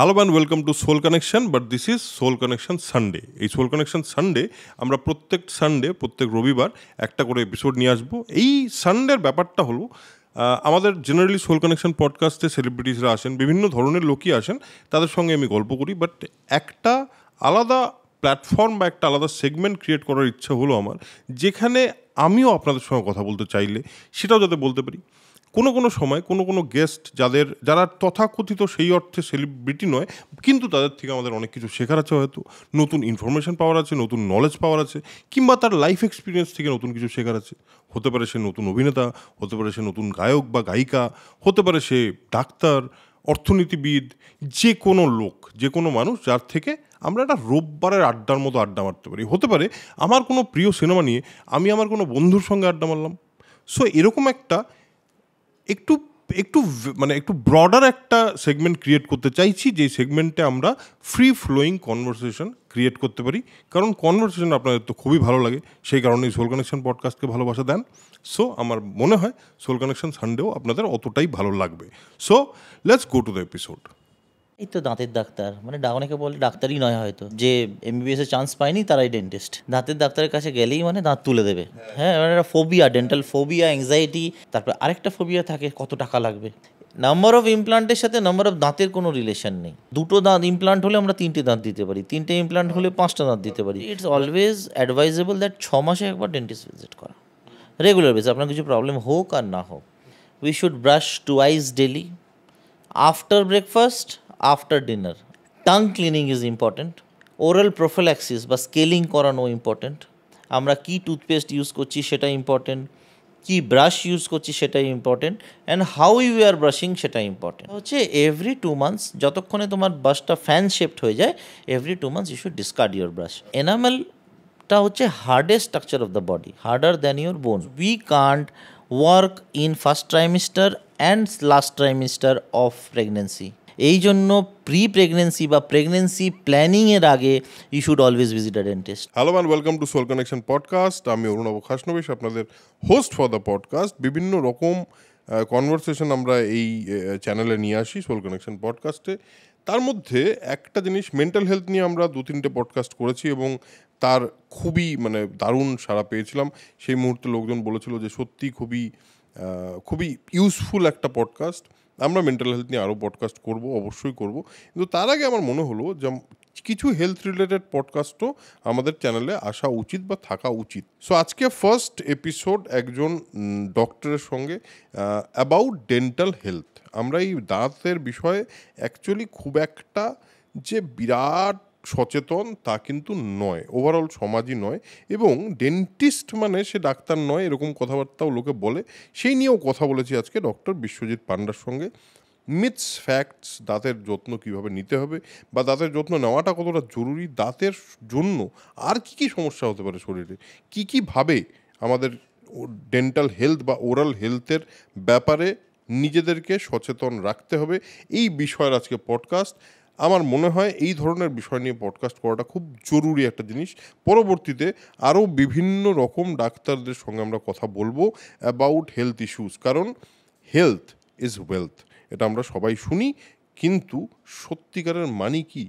Hello and welcome to soul connection, but this is soul connection Sunday. এই soul connection Sunday আমরা প্রত্যেক Sunday, প্রত্যেক রবিবার একটা করে এপিসোড নিয়ে আসবো। এই সানডের ব্যাপারটা হলো আমাদের জেনারেলি সোল কানেকশন পডকাস্টে সেলিব্রিটিসরা আসেন, বিভিন্ন ধরনের লোকই আসেন, তাদের সঙ্গে আমি গল্প করি। বাট একটা আলাদা প্ল্যাটফর্ম বা একটা আলাদা সেগমেন্ট ক্রিয়েট করার ইচ্ছা হলো আমার, যেখানে আমিও আপনাদের সঙ্গে কথা বলতে চাইলে সেটাও যাতে বলতে পারি। কোনো সময় কোনো গেস্ট যারা তথাকথিত সেই অর্থে সেলিব্রিটি নয়, কিন্তু তাদের থেকে আমাদের অনেক কিছু শেখার আছে, হয়তো নতুন ইনফরমেশন পাওয়ার আছে, নতুন নলেজ পাওয়ার আছে, কিংবা তার লাইফ এক্সপিরিয়েন্স থেকে নতুন কিছু শেখার আছে। হতে পারে সে নতুন অভিনেতা, হতে পারে সে নতুন গায়ক বা গায়িকা, হতে পারে সে ডাক্তার, অর্থনীতিবিদ, যে কোনো লোক, যে কোনো মানুষ যার থেকে আমরা একটা রোববারের আড্ডার মতো আড্ডা মারতে পারি। হতে পারে আমার কোনো প্রিয় সিনেমা নিয়ে আমি আমার কোনো বন্ধুর সঙ্গে আড্ডা মারলাম। সো এরকম একটা একটু একটু মানে একটু ব্রডার একটা সেগমেন্ট ক্রিয়েট করতে চাইছি, যে সেগমেন্টে আমরা ফ্রি ফ্লোয়িং কনভারসেশন ক্রিয়েট করতে পারি। কারণ কনভারসেশন আপনাদের তো খুবই ভালো লাগে, সেই কারণেই সোল কানেকশন পডকাস্টকে ভালোবাসা দেন। সো আমার মনে হয় সোল কানেকশন সানডেও আপনাদের অতটাই ভালো লাগবে। So let's go to the episode. এই তো দাঁতের ডাক্তার, মানে অনেকে বলে ডাক্তারই নয়, হয়তো যে এমবিবিএস এর চান্স পায়নি তারাই ডেন্টিস্ট। দাঁতের ডাক্তারের কাছে গেলেই মানে দাঁত তুলে দেবে। হ্যাঁ, মানে একটা ফোবিয়া, ডেন্টাল ফোবিয়া, অ্যাংজাইটি। তারপর আরেকটা ফোবিয়া থাকে, কত টাকা লাগবে। নাম্বার অফ ইমপ্লান্টের সাথে নাম্বার অফ দাঁতের কোনো রিলেশন নেই। দুটো দাঁত ইমপ্লান্ট হলে আমরা 3টে দাঁত দিতে পারি, 3টে ইমপ্লান্ট হলে 5টা দাঁত দিতে পারি। ইটস অলওয়েজ অ্যাডভাইজেবল দ্যাট 6 মাসে একবার ডেন্টিস্ট ভিজিট করা, রেগুলার বেস। আপনার কিছু প্রবলেম হোক আর না হোক, we should brush twice daily, after breakfast, after dinner. Tongue cleaning is important. Oral prophylaxis বা স্কেলিং করানো ইম্পর্টেন্ট। আমরা কী টুথপেস্ট ইউজ করছি সেটা ইম্পর্টেন্ট, কী ব্রাশ ইউজ করছি সেটাই important, and how you are brushing সেটা ইম্পর্টেন্ট। হচ্ছে এভরি 2 মান্থস, যতক্ষণে তোমার ব্রাশটা ফ্যান শেপড হয়ে যায়, every 2 months you should discard your brush. এনামেলটা হচ্ছে hardest structure of the body, harder than your bone. We can't work in first trimester and last trimester of pregnancy. এই জন্য pre pregnancy বা pregnancy প্ল্যানিংয়ের আগে you should always visit a dentist. Hello and welcome to soul connection podcast. আমি অরুণাভ খাসনবিশ, আপনাদের host for the podcast. বিভিন্ন রকম conversation আমরা এই চ্যানেলে নিয়ে আসি সোল কানেকশন পডকাস্টে। তার মধ্যে একটা জিনিস, মেন্টাল হেলথ নিয়ে আমরা 2-3টে পডকাস্ট করেছি এবং তার খুবই দারুণ সাড়া পেয়েছিলাম। সেই মুহূর্তে লোকজন বলেছিল যে সত্যি খুবই ইউজফুল একটা পডকাস্ট। আমরা মেন্টাল হেলথ নিয়ে আরও পডকাস্ট করব, অবশ্যই করব। কিন্তু তার আগে আমার মনে হলো যে কিছু হেলথ রিলেটেড পডকাস্টও আমাদের চ্যানেলে আসা উচিত বা থাকা উচিত। সো আজকে ফার্স্ট এপিসোড একজন ডক্টরের সঙ্গে অ্যাবাউট ডেন্টাল হেলথ। আমরা এই দাঁতের বিষয়ে অ্যাকচুয়ালি খুব একটা যে বিরাট সচেতন তা কিন্তু নয়, ওভারঅল সমাজই নয়, এবং ডেন্টিস্ট মানে সে ডাক্তার নয়, এরকম কথাবার্তাও লোকে বলে। সেই নিয়েও কথা বলেছি আজকে ডক্টর বিশ্বজিৎ পান্ডার সঙ্গে। মিথস, ফ্যাক্টস, দাঁতের যত্ন কীভাবে নিতে হবে বা দাঁতের যত্ন নেওয়াটা কতটা জরুরি, দাঁতের জন্য আর কী সমস্যা হতে পারে শরীরে, কীভাবে আমাদের ডেন্টাল হেলথ বা ওরাল হেলথের ব্যাপারে নিজেদেরকে সচেতন রাখতে হবে, এই বিষয়ের আজকে পডকাস্ট। আমার মনে হয় এই ধরনের বিষয় নিয়ে পডকাস্ট করাটা খুব জরুরি একটা জিনিস। পরবর্তীতে আরও বিভিন্ন রকম ডাক্তারদের সঙ্গে আমরা কথা বলবো অ্যাবাউট হেলথ ইস্যুস, কারণ হেলথ ইজ ওয়েলথ, এটা আমরা সবাই শুনি, কিন্তু সত্যিকারের মানে কি?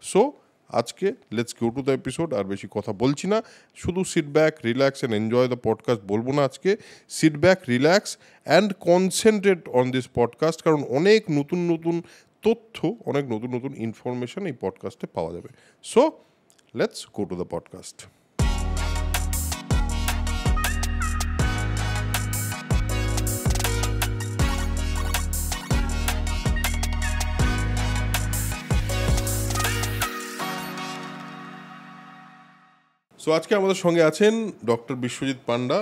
সো আজকে let's go to the episode. আর বেশি কথা বলছি না, শুধু sit back, relax and enjoy the podcast বলবো না আজকে। Sit back, relax and concentrate on this podcast, কারণ অনেক নতুন তথ্য, অনেক নতুন ইনফরমেশন এই পডকাস্টে পাওয়া যাবে। So let's go to the podcast. So আজকে আমাদের সঙ্গে আছেন ডক্টর বিশ্বজিৎ পান্ডা।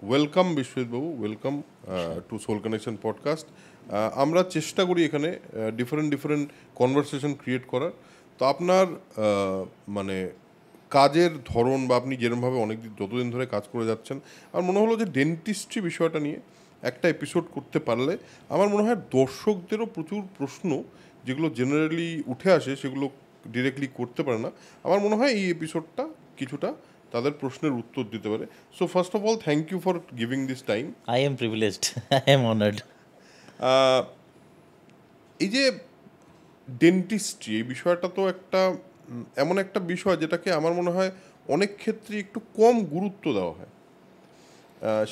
ওয়েলকাম বিশ্বজিৎ বাবু, welcome to soul connection podcast. আমরা চেষ্টা করি এখানে ডিফারেন্ট কনভারসেশন ক্রিয়েট করার। তো আপনার কাজের ধরন বা আপনি যেরকমভাবে যতদিন ধরে কাজ করে যাচ্ছেন, আমার মনে হলো যে ডেন্টিস্ট্রি বিষয়টা নিয়ে একটা এপিসোড করতে পারলে আমার মনে হয় দর্শকদেরও প্রচুর প্রশ্ন যেগুলো জেনারেলি উঠে আসে সেগুলো ডিরেক্টলি করতে পারে না। আমার মনে হয় এই এপিসোডটা কিছুটা তাদের প্রশ্নের উত্তর দিতে পারে। So first of all thank you for giving this time. I am privileged, I am honoured. এই যে ডেন্টিস্ট্রি এই বিষয়টা তো একটা এমন একটা বিষয় যেটাকে আমার মনে হয় অনেক ক্ষেত্রে একটু কম গুরুত্ব দেওয়া হয়।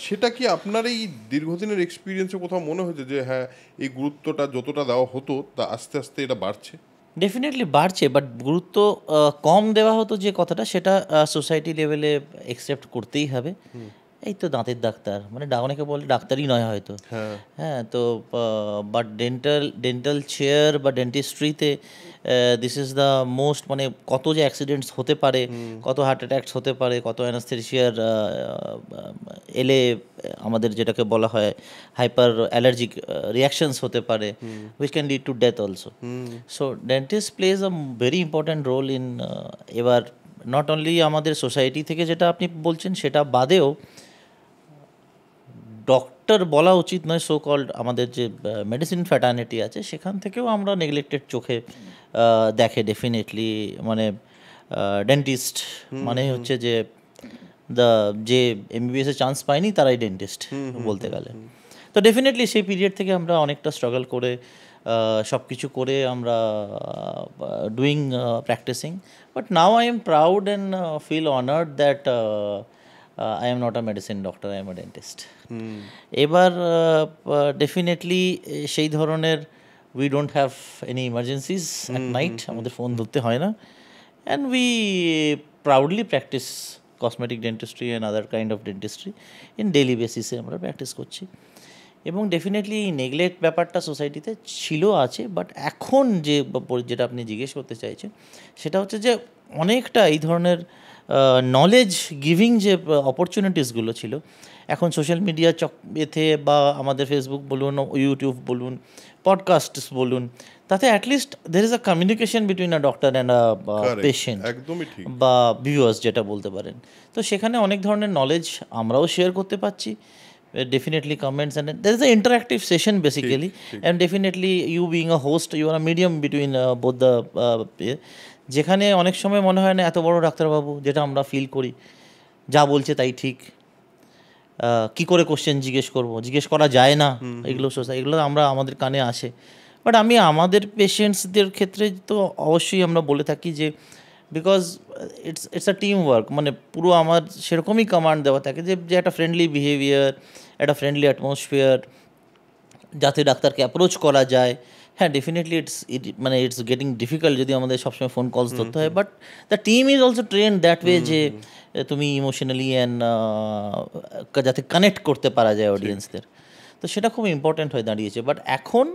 সেটা কি আপনার এই দীর্ঘদিনের এক্সপিরিয়েন্সে কোথাও মনে হয়েছে যে হ্যাঁ এই গুরুত্বটা যতটা দেওয়া হতো তা আস্তে আস্তে এটা বাড়ছে? ডেফিনেটলি বাড়ছে, বাট গুরুত্ব কম দেওয়া হতো যে কথাটা, সেটা সোসাইটি লেভেলে অ্যাকসেপ্ট করতেই হবে। এই তো দাঁতের ডাক্তার, মানে অনেকে বলে ডাক্তারই নয় হয়তো। হ্যাঁ, হ্যাঁ, তো বাট ডেন্টাল চেয়ার বা ডেন্টিস্ট্রিতে দিস ইজ দ্য মোস্ট, মানে কত যে অ্যাক্সিডেন্টস হতে পারে, কত হার্ট অ্যাটাকস হতে পারে, কত অ্যানাস্থেশিয়ার এলে আমাদের যেটাকে বলা হয় হাইপার অ্যালার্জিক রিয়াকশনস হতে পারে, which can lead to death also. So dentist plays a very important role in, এবার নট অনলি আমাদের সোসাইটি থেকে যেটা আপনি বলছেন সেটা বাদেও ডক্টর বলা উচিত নয়, সো কল্ড আমাদের যে মেডিসিন ফ্যাটার্নিটি আছে সেখান থেকেও আমরা নেগলেক্টেড চোখে দেখে ডেফিনেটলি। মানে ডেন্টিস্ট মানে হচ্ছে যে যে এমবিবিএস এ চান্স পায়নি তারাই ডেন্টিস্ট বলতে গেলে। তো ডেফিনেটলি সেই পিরিয়ড থেকে আমরা অনেকটা স্ট্রাগল করে সব কিছু করে আমরা doing practicing, but now I am proud and feel honoured that I am not a medicine doctor, I am a dentist. এবার ডেফিনেটলি সেই ধরনের we don't have any emergencies at night, আমাদের ফোন ধরতে হয় না, and we proudly practice cosmetic dentistry and other kind of dentistry in daily বেসিসে আমরা practice করছি। এবং ডেফিনেটলি এই নেগলেক্ট ব্যাপারটা সোসাইটিতে ছিল, আছে, বাট এখন যেটা আপনি জিজ্ঞেস করতে চাইছেন সেটা হচ্ছে যে অনেকটা এই ধরনের নলেজ গিভিং যে অপরচুনিটিসগুলো ছিল এখন সোশ্যাল মিডিয়া এতে বা আমাদের ফেসবুক বলুন, ইউটিউব বলুন, পডকাস্টস বলুন, তাতে at least there is a communication between a doctor and a patient একদমই ঠিক। বা ভিউয়ার্স যেটা বলতে পারেন। তো সেখানে অনেক ধরনের নলেজ আমরাও শেয়ার করতে পারছি, definitely comments, and there is an interactive session basically, and definitely you being a host, you are a medium between both the যেখানে অনেক সময় মনে হয় না এত বড় ডাক্তারবাবু, যেটা আমরা ফিল করি যা বলছে তাই ঠিক, কি করে কোশ্চেন জিজ্ঞেস করা যায় না, এগুলো আমরা আমাদের কানে আসে। বাট আমি আমাদের পেশেন্টসদের ক্ষেত্রে তো অবশ্যই আমরা বলে থাকি যে because it's a team work, মানে পুরো আমার সেরকমই কমান্ড দেওয়া থাকে যে একটা ফ্রেন্ডলি বিহেভিয়ার, একটা ফ্রেন্ডলি অ্যাটমসফিয়ার, যাতে ডাক্তারকে অ্যাপ্রোচ করা যায়। হ্যাঁ, ডেফিনেটলি মানে ইটস গেটিং ডিফিকাল্ট যদি আমাদের সবসময় ফোন কলস ধরতে হয়, but the team is also train that way যে তুমি ইমোশনালি অ্যান্ড যাতে কানেক্ট করতে পারা যায় অডিয়েন্সদের, তো সেটা খুব ইম্পর্ট্যান্ট হয়ে দাঁড়িয়েছে। বাট এখন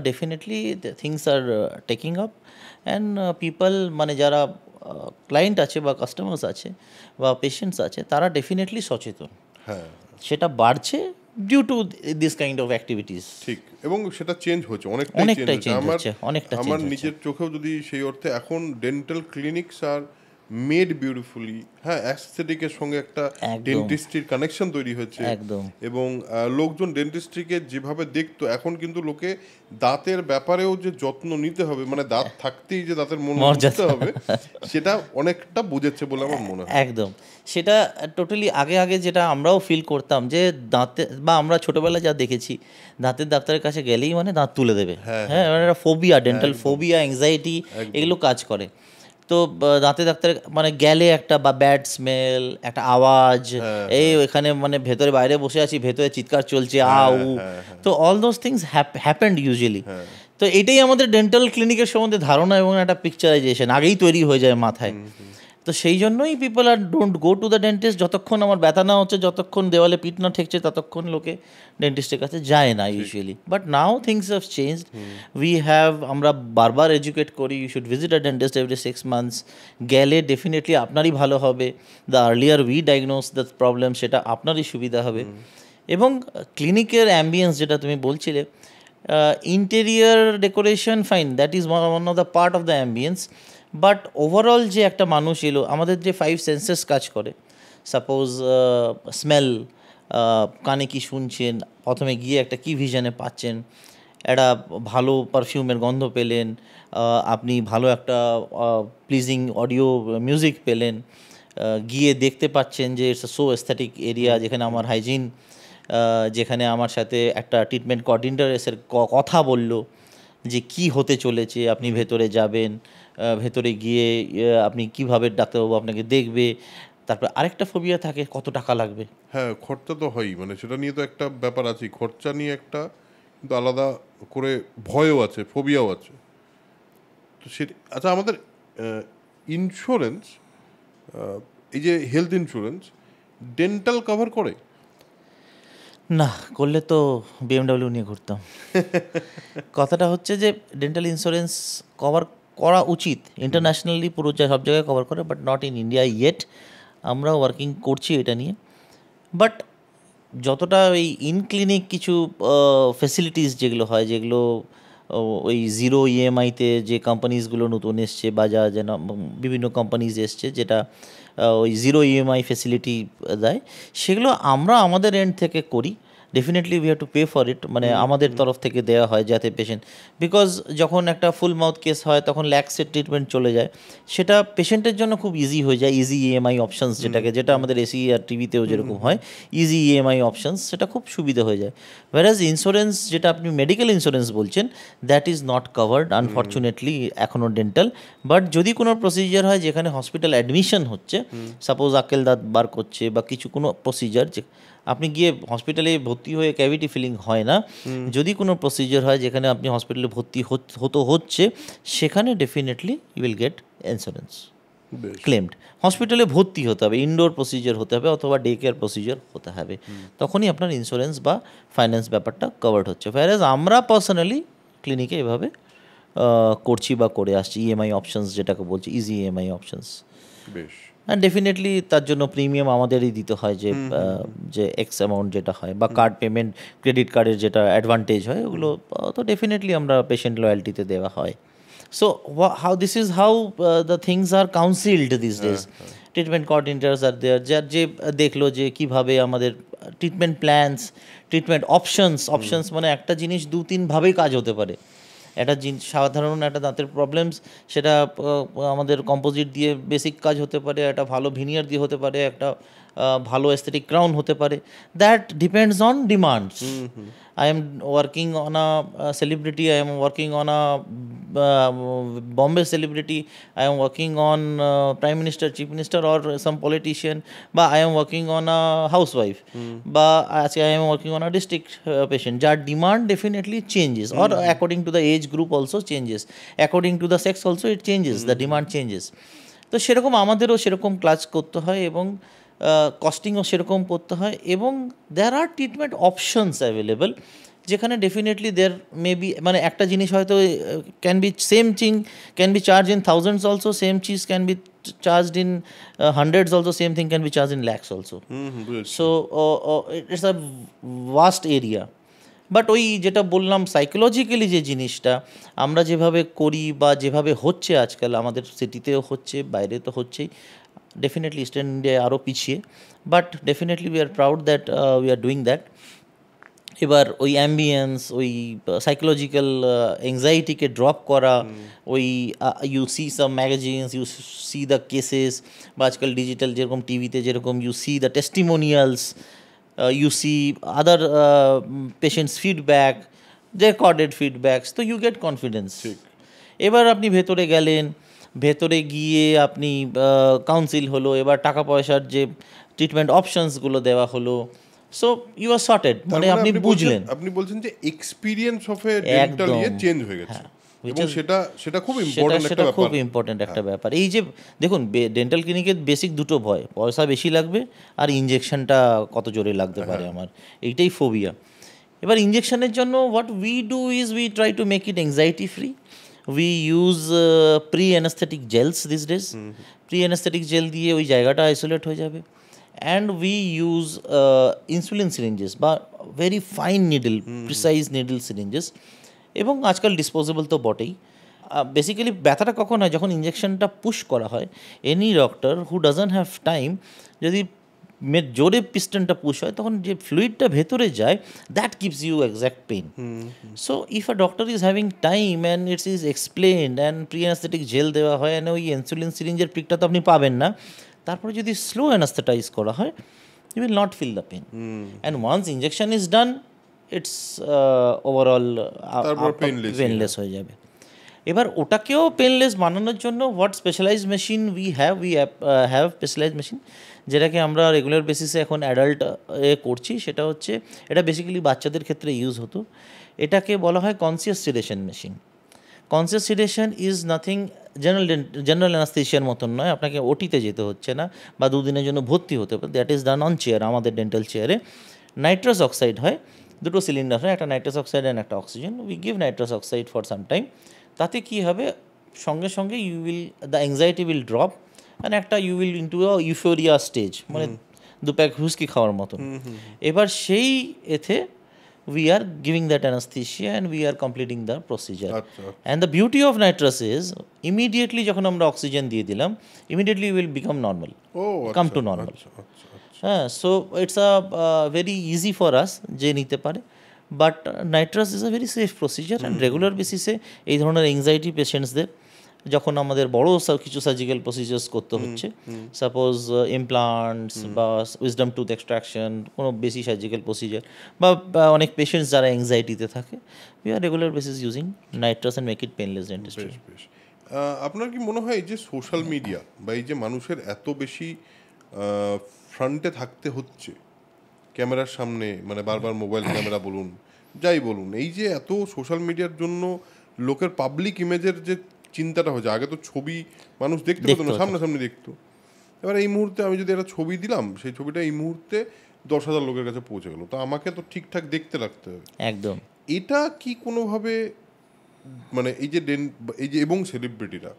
definitely things are taking up and people, মানে যারা ক্লায়েন্ট আছে বা কাস্টমার্স আছে বা পেশেন্টস আছে, তারা ডেফিনেটলি সচেতন, হ্যাঁ সেটা বাড়ছে due to this kind of activities. ঠিক, এবং সেটা চেঞ্জ হচ্ছে, অনেকটাই চেঞ্জ হচ্ছে, অনেকটা আমার নিজের চোখেও যদি সেই অর্থে এখন dental clinics are made beautifully, হ্যাঁ, অ্যাস্থেটিকের সঙ্গে একটা ডেন্টিস্ট্রির কানেকশন তৈরি হয়েছে একদম। এবং লোকজন ডেন্টিস্ট্রিকে যেভাবে দেখতো এখন কিন্তু লোকে দাঁতের ব্যাপারেও যে যত্ন নিতে হবে, মানে দাঁত থাকতেই যে দাঁতের মন বুঝতে হবে, সেটা অনেকটা বুঝেছে বলে আমার মনে হয়। একদম, সেটা টোটালি আগে যেটা আমরাও ফিল করতাম যে দাঁতে, বা আমরা ছোটবেলায় যা দেখেছি দাঁতের ডাক্তারের কাছে গেলেই মানে দাঁত তুলে দেবে, হ্যাঁ, মানে একটা ফোবিয়া, ডেন্টাল ফোবিয়া, অ্যাংজাইটি, এগুলো কাজ করে। তো দাঁতের ডাক্তার মানে গেলে একটা বা ব্যাড স্মেল, একটা আওয়াজ, এই এখানে মানে ভেতরে বাইরে বসে আছি, ভেতরে চিৎকার চলছে, তো all those things happened usually. তো এটাই আমাদের ডেন্টাল ক্লিনিকের সম্বন্ধে ধারণা এবং একটা পিকচারাইজেশন আগেই তৈরি হয়ে যায় মাথায়। তো সেই জন্যই পিপল আর don't go to the dentist, যতক্ষণ আমার ব্যথা না হচ্ছে, যতক্ষণ দেওয়ালে পিঠ না ঠেকছে, ততক্ষণ লোকে ডেন্টিস্টের কাছে যায় না usually. But now things have changed, we have, আমরা বারবার এডুকেট করি, you should visit a dentist every 6 months, গেলে ডেফিনেটলি আপনারই ভালো হবে, the earlier we diagnose the problem, সেটা আপনারই সুবিধা হবে। এবং ক্লিনিকের অ্যাম্বিয়েন্স যেটা তুমি বলছিলে, interior decoration fine, that is one of the part of the ambience, but overall যে একটা মানুষ এলো, আমাদের যে 5 সেন্সেস কাজ করে, সাপোজ স্মেল, কানে কি শুনছেন, প্রথমে গিয়ে একটা কি ভিশনে পাচ্ছেন, একটা ভালো পারফিউমের গন্ধ পেলেন, আপনি ভালো একটা প্লিজিং অডিও মিউজিক পেলেন, গিয়ে দেখতে পাচ্ছেন যে ইটস সো এস্থেটিক এরিয়া, যেখানে আমার হাইজিন, যেখানে আমার সাথে একটা ট্রিটমেন্ট কোঅর্ডিনেটর এসে কথা বললো, যে কি হতে চলেছে, আপনি ভেতরে যাবেন, ভেতরে গিয়ে আপনি কিভাবে ডাক্তারবাবু আপনাকে দেখবে, তারপর আরেকটা ফোবিয়া থাকে কত টাকা লাগবে। হ্যাঁ, খরচা তো হয়ই, মানে সেটা নিয়ে তো একটা ব্যাপার আছে, খরচা নিয়ে একটা, কিন্তু আলাদা করে ভয়ও আছে, ফোবিয়াও আছে। তো সেটা আচ্ছা, আমাদের ইন্স্যুরেন্স, এই যে হেলথ ইন্স্যুরেন্স, ডেন্টাল কভার করে? না, করলে তো বিএমডাব্লিউ নিয়ে ঘুরতাম। কথাটা হচ্ছে যে ডেন্টাল ইন্স্যুরেন্স কভার করা উচিত ইন্টারন্যাশনালি, পুরো সব জায়গায় কভার করে, but not in India yet. আমরা ওয়ার্কিং করছি এটা নিয়ে, বাট যতটা ওই ইন ক্লিনিক কিছু ফেসিলিটিস যেগুলো হয়, যেগুলো ওই জিরো ইএমআইতে যে কোম্পানিজগুলো নতুন এসছে, বাজাজ বিভিন্ন কোম্পানিজ এসছে যেটা ওই জিরো ইএমআই ফেসিলিটি দেয়, সেগুলো আমরা আমাদের এন্ড থেকে করি। Definitely we have two pay for ইট, মানে আমাদের তরফ থেকে দেওয়া হয় যাতে পেশেন্ট, বিকজ যখন একটা ফুল মাউথ কেস হয় তখন ল্যাক্সের ট্রিটমেন্ট চলে যায়, সেটা পেশেন্টের জন্য খুব ইজি হয়ে যায়। ইজি ইএমআই অপশানস যেটা আমাদের এসি আর টিভিতেও যেরকম হয়, ইজি ইএমআই অপশানস, সেটা খুব সুবিধা হয়ে যায়। ওয়ারাজ ইন্স্যুরেন্স যেটা আপনি মেডিকেল ইন্স্যুরেন্স বলছেন, that is not covered unfortunately এখনও ডেন্টাল। বাট যদি কোনো প্রসিজার হয় যেখানে হসপিটাল অ্যাডমিশন হচ্ছে, সাপোজ আক্কেল দাঁত বার করছে বা কিছু কোনো প্রসিজার, যে আপনি গিয়ে হসপিটালে ভর্তি হয়ে ক্যাভিটি ফিলিং হয় না, যদি কোনো প্রসিজার হয় যেখানে আপনি হসপিটালে ভর্তি হচ্ছে, সেখানে definitely you will get insurance claimed. হসপিটালে ভর্তি হতে হবে, ইনডোর প্রসিজার হতে হবে অথবা ডে কেয়ার প্রসিজার হতে হবে, তখনই আপনার ইন্স্যুরেন্স বা ফাইন্যান্স ব্যাপারটা কভার্ড হচ্ছে। ফ্যারাজ আমরা পার্সোনালি ক্লিনিকে এভাবে করছি বা করে আসছি, ইএমআই অপশানস যেটাকে বলছি, ইজি ইএমআই অপশানস। বেশ। অ্যান্ড ডেফিনেটলি তার জন্য প্রিমিয়াম আমাদেরই দিতে হয়, যে এক্স অ্যামাউন্ট যেটা হয়, বা কার্ড পেমেন্ট, ক্রেডিট কার্ডের যেটা অ্যাডভান্টেজ হয়, ওগুলো তো ডেফিনেটলি আমরা পেশেন্ট লয়্যালটিতে দেওয়া হয়। So how this is how the things are counselled these days. Treatment coordinators are there, যে দেখলো যে কীভাবে আমাদের ট্রিটমেন্ট প্ল্যানস, ট্রিটমেন্ট অপশনস মানে একটা জিনিস 2-3 ভাবেই কাজ হতে পারে। একটা সাধারণ একটা দাঁতের প্রবলেমস, সেটা আমাদের কম্পোজিট দিয়ে বেসিক কাজ হতে পারে, একটা ভালো ভিনিয়ার দিয়ে হতে পারে, একটা ভালো এস্থেটিক ক্রাউন হতে পারে। That depends on demands. I am working on a celebrity, I am working on a Bombay celebrity, I am working on Prime Minister, Chief Minister or some politician, বা I am working on a housewife, বা আজকে I am working on a district patient, যার demand definitely changes, or according to the age group also changes, according to the sex also it changes, the demand changes. তো সেরকম আমাদেরও সেরকম class করতে হয়, এবং কস্টিংও সেরকম করতে হয়, এবং দেয়ার আর ট্রিটমেন্ট অপশনস অ্যাভেলেবল, যেখানে ডেফিনেটলি দেয়ার মে বি, মানে একটা জিনিস হয়তো can be same thing can be charge in thousands also, same cheese can be charged in hundreds also, same thing can be charge in lakhs also. So it's a vast area. But ওই যেটা বললাম psychologically যে জিনিসটা আমরা যেভাবে করি বা যেভাবে হচ্ছে আজকাল, আমাদের সিটিতেও হচ্ছে, বাইরে তো হচ্ছেই, ডেফিনেটলি ইস্টার্ন ইন্ডিয়ায় আরও পিছিয়ে, but definitely we are proud that we are doing that. এবার ওই অ্যাম্বিয়েন্স, ওই সাইকোলজিক্যাল এংজাইটিকে ড্রপ করা, ওই you see some magazines, you see the cases, বা আজকাল ডিজিটাল যেরকম টিভিতে যেরকম you see the testimonials, you see other patients feedback, recorded feedbacks, তো you get confidence. এবার আপনি ভেতরে গেলেন, ভেতরে গিয়ে আপনি কাউন্সিল হলো, এবার টাকা পয়সার যে ট্রিটমেন্ট অপশনসগুলো দেওয়া হলো, সো ইউ আর সর্টেড, মানে আপনি বুঝলেন। আপনি বলছেন যে এক্সপিরিয়েন্স অফ এ ডেন্টাল ইয়ে চেঞ্জ হয়ে গেছে, এবং সেটা খুব ইম্পর্টেন্ট একটা ব্যাপার। খুব ইম্পর্টেন্ট একটা ব্যাপার। এই যে দেখুন, ডেন্টাল ক্লিনিকের বেসিক দুটো ভয়, পয়সা বেশি লাগবে আর ইঞ্জেকশনটা কত জোরে লাগতে পারে, আমার এইটাই ফোবিয়া। এবার ইঞ্জেকশনের জন্য what we do is we try to make it anxiety free. We use pre anaesthetic gels these days. Pre anaesthetic gel দিয়ে ওই জায়গাটা আইসোলেট হয়ে যাবে। And we use insulin syringes বা very fine needle, precise needle syringes, এবং আজকাল disposable তো বটেই। বেসিক্যালি ব্যথাটা কখন হয়, যখন ইঞ্জেকশনটা পুশ করা হয়। Any doctor who doesn't have time, যদি জোরে পিস্টনটা পুশ হয়, তখন যে ফ্লুইডটা ভেতরে যায়, that gives you exact pain. So if a doctor is having time and it's is explained and pre anaesthetic gel দেওয়া হয়, অ্যান্ড ওই ইনসুলিন সিরিঞ্জের পিকটা তো আপনি পাবেন না, তারপরে যদি স্লো অ্যানাস্থেটাইজ করা হয়, you will not feel the pain. And once injection is done, it's overall তারপর painless পেনলেস হয়ে যাবে। এবার ওটাকেও পেনলেস বানানোর জন্য what specialised machine we have specialised machine, যেটাকে আমরা রেগুলার বেসিসে এখন অ্যাডাল্ট করছি। সেটা হচ্ছে, এটা বেসিক্যালি বাচ্চাদের ক্ষেত্রে ইউজ হতো। এটাকে বলা হয় conscious sedation machine. Conscious sedation is nothing, general অ্যানাস্থেশিয়ার মতন নয়, আপনাকে ওটিতে যেতে হচ্ছে না বা দুদিনের জন্য ভর্তি হতে হবে। That is done on chair, আমাদের ডেন্টাল চেয়ারে। নাইট্রাস অক্সাইড হয়, দুটো সিলিন্ডার হয়, একটা নাইট্রাস অক্সাইড অ্যান্ড একটা oxygen. We give nitrous oxide for some time. তাতে কী হবে, সঙ্গে সঙ্গে the anxiety will drop and একটা you will into a euphoria stage, মানে দু প্যাক হুস্কি খাওয়ার মতন। এবার সেই এতে we are giving that anesthesia and we are completing the procedure. And the beauty of nitrous is immediately যখন আমরা অক্সিজেন দিয়ে দিলাম, immediately we will become normal, come to normal. So it's a very easy for us যে নিতে পারে, but nitrous is a very safe procedure. And regular বেসিসে এই ধরনের এংজাইটি পেশেন্টসদের যখন আমাদের বড় কিছু সার্জিক্যাল প্রসিজার্স করতে হচ্ছে, সাপোজ ইমপ্লান্টস বা উইজডম টুথ এক্সট্রাকশন, কোনো বেশি সার্জিক্যাল প্রসিজার, বা অনেক পেশেন্টস যারা এংজাইটিতে থাকে, we are regular basis using nitrous and make it painless dentistry. আপনার কি মনে হয় যে সোশ্যাল মিডিয়া বা এই যে মানুষের এত বেশি ফ্রন্টে থাকতে হচ্ছে ক্যামেরার সামনে, মানে বারবার মোবাইল ক্যামেরা বলুন যাই বলুন, এই যে এত সোশ্যাল মিডিয়ার জন্য লোকের পাবলিক ইমেজের যে চিন্তাটা হচ্ছে, আগে তো ছবি মানুষ দেখতে পেতো না, সামনাসামনি দেখতো। এবার এই মুহূর্তে আমি যদি একটা ছবি দিলাম, সেই ছবিটা এই মুহূর্তে 10,000 লোকের কাছে পৌঁছে গেল, তো আমাকে তো ঠিকঠাক দেখতে রাখতে হবে। একদম। এটা কি কোনোভাবে, মানে এই যে এবং সেলিব্রিটিরা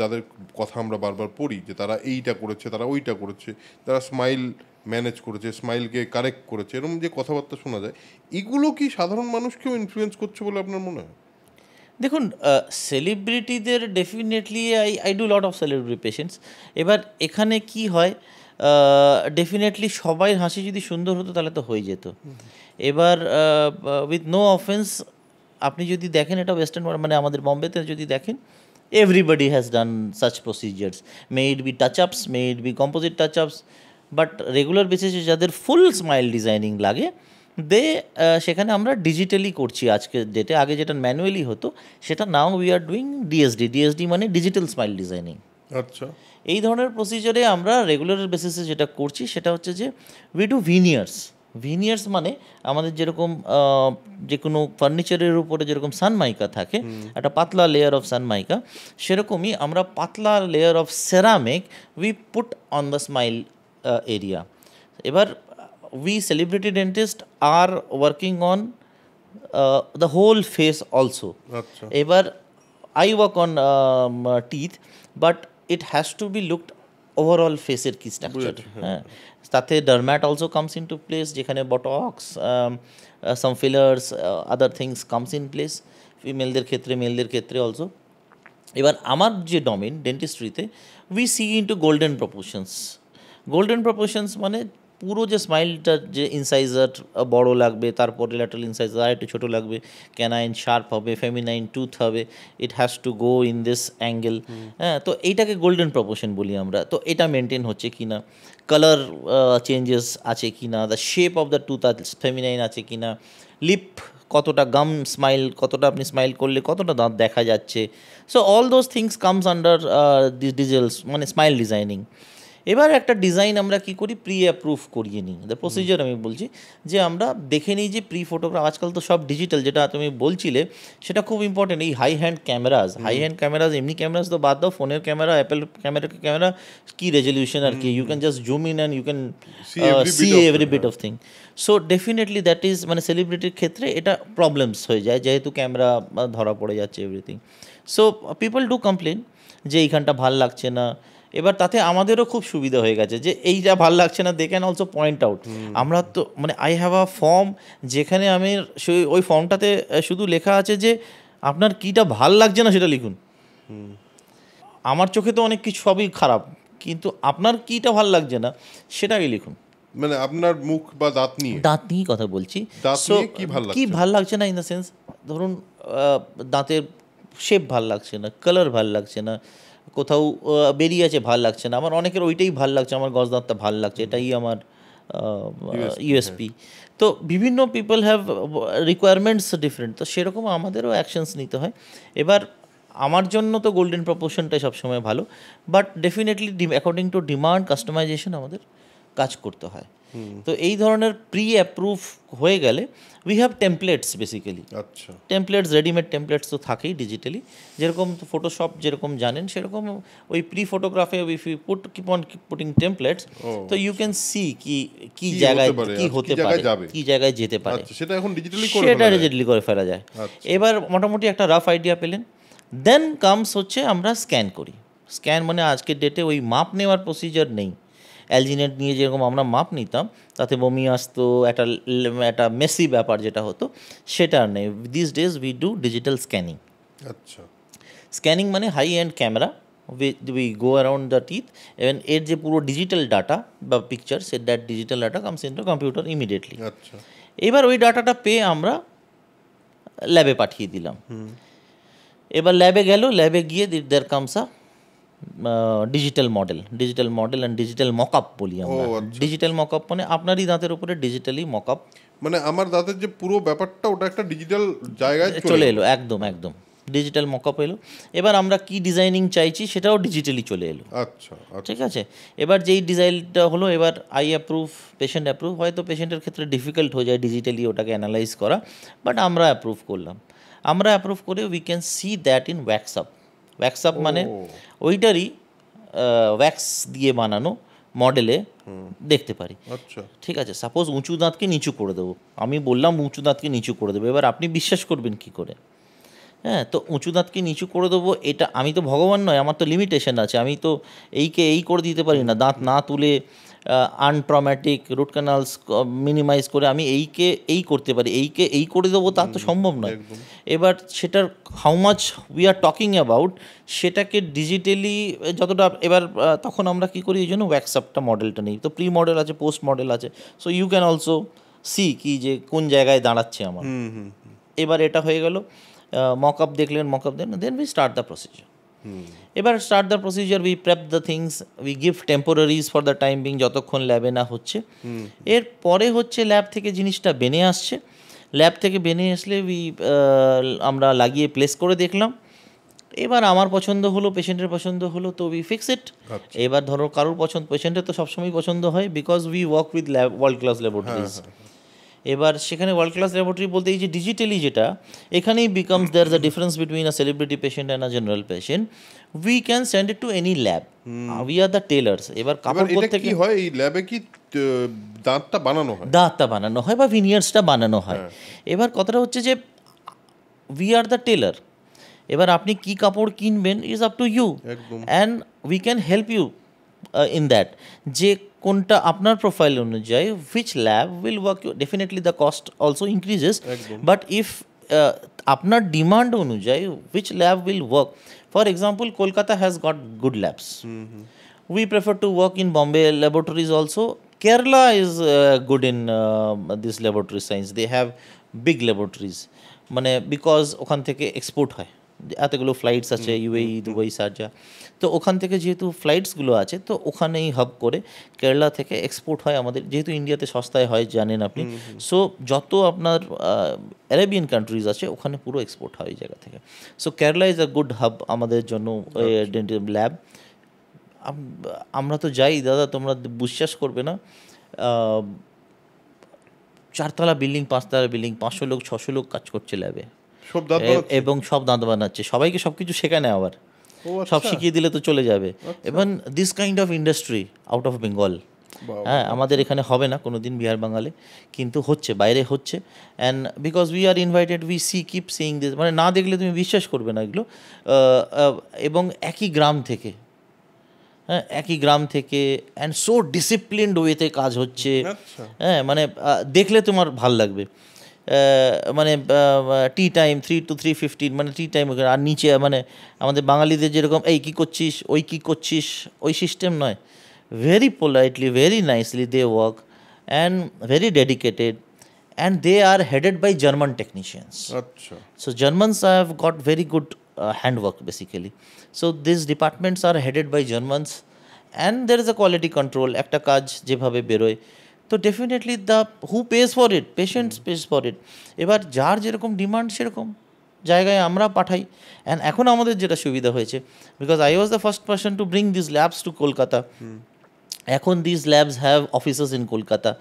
যাদের কথা আমরা বারবার পড়ি যে তারা এইটা করেছে, তারা ওইটা করেছে, তারা স্মাইল ম্যানেজ করেছে, স্মাইলকে কারেক্ট করেছে, এরকম যে কথাবার্তা শোনা যায়, এগুলো কি সাধারণ মানুষকেও ইনফ্লুয়েন্স করছে বলে আপনার মনে হয়? দেখুন, সেলিব্রিটিদের definitely I do lot of celebrity patients. এবার এখানে কি হয়, ডেফিনেটলি সবাই হাসি যদি সুন্দর হতো তাহলে তো হয়ে যেত। এবার উইথ নো অফেন্স, আপনি যদি দেখেন এটা ওয়েস্টার্ন, মানে আমাদের বম্বেতে যদি দেখেন, everybody has done such procedures, May it be touch আপস, মে ইট বি কম্পোজিট টাচ আপস, বাট রেগুলার বেসিসে যাদের ফুল স্মাইল ডিজাইনিং লাগে, সেখানে আমরা ডিজিটালি করছি আজকের ডেটে। আগে যেটা ম্যানুয়ালি হতো সেটা now we are doing DSD মানে ডিজিটাল স্মাইল ডিজাইনিং। আচ্ছা, এই ধরনের প্রসিজারে আমরা রেগুলার বেসিসে যেটা করছি সেটা হচ্ছে যে উই ডু ভিনিয়ার্স মানে আমাদের যেরকম যে কোনো ফার্নিচারের উপরে যেরকম সানমাইকা থাকে, একটা পাতলা লেয়ার অফ সানমাইকা, সেরকমই আমরা পাতলা layer of ceramic we put on the smile area. এবার we celebrity dentists are working on the whole face also. এবার I work on teeth, but it has to be looked overall ফেসের কি structure. হ্যাঁ, তাতে dermat also comes in to place, যেখানে Botox, some fillers, other things comes in place, ফিমেলদের ক্ষেত্রে, মেলদের ক্ষেত্রে অলসো। এবার আমার যে ডোমেন ডেন্টিস্ট্রিতে, we see into golden proportions মানে পুরো যে স্মাইলটা যে ইনসাইজার বড় লাগবে, তারপরে ল্যাটারাল ইনসাইজার আর একটু ছোটো লাগবে, ক্যানাইন শার্প হবে, ফেমিনাইন টুথ হবে, ইট has to go in this angle. হ্যাঁ, তো এইটাকে গোল্ডেন প্রপোর্শন বলি আমরা। তো এটা মেনটেন হচ্ছে কি না, কালার চেঞ্জেস আছে কি না, the shape of the tooth feminine আছে কি না, লিপ কতটা গাম স্মাইল, কতটা আপনি স্মাইল করলে কতটা দাঁত দেখা যাচ্ছে। So all those things comes under this digital মানে স্মাইল ডিজাইনিং। এবার একটা ডিজাইন আমরা কি করি, প্রি অ্যাপ্রুভ করিয়ে নিই। দ্য প্রসিজার আমি বলছি যে আমরা দেখে নিই যে প্রি ফটোগ্রাফ, আজকাল তো সব ডিজিটাল, যেটা তুমি বলছিলে সেটা খুব ইম্পর্টেন্ট। এই হাই হ্যান্ড ক্যামেরাজ, এমনি ক্যামেরাজ তো বাদ দাও, ফোনের ক্যামেরা, অ্যাপেল ক্যামেরা কি রেজলিউশন আর কি, you can just zoom in and you can see every bit of thing. So definitely that is, মানে সেলিব্রিটির ক্ষেত্রে এটা প্রবলেমস হয়ে যায়, যেহেতু ক্যামেরা ধরা পড়ে যাচ্ছে everything. So people do complain যে এইখানটা ভাল লাগছে না। এবার তাতে আমাদেরও খুব সুবিধা হয়ে গেছে যে এইটা ভাল লাগছে না, they can also point out. আমরা তো মানে আই হ্যাভ আ ফর্ম, যেখানে আমি ওই ফর্মটাতে শুধু লেখা আছে যে আপনার কীটা ভাল লাগছে না সেটা লিখুন। আমার চোখে তো অনেক কিছু সবই খারাপ, কিন্তু আপনার কীটা ভাল লাগছে না সেটাই লিখুন। মানে আপনার মুখ বা দাঁত নিয়েই কথা বলছি। কি ভাল লাগছে না ইন দ্য সেন্স, ধরুন দাঁতের শেপ ভাল লাগছে না, কালার ভাল লাগছে না, কোথাও বেরিয়ে আছে ভাল লাগছে না। আমার অনেকের ওইটাই ভাল লাগছে, আমার গজ দাঁতটা ভাল লাগছে, এটাই আমার ইউএসপি। তো বিভিন্ন পিপল হ্যাভ রিকোয়ারমেন্টস ডিফারেন্ট, তো সেরকম আমাদেরও অ্যাকশনস নিতে হয়। এবার আমার জন্য তো গোল্ডেন প্রপোর্শনটাই সবসময় ভালো, but definitely according to demand customisation আমাদের কাজ করতে হয়। তো এই ধরনের প্রি অ্যাপ্রুভ হয়ে গেলে উই হ্যাভ টেমপ্লেটস বেসিক্যালি। আচ্ছা, টেমপ্লেটস, রেডিমেড টেমপ্লেটস তো থাকেই ডিজিটালি, যেরকম ফটোশপ যেরকম জানেন সেরকম ওই প্রি ফটোগ্রাফে if you keep on putting templates, তো ইউ ক্যান সি কি জায়গায় কি হতে পারে, কি জায়গায় যেতে পারে, সেটা এখন ডিজিটালি সেটা ডিজিটালি করে ফেলা যায়। এবার মোটামুটি একটা রাফ আইডিয়া পেলেন, দেন কামস হচ্ছে আমরা স্ক্যান করি। স্ক্যান মানে আজকের ডেটে ওই মাপ নেওয়ার প্রসিজার নেই। অ্যালজিনেট নিয়ে যেরকম আমরা মাপ নিতাম, তাতে বমি আসতো, একটা মেসি ব্যাপার যেটা হতো, সেটা আর নেই। These days we do digital scanning. আচ্ছা, স্ক্যানিং মানে high end camera, we go around the teeth, এবং এর যে পুরো ডিজিটাল ডাটা বা পিকচার, সে that digital data comes in two computer immediately. আচ্ছা, এবার ওই ডাটাটা পেয়ে আমরা ল্যাবে পাঠিয়ে দিলাম। এবার ল্যাবে গেল, ল্যাবে গিয়ে there comes a digital model and digital mockup বলি আমরা। ডিজিটাল মকআপ মানে আপনারই দাঁতের উপরে ডিজিটালি মকআপ, মানে আমার দাঁতের যে পুরো ব্যাপারটা ওটা একটা ডিজিটাল জায়গায় চলে এলো, একদম একদম ডিজিটাল মকআপ এলো। এবার আমরা কি ডিজাইনিং চাইছি সেটাও ডিজিটালি চলে এলো। আচ্ছা, ঠিক আছে, এবার যেই ডিজাইনটা হলো, এবার আই অ্যাপ্রুভ, পেশেন্ট অ্যাপ্রুভ, হয়তো পেশেন্টের ক্ষেত্রে ডিফিকাল্ট হয়ে যায় ডিজিটালি ওটাকে অ্যানালাইজ করা, বাট আমরা অ্যাপ্রুভ করলাম। আমরা অ্যাপ্রুভ করে we can see that in wax up মানে ওইটারই ওয়্যাক্স দিয়ে বানানো মডেলে দেখতে পারি। আচ্ছা, ঠিক আছে, সাপোজ উঁচু দাঁতকে নিচু করে দেবো, আমি বললাম উঁচু দাঁতকে নিচু করে দেবো, এবার আপনি বিশ্বাস করবেন কি করে? হ্যাঁ, তো উঁচু দাঁতকে নিচু করে দেবো, এটা আমি তো ভগবান নয়, আমার তো লিমিটেশন আছে, আমি তো এই করে দিতে পারি না। দাঁত না তুলে আনট্রমেটিক রুট ক্যানালস মিনিমাইজ করে আমি এই করতে পারি, এই করে দেবো, তা তো সম্ভব নয়। এবার সেটার how much we are talking about, সেটাকে ডিজিটালি যতটা, এবার তখন আমরা কী করি, এই জন্য ওয়্যাক্সআপটা মডেলটা নেই। তো প্রি মডেল আছে, পোস্ট মডেল আছে, so you can also see কি যে কোন জায়গায় দাঁড়াচ্ছে আমার। এবার এটা হয়ে গেল, মক আপ দেখলেন, then we start the procedure. এবার start the procedure, we prep the things, we give temporaries for the time being, যতক্ষণ ল্যাবে না হচ্ছে। এরপরে হচ্ছে ল্যাব থেকে জিনিসটা বেনে আসছে, ল্যাব থেকে বেনে আসলে আমরা লাগিয়ে প্লেস করে দেখলাম। এবার আমার পছন্দ হলো, পেশেন্টের পছন্দ হলো, তো উই ফিক্স ইট। এবার ধরো কারোর পছন্দ, পেশেন্টের তো সবসময় পছন্দ হয়, because we work with world class laboratories. এবার সেখানে ওয়ার্ল্ড ক্লাস ল্যাবরেটরি বলতে এই যে ডিজিটালি যেটা, এখানেই becomes there is a difference between a celebrity patient and a general patient. We can send it to any lab, we are the tailors. এবার কাপড় থেকে হয় এই ল্যাবে কি দাঁতটা বানানো হয় বা ভিনিয়ার্সটা বানানো হয়। এবার কথাটা হচ্ছে যে উই আর দ্য টেলার, এবার আপনি কি কাপড় কিনবেন is up to you, and we can help you in that, যে কোনটা আপনার প্রোফাইল অনুযায়ী which lab will work you. Definitely the cost also increases, but if আপনার ডিমান্ড অনুযায়ী which lab will work. For example, Kolkata has got good labs, we prefer to work in Bombay laboratories also. Kerala is good in this laboratory science, they have big laboratories, মানে because ওখান থেকে export হয়, এতগুলো flights আছে, UAE, Dubai, Sharjah, তো ওখান থেকে যেহেতু ফ্লাইটসগুলো আছে, তো ওখানেই হাব করে কেরালা থেকে এক্সপোর্ট হয় আমাদের, যেহেতু ইন্ডিয়াতে সস্তায় হয় জানেন আপনি। সো যত আপনার অ্যারাবিয়ান কান্ট্রিজ আছে ওখানে পুরো এক্সপোর্ট হয় ওই জায়গা থেকে। So Kerala is a good hub আমাদের জন্য ডেন্টাল ল্যাব। আমরা তো যাই দাদা, তোমরা বিশ্বাস করবে না, 4তলা বিল্ডিং, 5তলা বিল্ডিং, 500 লোক 600 লোক কাজ করছে ল্যাবে, এবং সব দাঁত বানাচ্ছে, সবাইকে সব কিছু শেখায় না, আবার সব শিখিয়ে দিলে তো চলে যাবে। এবং this kind of industry out of Bengal, হ্যাঁ, আমাদের এখানে হবে না কোনো দিন বিহার বাঙালে, কিন্তু হচ্ছে, বাইরে হচ্ছে। And because we are invited, we keep seeing this, মানে না দেখলে তুমি বিশ্বাস করবে না এগুলো। এবং একই গ্রাম থেকে, হ্যাঁ, একই গ্রাম থেকে, অ্যান্ড সো ডিসিপ্লিনড ওয়েতে কাজ হচ্ছে। হ্যাঁ, মানে দেখলে তোমার ভাল লাগবে। মানে টি টাইম 3 to 3:15, মানে টি টাইম। আর নিচে মানে আমাদের বাঙালিদের যেরকম এই কী করছিস, কী করছিস, ওই সিস্টেম নয়। Very politely, very nicely they work, and very dedicated, and they are headed by German technicians. So Germans have got very good handwork basically. So these departments are headed by Germans, and there is a quality control, একটা কাজ যেভাবে বেরোয়। তো তো definitely who pays for it, patients pays for it. এবার যার যেরকম demand সেরকম জায়গায় আমরা পাঠাই। অ্যান্ড এখন আমাদের যেটা সুবিধা হয়েছে, because I was the first person to bring this labs to Kolkata, এখন this labs have offices in Kolkata.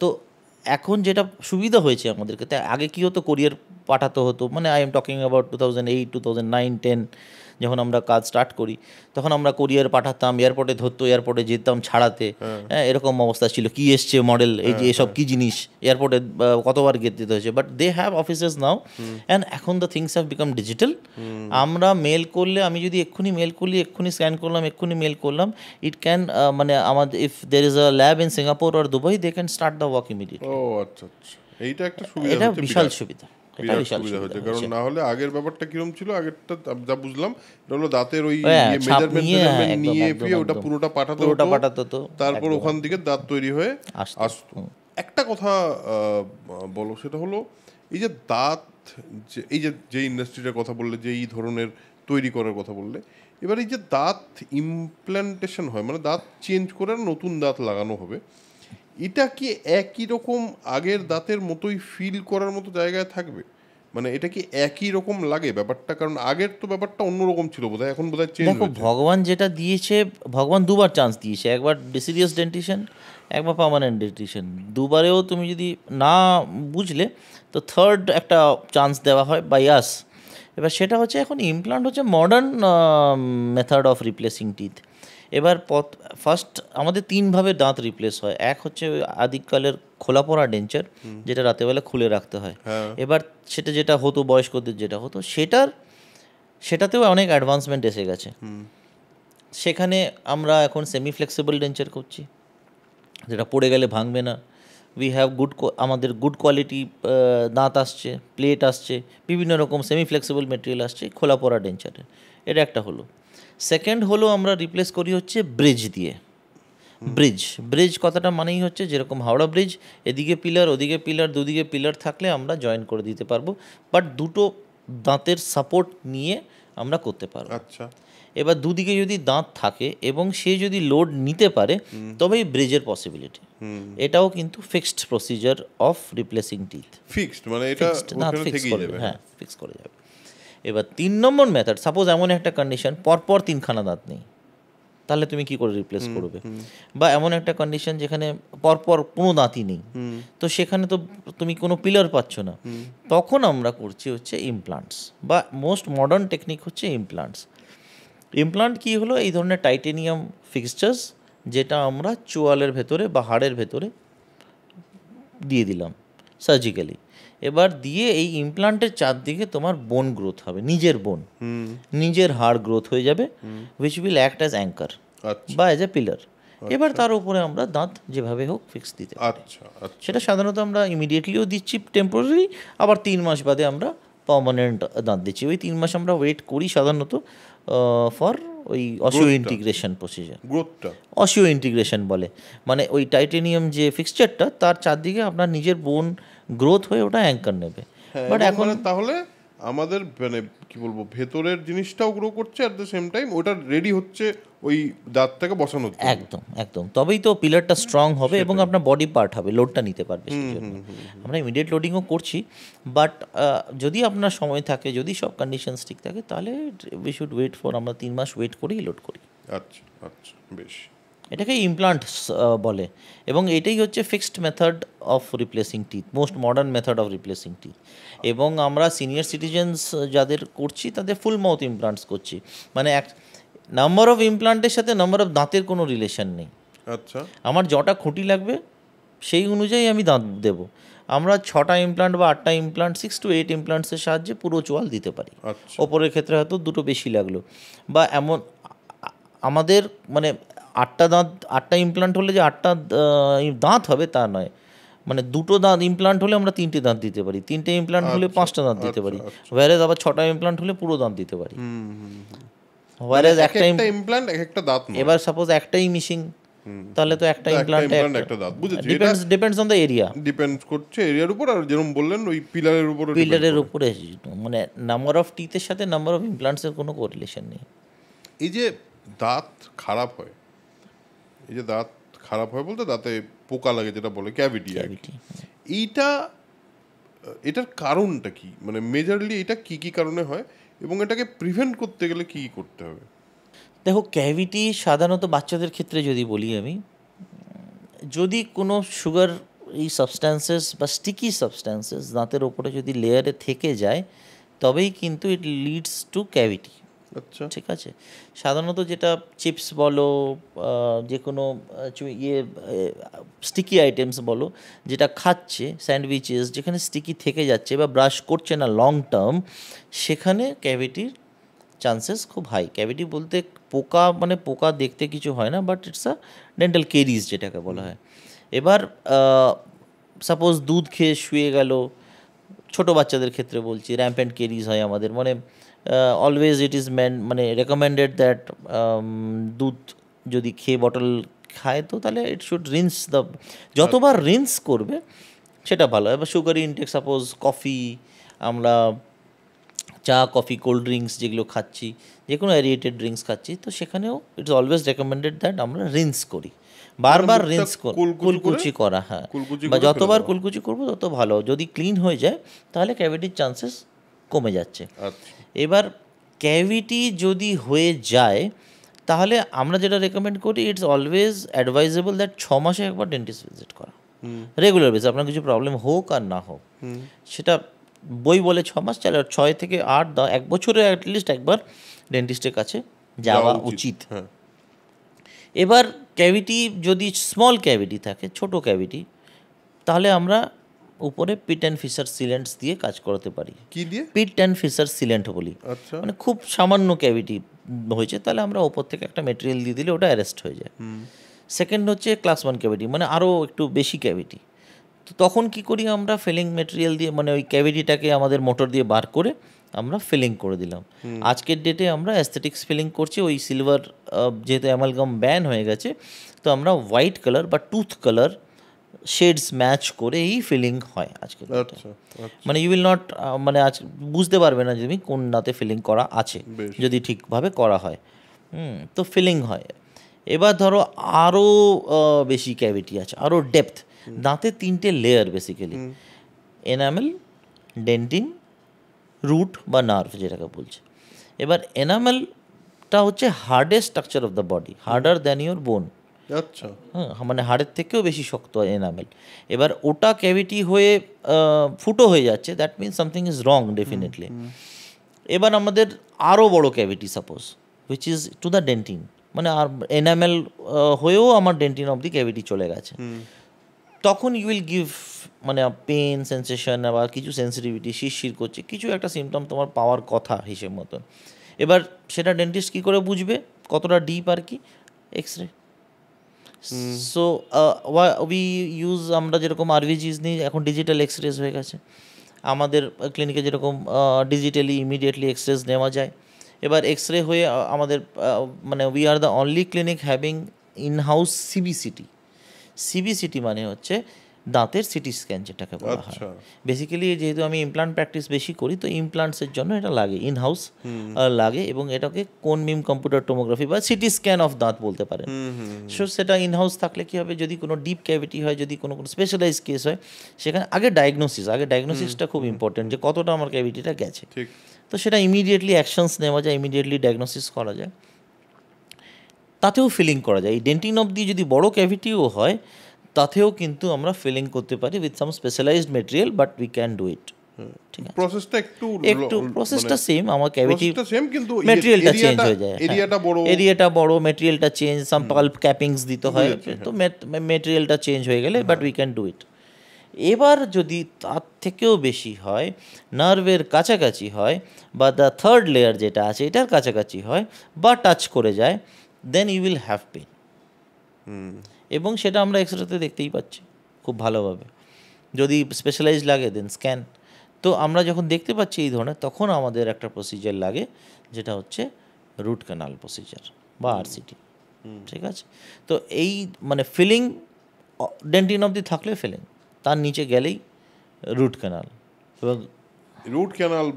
তো এখন যেটা সুবিধা হয়েছে আমাদেরকে, তাই আগে কী হতো, কোরিয়ার পাঠাতে হতো, মানে আই এম টকিং অ্যাবাউট 2008, 2009, 10 যখন আমরা কাজ স্টার্ট করি, তখন আমরা কোরিয়ার পাঠাতাম, এয়ারপোর্টে ধরতো, এয়ারপোর্টে যেতাম ছাড়াতে। হ্যাঁ, এরকম অবস্থা ছিল, কি এসছে মডেল, এই যে এসব কী জিনিস, এয়ারপোর্টে কতবার গেট দিতে হয়েছে। But they have offices now, and এখন the things have become digital. আমরা মেল করলে, আমি যদি এক্ষুনি মেল করলি, এক্ষুনি স্ক্যান করলাম, এক্ষুনি মেল করলাম, ইট ক্যান মানে আমাদের, if there is a lab in Singapore or Dubai, they can start the work immediately. ও আচ্ছা আচ্ছা, এইটা একটা সুবিধা, এটা হচ্ছে বিশাল সুবিধা, এটা বিরাট বিশাল সুবিধা হচ্ছে। সুবিধা কারণ হচ্ছে। না হলে আগের ব্যাপারটা কিরম ছিল, আগেরটা যা বুঝলাম এটা হলো দাঁতের ওই হ্যাঁ, ছাপ মেজারমেন্ট নিয়ে, হ্যাঁ, একদম, নিয়ে একদম, ফিরে ওটা একদম। পুরোটা পাঠাতে পুরোটা হতো, পাঠাতে হতো, তারপর একদম, ওখান থেকে দাঁত তৈরি হয়ে আসতো। আসতো। একটা কথা বলো, সেটা হলো এই যে দাঁত, এই যে ইন্ডাস্ট্রিটার কথা বললে, যে এই ধরনের তৈরি করার কথা বললে, এবার এই যে দাঁত ইমপ্ল্যান্টেশন হয়, মানে দাঁত চেঞ্জ করে নতুন দাঁত লাগানো হবে, এটা কি একই রকম আগের দাঁতের মতোই ফিল করার মতো জায়গায় থাকবে? মানে এটা কি একই রকম লাগে ব্যাপারটা? কারণ আগের তো ব্যাপারটা অন্যরকম ছিল বোধহয়, এখন বোধহয় চেঞ্জ দেখো, হয়েছে। ভগবান যেটা দিয়েছে, ভগবান দুবার চান্স দিয়েছে, একবার ডিসিডিয়াস ডেন্টিশন, একবার পার্মানেন্ট ডেন্টিশন। দুবারেও তুমি যদি না বুঝলে, তো থার্ড একটা চান্স দেওয়া হয় বাই আস। এবার সেটা হচ্ছে, এখন ইমপ্লান্ট হচ্ছে modern method of replacing teeth. এবার ফার্স্ট আমাদের তিনভাবে দাঁত রিপ্লেস হয়। এক হচ্ছে ওই আদিকালের খোলা পড়া ডেঞ্চার, যেটা রাতেরবেলা খুলে রাখতে হয়। এবার সেটা যেটা হতো, বয়স্কদের যেটা হতো, সেটাতেও অনেক অ্যাডভান্সমেন্ট এসে গেছে। সেখানে আমরা এখন সেমি ফ্লেক্সিবল ডেঞ্চার করছি, যেটা পড়ে গেলে ভাঙবে না। উই হ্যাভ আমাদের গুড কোয়ালিটি দাঁত আসছে, প্লেট আসছে, বিভিন্ন রকম সেমি ফ্লেক্সিবল মেটেরিয়াল আসছে খোলা পড়া ডেঞ্চারের। এটা একটা হলো। সেকেন্ড হলো, আমরা রিপ্লেস করি হচ্ছে ব্রিজ দিয়ে। ব্রিজ কথাটা মানেই হচ্ছে, যেরকম হাওড়া ব্রিজ, এদিকে পিলার, ওদিকে পিলার, দুদিকে পিলার থাকলে আমরা জয়েন করে দিতে পারবো, বাট দুটো দাঁতের সাপোর্ট নিয়ে আমরা করতে পারবো। আচ্ছা, এবার দুদিকে যদি দাঁত থাকে এবং সে যদি লোড নিতে পারে, তবেই ব্রিজের পসিবিলিটি। এটাও কিন্তু fixed procedure of replacing teeth. Fixed মানে এটা দাঁত ওখানে ফিক্স থেকেই করে, যাবে। হ্যাঁ, ফিক্স করে যাবে। এবার 3 নম্বর মেথড, সাপোজ এমন একটা কন্ডিশন, পরপর 3খানা দাঁত নেই, তাহলে তুমি কি করে রিপ্লেস করবে? বা এমন একটা কন্ডিশন যেখানে পরপর কোনো দাঁতই নেই, তো সেখানে তো তুমি কোনো পিলার পাচ্ছ না, তখন আমরা করছি হচ্ছে ইমপ্লান্টস, বা মোস্ট মডার্ন টেকনিক হচ্ছে ইমপ্লান্টস। ইমপ্লান্ট কী হলো, এই ধরনের টাইটেনিয়াম ফিক্সচার্স, যেটা আমরা চোয়ালের ভেতরে বা হাড়ের ভেতরে দিয়ে দিলাম সার্জিক্যালি। এবার দিয়ে এই ইমপ্লান্টের চারদিকে তোমার বোন গ্রোথ হবে, নিজের বোন, নিজের হাড় গ্রোথ হয়ে যাবে, which will act as anchor বা অ্যাজ এ পিলার। এবার তার উপরে আমরা দাঁত যেভাবে হোক ফিক্স দিতে পারি। আচ্ছা আচ্ছা, সেটা সাধারণত আমরা ইমিডিয়েটলিও দিচ্ছি টেম্পোরারি, আবার 3 মাস বাদে আমরা পার্মানেন্ট দাঁত দিচ্ছি। ওই 3 মাস আমরা ওয়েট করি সাধারণত ফর ওই অসিও ইন্টিগ্রেশন প্রসিজার। গ্রোথটা অসিও ইন্টিগ্রেশন বলে, মানে ওই টাইটেনিয়াম যে ফিক্সচারটা, তার চারদিকে আপনার নিজের বোন গ্রোথ হয়ে ওটা অ্যাঙ্কার নেবে। বাট এখন তাহলে আমাদের মানে কি বলবো, ভেতরের জিনিসটাও গ্রো করছে, অ্যাট দ্য সেম টাইম ওটা রেডি হচ্ছে ওই দাঁতটাকে বসানোর জন্য। একদম একদম, তবেই তো পিলারটা স্ট্রং হবে এবং আপনার বডি পার্ট হবে, লোডটা নিতে পারবে। সেই জন্য আমরা ইমিডিয়েট লোডিংও করছি, বাট যদি আপনার সময় থাকে, যদি সব কন্ডিশনস ঠিক থাকে, তাহলে উই শুড ওয়েট ফর, আমরা 3 মাস ওয়েট করেই লোড করি। আচ্ছা আচ্ছা, বেশ। এটাকে ইমপ্লান্ট বলে, এবং এটাই হচ্ছে fixed method of replacing teeth, most modern method of replacing teeth. এবং আমরা সিনিয়র সিটিজেন্স যাদের করছি, তাদের ফুল মাউথ ইমপ্লান্টস করছি, মানে নাম্বার অফ ইমপ্লান্টের সাথে নাম্বার অফ দাঁতের কোনো রিলেশন নেই। আচ্ছা, আমার যটা খুঁটি লাগবে সেই অনুযায়ী আমি দাঁত দেবো। আমরা 6টা ইমপ্লান্ট বা 8টা ইমপ্লান্ট, 6 to 8 ইমপ্লান্টসের সাহায্যে পুরো চোয়াল দিতে পারি। আচ্ছা, ওপরের ক্ষেত্রে হয়তো 2টো বেশি লাগলো, বা এমন আমাদের মানে 8টা ইমপ্লান্ট হলে যে 8টা দাঁত হবে তা নয়, মানে 2টো দাঁত ইমপ্লান্ট হলে আমরা 3টে দাঁত দিতে পারি, 3টে ইমপ্লান্ট হলে 5টা দাঁত দিতে পারি, ওয়ারেজ আবার 6টা ইমপ্লান্ট হলে পুরো দাঁত দিতে পারি। ওয়ারেজ একটা ইমপ্ল্যান্ট এক একটা দাঁত নয়। এবার সাপোজ একটাই মিসিং, তাহলে তো একটা ইমপ্লান্টে একটা দাঁত, বুঝেছি। Depends on the area, depends করছে এরিয়ার উপর, আর যেরকম বললেন ওই পিলারের উপর, পিলারের উপরে, মানে নাম্বার অফ টিথের সাথে নাম্বার অফ ইমপ্লান্টসের কোনো কোরিলেশন নেই। এই যে দাঁত খারাপ হয়, এই যে দাঁত খারাপ হয় বলতে দাঁতে পোকা লাগে যেটা বলে ক্যাভিটি, ক্যাভিটি। এটার কারণটা কি, মানে মেজরলি এটা কি কি কারণে হয় এবং এটাকে প্রিভেন্ট করতে গেলে কি করতে হবে? দেখো, ক্যাভিটি সাধারণত বাচ্চাদের ক্ষেত্রে যদি বলি আমি, যদি কোনো সুগার এই সাবস্ট্যান্সেস বা স্টিকি সাবস্ট্যান্সেস দাঁতের ওপরে যদি লেয়ারে থেকে যায়, তবেই কিন্তু ইট লিডস টু ক্যাভিটি। আচ্ছা, ঠিক আছে। সাধারণত যেটা চিপস বলো, যে কোনো স্টিকি আইটেমস বলো, যেটা খাচ্ছে, স্যান্ডউইচেস যেখানে স্টিকি থেকে যাচ্ছে বা ব্রাশ করছে না লং টার্ম, সেখানে ক্যাভিটির চান্সেস খুব হাই। ক্যাভিটি বলতে পোকা, মানে পোকা দেখতে কিছু হয় না, but it's a dental caries যেটাকে বলা হয়। এবার সাপোজ দুধ খেয়ে শুয়ে গেল, ছোটো বাচ্চাদের ক্ষেত্রে বলছি, র্যাম্পেন্ট কেরিজ হয় আমাদের, মানে অলওয়েজ ইট ইজ মানে রেকমেন্ডেড দ্যাট দুধ যদি খেয়ে বটল খায় তো তাহলে ইট শুড রিন্স যতবার রিন্স করবে সেটা ভালো। এবার সুগারি ইনটেক, সাপোজ কফি, আমরা চা, কফি, কোল্ড ড্রিঙ্কস যেগুলো খাচ্ছি, যে কোনো অ্যারিয়েটেড ড্রিঙ্কস খাচ্ছি, তো সেখানেও ইটস অলওয়েজ রেকমেন্ডেড দ্যাট আমরা রিন্স করি, বারবার রিন্স কুলকুচি করা। হ্যাঁ, বা যতবার কুলকুচি করবো তত ভালো। যদি ক্লিন হয়ে যায় তাহলে ক্যাভিটির চান্সেস কমে যাচ্ছে। এবার ক্যাভিটি যদি হয়ে যায় তাহলে আমরা যেটা রেকমেন্ড করি, ইটস অলওয়েজ অ্যাডভাইজেবল দ্যাট 6 মাসে একবার ডেন্টিস্ট ভিজিট করা, রেগুলার বেসিস। আপনার কিছু প্রবলেম হোক আর না হোক, সেটা বই বলে 6 মাস, চলে 6 থেকে 8, 1 বছরে অ্যাটলিস্ট একবার ডেন্টিস্টের কাছে যাওয়া উচিত। এবার ক্যাভিটি যদি স্মল ক্যাভিটি থাকে, ছোট ক্যাভিটি, তাহলে আমরা উপরে পিট অ্যান্ড ফিশার সিলেন্টস দিয়ে কাজ করাতে পারি। কি দিয়ে? পিট অ্যান্ড ফিশার সিলেন্ট বলি। মানে খুব সামান্য ক্যাভিটি হয়েছে, তাহলে আমরা ওপর থেকে একটা মেটেরিয়াল দিয়ে দিলে ওটা অ্যারেস্ট হয়ে যায়। সেকেন্ড হচ্ছে ক্লাস 1 ক্যাভিটি, মানে আরও একটু বেশি ক্যাভিটি। তো তখন কি করি আমরা, ফিলিং মেটেরিয়াল দিয়ে, মানে ওই ক্যাভিটিটাকে আমাদের মোটর দিয়ে বার করে আমরা ফিলিং করে দিলাম। আজকের ডেটে আমরা অ্যাস্থেটিক্স ফিলিং করছি, ওই সিলভার, যেহেতু অ্যামালগাম ব্যান হয়ে গেছে, তো আমরা হোয়াইট কালার বা টুথ কালার শেডস ম্যাচ করে এই ফিলিং হয় আজকে। মানে ইউ উইল নট, মানে আজ বুঝতে পারবে না যে তুমি কোন দাঁতে ফিলিং করা আছে, যদি ঠিকভাবে করা হয়। তো ফিলিং হয়। এবার ধরো আরও বেশি ক্যাভিটি আছে, আরও ডেপথ। দাঁতে 3টে layer basically, enamel, dentin, root বা নার্ভ যেটাকে বলছে। এবার এনামেলটা হচ্ছে hardest structure of the body, harder than your bone. আচ্ছা, হ্যাঁ, মানে হাড়ের থেকেও বেশি শক্ত হয় এনামেল। এবার ওটা ক্যাভিটি হয়ে ফুটো হয়ে যাচ্ছে, that means something is wrong definitely. এবার আমাদের আরও বড় cavity suppose, which is to the dentin, মানে আর এনামেল হয়েও আমার ডেন্টিন অব দি ক্যাভিটি চলে গেছে, তখন ইউ উইল গিভ মানে পেন সেন্সেশন, আবার কিছু সেন্সিটিভিটি, শিরশির করছে, কিছু একটা সিমটম তোমার পাওয়ার কথা হিসেব মতন। এবার সেটা ডেন্টিস্ট কী করে বুঝবে কতটা ডিপ আর কি? এক্স-রে। সো উই ইউজ, আমরা যেরকম আরভিজিস নিই, এখন ডিজিটাল এক্সরেস হয়ে গেছে আমাদের ক্লিনিকে, যেরকম ডিজিটালি ইমিডিয়েটলি এক্সরেস নেওয়া যায়। এবার এক্সরে হয়ে আমাদের মানে we are the only clinic having in house CBCT. CBCT মানে হচ্ছে দাঁতের সিটি স্ক্যান যেটাকে বলা হয়। বেসিক্যালি যেহেতু আমি ইমপ্লান্ট প্র্যাকটিস বেশি করি, তো ইমপ্লান্টসের জন্য এটা লাগে, ইন হাউস লাগে, এবং এটাকে কোন মিম কম্পিউটার টোমোগ্রাফি বা সিটি স্ক্যান অফ দাঁত বলতে পারেন। সো সেটা ইন হাউস থাকলে কী হবে, যদি কোনো ডিপ ক্যাভিটি হয়, যদি কোনো স্পেশালাইজ কেস হয়, সেখানে আগে ডায়াগনোসিসটা খুব ইম্পর্টেন্ট, যে কতটা আমার ক্যাভিটিটা গেছে। তো সেটা ইমিডিয়েটলি অ্যাকশনস নেওয়া যায়, ইমিডিয়েটলি ডায়াগনোসিস করা যায়, তাতেও ফিলিং করা যায়। এই ডেন্টিন অবধি যদি বড় ক্যাভিটিও হয়, তাতেও কিন্তু আমরা ফিলিং করতে পারি with some specialised material, but we can do it. ঠিক আছে, প্রসেসটা সেম, আমার ক্যাভিটি মেটেরিয়ালটা চেঞ্জ হয়ে যায়, এরিয়াটা বড়, মেটেরিয়ালটা চেঞ্জ, সাম পাল্প ক্যাপিংস দিতে হয়, তো মেটেরিয়ালটা চেঞ্জ হয়ে গেলে, বাট উই ক্যান ডু ইট। এবার যদি তার থেকেও বেশি হয়, নার্ভের কাছাকাছি হয়, বা দ্য থার্ড লেয়ার যেটা আছে এটার কাছাকাছি হয়, বা টাচ করে যায়, then you will have pain. এবং সেটা আমরা এক্সরেতে দেখতেই পাচ্ছি খুব ভালোভাবে। যদি স্পেশালাইজ লাগে দেন স্ক্যান। তো আমরা যখন দেখতে পাচ্ছি এই ধরনের, তখন আমাদের একটা প্রসিজার লাগে, যেটা হচ্ছে রুট ক্যানাল প্রসিজার বা আরসিটি। ঠিক আছে, তো এই মানে ফিলিং ডেন্টিন অবধি থাকলে ফিলিং, তার নিচে গেলেই রুট ক্যানাল। এবং রুট ক্যানাল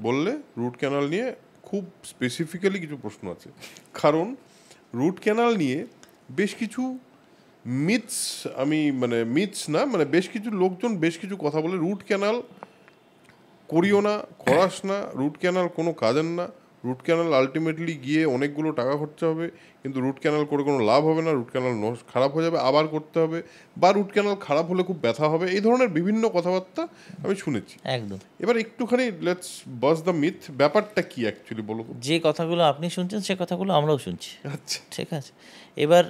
বললে রুট ক্যানাল নিয়ে খুব স্পেসিফিক্যালি কিছু প্রশ্ন আছে, কারণ রুট ক্যানাল নিয়ে বেশ কিছু মিথস, আমি মানে মিথস না, মানে বেশ কিছু লোকজন বেশ কিছু কথা বলে রুট ক্যানাল করিও না, করাস না, রুট ক্যানাল কোনো কাজের না, রুট ক্যানাল আলটিমেটলি গিয়ে অনেকগুলো টাকা খরচা হবে, কিন্তু রুট ক্যানাল করে কোনো লাভ হবে না, রুট ক্যানাল খারাপ হয়ে যাবে, আবার করতে হবে, বা রুট ক্যানাল খারাপ হলে খুব ব্যথা হবে, এই ধরনের বিভিন্ন কথাবার্তা আমি শুনেছি। একদম। এবার একটুখানি লেটস বাস দ্য মিথ, ব্যাপারটা কি অ্যাকচুয়ালি বলো তো। যে কথাগুলো আপনি শুনছেন সে কথাগুলো আমরাও শুনছি, আচ্ছা, ঠিক আছে। এবার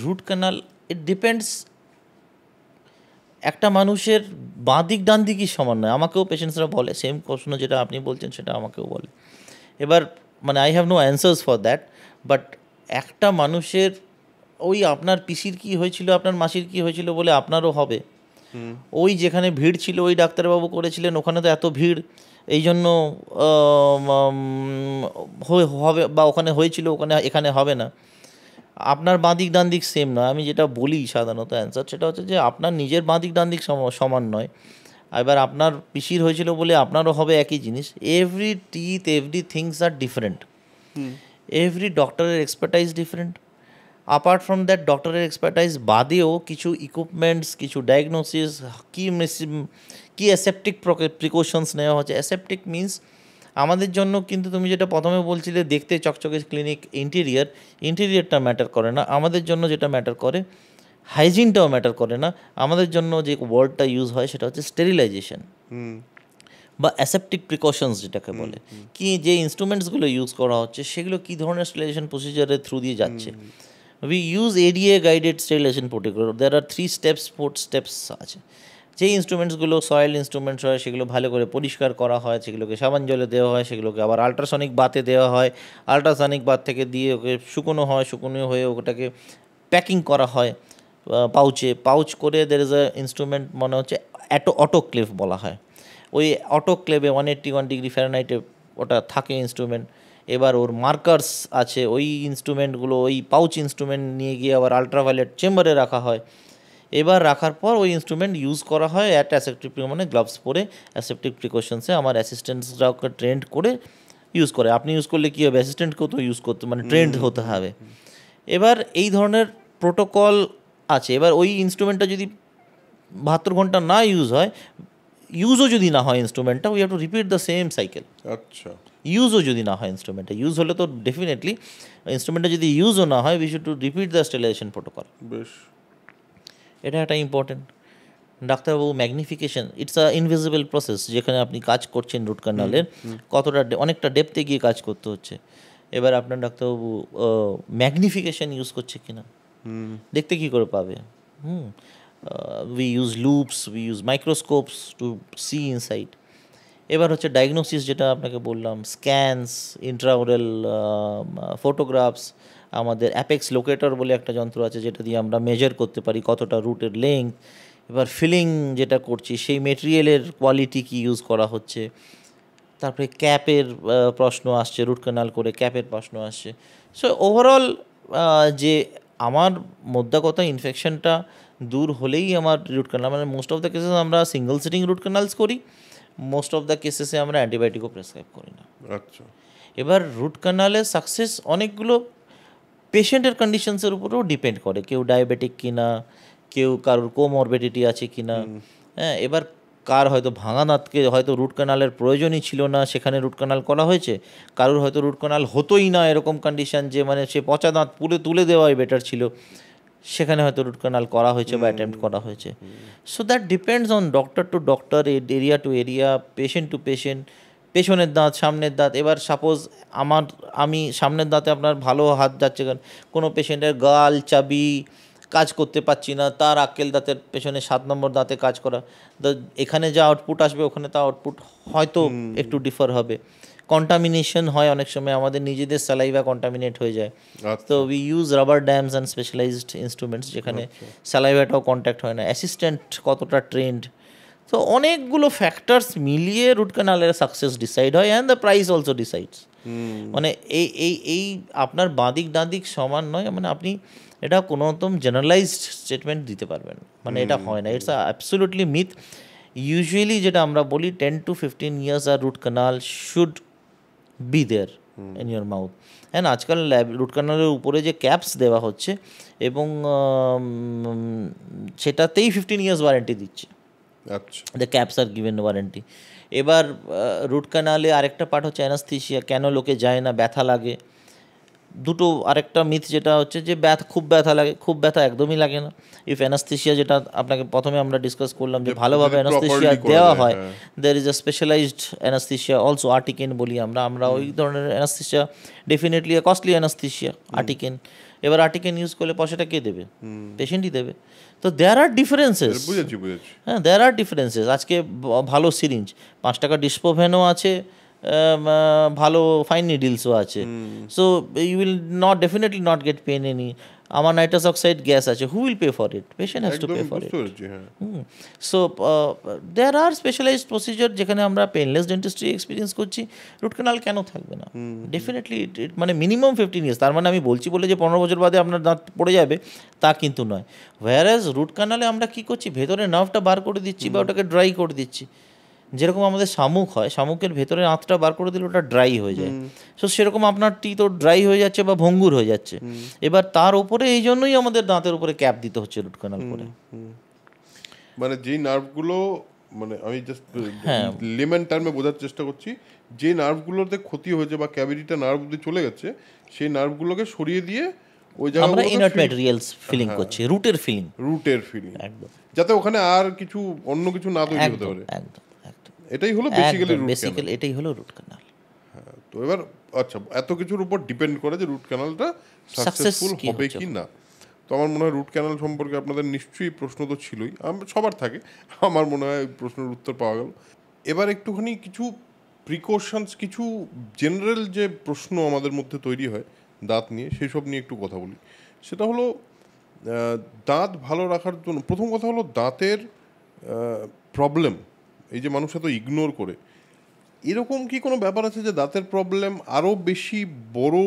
রুট ক্যানাল, ইট ডিপেন্ডস। একটা মানুষের বাঁ দিক ডান দিকই সমান নয়, আমাকেও পেশেন্টসরা বলে সেম প্রশ্ন যেটা আপনি বলছেন সেটা আমাকেও বলে। এবার মানে I have no answers for that, but একটা মানুষের ওই আপনার পিসির কী হয়েছিল, আপনার মাসির কী হয়েছিল বলে আপনারও হবে। ওই যেখানে ভিড় ছিল ওই ডাক্তারবাবু করেছিলেন, ওখানে তো এত ভিড়, এই জন্য হবে, বা ওখানে হয়েছিল ওখানে এখানে হবে না। আপনার বাঁ দিক ডান দিক সেম নয়। আমি যেটা বলি সাধারণত অ্যান্সার সেটা হচ্ছে যে আপনার নিজের বাঁ দিক ডান দিক সমান নয়। এবার আপনার পিসির হয়েছিল বলে আপনারও হবে একই জিনিস। Every things are different, every ডক্টরের expertise different. Apart from that ডক্টরের এক্সপার্টাইজ বাদেও কিছু ইকুইপমেন্টস, কিছু ডায়াগনোসিস, কি অ্যাসেপ্টিক প্রিকশনস নেওয়া হচ্ছে। অ্যাসেপ্টিক মিনস আমাদের জন্য, কিন্তু তুমি যেটা প্রথমে বলছিলে দেখতে চকচকে ক্লিনিক, ইন্টেরিয়রটা ম্যাটার করে না আমাদের জন্য, যেটা ম্যাটার করে হাইজিনটাও ম্যাটার করে না আমাদের জন্য। যে ওয়ার্ডটা ইউজ হয় সেটা হচ্ছে স্টেরিলাইজেশন বা অ্যাসেপ্টিক প্রিকশনস যেটাকে বলে। কি যে ইনস্ট্রুমেন্টসগুলো ইউজ করা হচ্ছে সেগুলো কী ধরনের স্টেরিলাইজেশন প্রসিজারের থ্রু দিয়ে যাচ্ছে। We use ADA guided sterilisation protocol. There are 3 steps 4 steps আছে। যে ইনস্ট্রুমেন্টসগুলো সয়েল ইনস্ট্রুমেন্টস হয় সেগুলো ভালো করে পরিষ্কার করা হয়, সেগুলোকে সাবান জলে দেওয়া হয়, সেগুলোকে আবার আল্ট্রাসনিক বাতে দেওয়া হয়, আল্ট্রাসনিক বাত থেকে দিয়ে ওকে শুকনো হয়, শুকনো হয়ে ওটাকে প্যাকিং করা হয় পাউচ করে। দের ইজ আ ইনস্ট্রুমেন্ট মনে হচ্ছে অটোক্লেভ বলা হয়। ওই অটোক্লেভে 181 ডিগ্রি ফ্যারেনহাইটে ওটা থাকে ইনস্ট্রুমেন্ট। এবার ওর মার্কার্স আছে, ওই ইনস্ট্রুমেন্টগুলো ওই পাউচ ইনস্ট্রুমেন্ট নিয়ে গিয়ে আবার আলট্রাভায়োলেট চেম্বারে রাখা হয়। এবার রাখার পর ওই ইনস্ট্রুমেন্ট ইউজ করা হয় অ্যাট অ্যাসেপ্টিক, মানে গ্লাভস পরে অ্যাসেপ্টিক প্রিকশনসে আমার অ্যাসিস্ট্যান্টসরা ওকে ট্রেন্ড করে ইউজ করে। আপনি ইউজ করলে কী হবে, অ্যাসিস্ট্যান্টকেও তো ইউজ করতে মানে ট্রেন্ড হতে হবে। এবার এই ধরনের প্রোটোকল আছে। এবার ওই ইনস্ট্রুমেন্টটা যদি 72 ঘন্টা না ইউজ হয়, ইউজও যদি না হয় ইনস্ট্রুমেন্টটা, we have to repeat the same cycle. আচ্ছা, ইউজও যদি না হয় ইনস্ট্রুমেন্টটা, ইউজ হলে তো ডেফিনেটলি, ইনস্ট্রুমেন্টটা যদি ইউজও না হয় we should to repeat the sterilisation protocol. বেশ, এটা একটা ইম্পর্টেন্ট। ডাক্তারবাবু magnification, it's a invisible process. যেখানে আপনি কাজ করছেন রুট ক্যানালের কতটা অনেকটা ডেপথে গিয়ে কাজ করতে হচ্ছে। এবার আপনার ডাক্তারবাবু ম্যাগনিফিকেশন ইউজ করছে কিনা দেখতে কী করে পাবে? We use loops, we use microscopes to see inside. এবার হচ্ছে ডায়াগনোসিস, যেটা আপনাকে বললাম, স্ক্যানস, ইন্ট্রাওরাল ফটোগ্রাফস, আমাদের অ্যাপেক্স লোকেটর বলে একটা যন্ত্র আছে যেটা দিয়ে আমরা মেজার করতে পারি কতটা রুটের লেংথ। এবার ফিলিং যেটা করছি সেই মেটেরিয়ালের কোয়ালিটি কি ইউজ করা হচ্ছে। তারপরে ক্যাপের প্রশ্ন আসছে, রুট ক্যানাল করে ক্যাপের প্রশ্ন আসছে। সো ওভারঅল যে আমার মোদ্দা কথা, ইনফেকশনটা দূর হলেই আমার রুট ক্যানাল, মানে মোস্ট অফ দ্য কেসেস আমরা সিঙ্গল সিটিং রুট ক্যানালস করি, মোস্ট অফ দ্য কেসেসে আমরা অ্যান্টিবায়োটিকও প্রেসক্রাইব করি না। আচ্ছা, এবার রুট ক্যানালের সাকসেস অনেকগুলো পেশেন্টের কন্ডিশনসের উপরেও ডিপেন্ড করে। কেউ ডায়াবেটিক কিনা, কেউ কারোর কোমরবিডিটি আছে কিনা। হ্যাঁ, এবার কার হয়তো ভাঙা দাঁতকে হয়তো রুট ক্যানালের প্রয়োজনই ছিল না, সেখানে রুট ক্যানাল করা হয়েছে। কারোর হয়তো রুট ক্যানাল হতোই না, এরকম কন্ডিশন যে মানে সে পচা দাঁত তুলে দেওয়াই বেটার ছিল, সেখানে হয়তো রুট ক্যানাল করা হয়েছে বা অ্যাটেম্প্ট করা হয়েছে। So that depends on doctor to doctor, area to area, patient to patient. পেছনের দাঁত, সামনের দাঁত। এবার সাপোজ আমি সামনের দাঁতে আপনার ভালো হাত যাচ্ছে, কোনো পেশেন্টের গাল চাবি কাজ করতে পারছি না, তার আক্কেল দাঁতের পেছনে 7 নম্বর দাঁতে কাজ করা, তো এখানে যা আউটপুট আসবে ওখানে তা আউটপুট হয়তো একটু ডিফার হবে। কন্টামিনেশন হয় অনেক সময়, আমাদের নিজেদের স্যালাইভা কন্টামিনেট হয়ে যায়। তো we use rubber dams and specialised instruments যেখানে স্যালাইভাটাও কন্ট্যাক্ট হয় না। অ্যাসিস্ট্যান্ট কতটা ট্রেন্ড, তো অনেকগুলো ফ্যাক্টরস মিলিয়ে রুট ক্যানালের সাকসেস ডিসাইড হয়, and the price also decides. মানে এই আপনার বাঁদিক ডাঁদিক সমান নয়, মানে আপনি এটা কোনো রকম জেনারেলাইজড স্টেটমেন্ট দিতে পারবেন, মানে এটা হয় না। It's absolutely myth. ইউজুয়ালি যেটা আমরা বলি 10 to 15 years আর root canal should be there in your mouth. হ্যাঁ, আজকাল রুট ক্যানালের উপরে যে ক্যাপস দেওয়া হচ্ছে এবং সেটাতেই 15 years ওয়ারেন্টি দিচ্ছে। আচ্ছা, the caps are given warranty. এবার রুট ক্যানালে আরেকটা পার্ট হচ্ছে অ্যানাস্থেশিয়া। কেন লোকে যায় না? ব্যথা লাগে। দুটো আরেকটা মিথ যেটা হচ্ছে যে খুব ব্যথা লাগে, খুব ব্যথা একদমই লাগে না। ইফ অ্যানাস্থেশিয়া, যেটা আপনাকে প্রথমে আমরা ডিসকাস করলাম যে ভালোভাবে যদি অ্যানাস্থেশিয়া properly করা দেওয়া যায়, হয়, হ্যাঁ। There is a specialised anaesthesia also, articaine বলি আমরা ওই ধরনের anaesthesia, definitely costly anaesthesia articaine. এবার আর্টিকেন ইউজ করলে পয়সাটা কে দেবে? পেশেন্টই দেবে। তো দেয়ার আর ডিফারেন্সেস। বুঝেছি। হ্যাঁ, দেয়ার আর ডিফারেন্সেস। আজকে ভালো সিরিঞ্জ, 5 টাকা ডিসপোভেনও আছে, ভালো ফাইন নিডিলসও আছে। So you will definitely not get pain any. আমার নাইট্রাস অক্সাইড গ্যাস আছে, who will pay for it? Patient has to pay for it. So there are specialised procedure যেখানে আমরা পেনলেস ডেন্টিস্ট্রি এক্সপিরিয়েন্স করছি। Root canal কেন থাকবে না? Definitely মানে minimum 15 years। তার মানে আমি বলছি বলে যে 15 বছর বাদে আপনার দাঁত পড়ে যাবে তা কিন্তু নয়। হোয়ারাজ রুট ক্যানালে আমরা কী করছি? ভেতরে নার্ভটা বার করে দিচ্ছি বা ওটাকে ড্রাই করে দিচ্ছি। যেরকম আমাদের শামুক হয়, শামুকের ভেতরে আঁতটা বার করে দিলে ওটা ড্রাই হয়ে যায়। সো সেরকম আপনার টিথ ড্রাই হয়ে যাচ্ছে বা ভঙ্গুর হয়ে যাচ্ছে। এবার তার উপরে এই জন্যই আমাদের দাঁতের উপরে ক্যাপ দিতে হচ্ছে রুট ক্যানাল করে। মানে যেই নার্ভগুলো, মানে আমি জাস্ট লেমন টার্মে বোঝার চেষ্টা করছি, যে নার্ভগুলোতে ক্ষতি হয়েছে বা ক্যাভিটিটা নার্ভ অব্দি চলে গেছে, সেই নার্ভগুলোকে সরিয়ে দিয়ে ওই জায়গায় আমরা ইনার্ট ম্যাটেরিয়ালস ফিলিং করছি, রুটের ফিলিং, একদম, যাতে ওখানে আর কিছু অন্য কিছু না তৈরি হতে পারে। একদম। এটাই হলো বেসিক্যালি এটাই হলো রুট ক্যানাল। হ্যাঁ, তো এবার আচ্ছা, এত কিছুর উপর ডিপেন্ড করে যে রুট ক্যানালটা সাকসেসফুল হবে কি না। তো আমার মনে হয় রুট ক্যানাল সম্পর্কে আপনাদের নিশ্চয়ই প্রশ্ন তো ছিলই, সবার থাকে। আমার মনে হয় প্রশ্নের উত্তর পাওয়া গেল। এবার একটুখানি কিছু প্রিকশনস, কিছু জেনারেল যে প্রশ্ন আমাদের মধ্যে তৈরি হয় দাঁত নিয়ে, সেসব নিয়ে একটু কথা বলি। সেটা হলো দাঁত ভালো রাখার জন্য প্রথম কথা হলো দাঁতের প্রবলেম, এই যে মানুষ এত ইগনোর করে, এরকম কি কোনো ব্যাপার আছে যে দাঁতের প্রবলেম আরও বেশি বড়,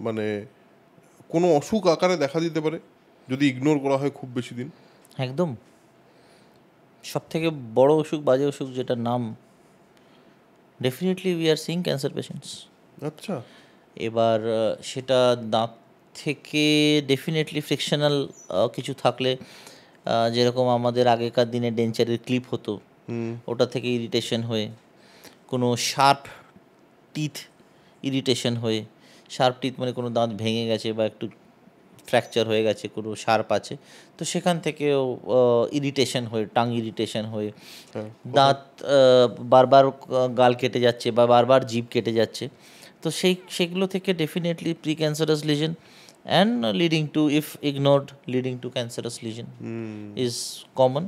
মানে কোনো অসুখ আকারে দেখা দিতে পারে যদি ইগনোর করা হয় খুব বেশি দিন? একদম। সব থেকে বড় অসুখ, বাজে অসুখ যেটার নাম, definitely we are seeing cancer patients. আচ্ছা। এবার সেটা দাঁত থেকে ডেফিনেটলি ফ্রিকশনাল কিছু থাকলে, যেরকম আমাদের আগেকার দিনে ডেঞ্চারের ক্লিপ হতো, ওটা থেকে ইরিটেশন হয়ে, কোনো শার্প টিথ ইরিটেশন হয়ে, শার্প টিথ মানে কোনো দাঁত ভেঙে গেছে বা একটু ফ্র্যাকচার হয়ে গেছে, কোনো শার্প আছে, তো সেখান থেকেও ইরিটেশন হয়ে, টাং ইরিটেশন হয়ে, দাঁত বারবার গাল কেটে যাচ্ছে বা বারবার জিভ কেটে যাচ্ছে, তো সেগুলো থেকে definitely pre cancerous lesion and leading to, if ignored, leading to cancerous lesion is common.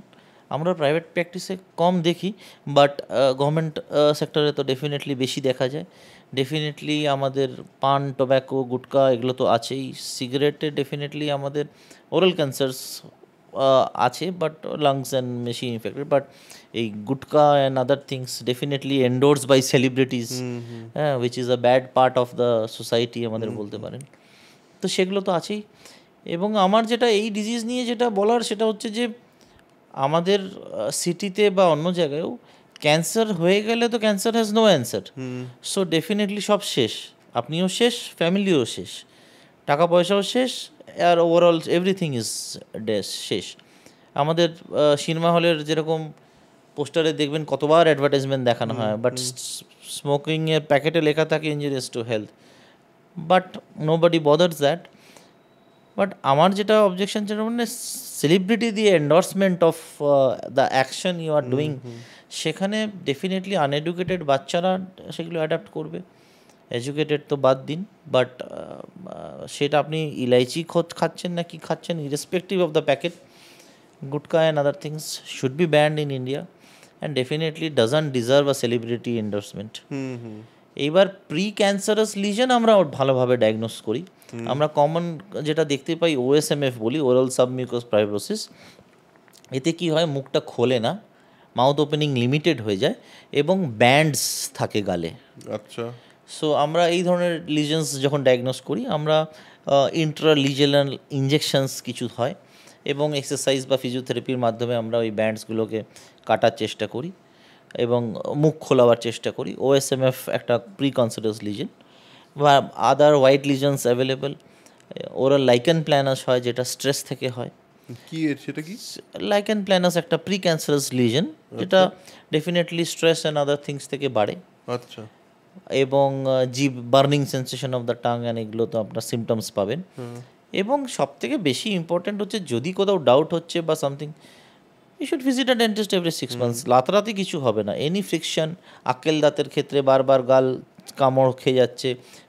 আমরা প্রাইভেট প্র্যাকটিসে কম দেখি, বাট গভর্নমেন্ট সেক্টরে তো ডেফিনেটলি বেশি দেখা যায়। ডেফিনেটলি আমাদের পান, টোব্যাকো, গুটকা এগুলো তো আছেই। সিগারেটে ডেফিনেটলি আমাদের ওরাল ক্যান্সারস আছে, বাট লাংস অ্যান্ড বেশি ইনফেক্টেড। বাট এই gutka and other things definitely endorse by celebrities, হ্যাঁ, which is a bad part of the society আমাদের বলতে পারেন। তো সেগুলো তো আছেই। এবং আমার যেটা এই ডিজিজ নিয়ে যেটা বলার, সেটা হচ্ছে যে আমাদের সিটিতে বা অন্য জায়গায়ও ক্যান্সার হয়ে গেলে তো cancer has no answer. So definitely সব শেষ, আপনিও শেষ, ফ্যামিলিও শেষ, টাকা পয়সাও শেষ, আর ওভারঅল এভরিথিং ইজ শেষ। আমাদের সিনেমা হলের যেরকম পোস্টারে দেখবেন কতবার অ্যাডভার্টাইজমেন্ট দেখানো হয়, বাট স্মোকিংয়ের প্যাকেটে লেখা থাকে injurious to health, but nobody bothers that. But আমার যেটা অবজেকশন, যেটা মানে সেলিব্রিটি দিয়ে endorsement of the action you are doing, সেখানে ডেফিনেটলি আনএডুকেটেড বাচ্চারা সেগুলো অ্যাডাপ্ট করবে, এডুকেটেড তো বাদ দিন। বাট সেটা আপনি ইলাইচি খাচ্ছেন না কি খাচ্ছেন, irrespective of the packet, gutka and other things should be band in India and definitely doesn't deserve a celebrity endorsement. এইবার প্রি ক্যান্সারাস লিজন আমরা ভালোভাবে ডায়াগনোস করি। আমরা কমন যেটা দেখতে পাই OSMF বলি, ওরাল সাবমিউকাস ফাইব্রোসিস। এতে কি হয়, মুখটা খোলে না, মাউথ ওপেনিং লিমিটেড হয়ে যায় এবং ব্যান্ডস থাকে গালে। আচ্ছা। সো আমরা এই ধরনের লিজনস যখন ডায়াগনোস করি, আমরা ইন্ট্রালিজেনাল ইনজেকশনস কিছু হয় এবং এক্সারসাইজ বা ফিজিওথেরাপির মাধ্যমে আমরা ওই ব্যান্ডসগুলোকে কাটার চেষ্টা করি। এবং মুখ খোলাবার চেষ্টা করি। OSMF একটা প্রি কনসিডাস লিজন, বা other white lesions available. Oral lichen planus হয়, যেটা স্ট্রেস থেকে হয়। কি সেটা কি? লাইকেন প্ল্যানাস একটা প্রি ক্যান্সারাস লিজন, যেটা definitely stress and other things থেকে বাড়ে। আচ্ছা। এবং জিভ burning sensation of the tongue and এগুলো তো আপনার সিমটমস পাবেন। এবং সব থেকে বেশি ইম্পর্টেন্ট হচ্ছে, যদি কোথাও ডাউট হচ্ছে বা something, you should visit a dentist every 6 months। রাতারাতি কিছু হবে না। এনি ফ্রিকশন, আক্কেল দাঁতের ক্ষেত্রে বারবার গাল কামড় খেয়ে যাচ্ছে,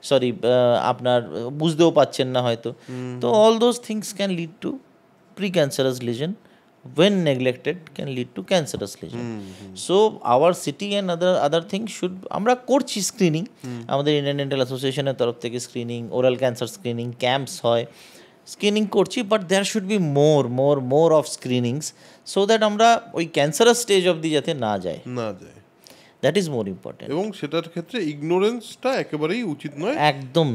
সরি আপনার বুঝতেও পাচ্ছেন না হয়তো, তো all those things can lead to pre cancerous lesion, when neglected can lead to cancerous lesion. So our city and other things should, আমরা করছি স্ক্রিনিং, আমাদের ইন্ডিয়ান ডেন্টাল অ্যাসোসিয়েশনের তরফ থেকে screening, oral cancer screening camps হয়, স্ক্রিনিং করছি, but there should be more of screenings, so that আমরা ওই ক্যান্সারাস স্টেজ অবধি যাতে না যায়, দ্যাট ইজ মোর ইম্পর্টেন্ট। এবং সেটার ক্ষেত্রে ইগনোরেন্সটা একেবারেই উচিত নয়, একদম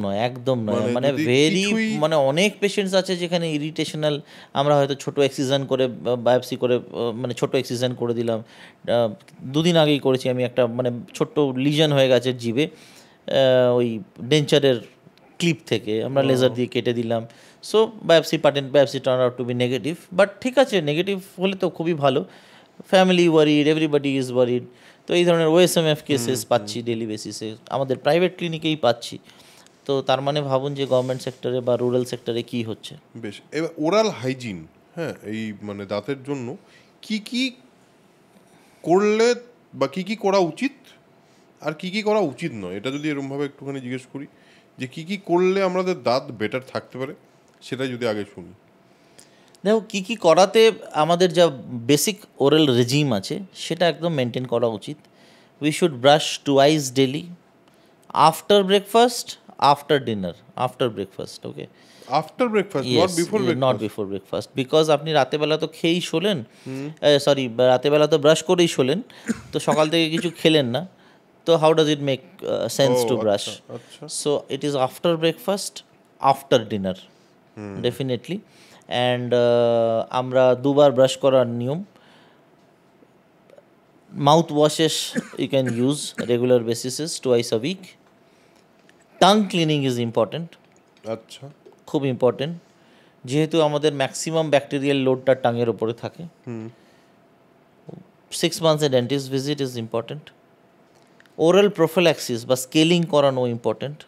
নয়। মানে ভেরি, মানে অনেক পেশেন্টস আছে যেখানে ইরিটেশনাল, আমরা হয়তো ছোট এক্সিজন করে বায়োপসি করে, মানে ছোট এক্সিজন করে দিলাম। 2 দিন আগেই করেছি আমি একটা, মানে ছোট্ট লিজন হয়ে গেছে জিভে, ওই ডেঞ্চারের ক্লিপ থেকে আমরা লেজার দিয়ে কেটে দিলাম। So biopsy turn out to be negative, but ঠিক আছে, নেগেটিভ হলে তো খুবই ভালো। Family worried, everybody is worried. তো এই ধরনের OSMF কেসেস পাচ্ছি ডেলি বেসিসে, আমাদের প্রাইভেট ক্লিনিকেই পাচ্ছি। তো তার মানে ভাবুন যে গভর্নমেন্ট সেক্টরে বা রুরাল সেক্টরে কি হচ্ছে। বেশ, এবার ওরাল হাইজিন, হ্যাঁ, এই মানে দাঁতের জন্য কি কি করলে বা কি কি করা উচিত আর কি কি করা উচিত নয়, এটা যদি এরকমভাবে একটুখানি জিজ্ঞেস করি, যে কি কি করলে আমাদের দাঁত বেটার থাকতে পারে, সেটা যদি আগে শুনি। দেখো, কী কী করাতে আমাদের যা বেসিক ওরাল রেজিম আছে সেটা একদম মেনটেন করা উচিত। We should brush twice daily, after breakfast, after dinner, after breakfast, okay, after breakfast, not before breakfast, because আপনি রাতেবেলা তো খেয়েই শোলেন, সরি রাতেবেলা তো ব্রাশ করেই শোলেন, তো সকাল থেকে কিছু খেলেন না, তো how does it make sense to brush? So it is after breakfast, after dinner definitely. And আমরা 2 বার ব্রাশ করার নিয়ম। Mouth washes you can use regular bases, twice a week. Tongue cleaning is important, আচ্ছা, খুব important, যেহেতু আমাদের maximum bacterial লোডটা টাঙের ওপরে থাকে। 6 months A dentist visit is important. Oral prophylaxis বা স্কেলিং করানো ইম্পর্টেন্ট।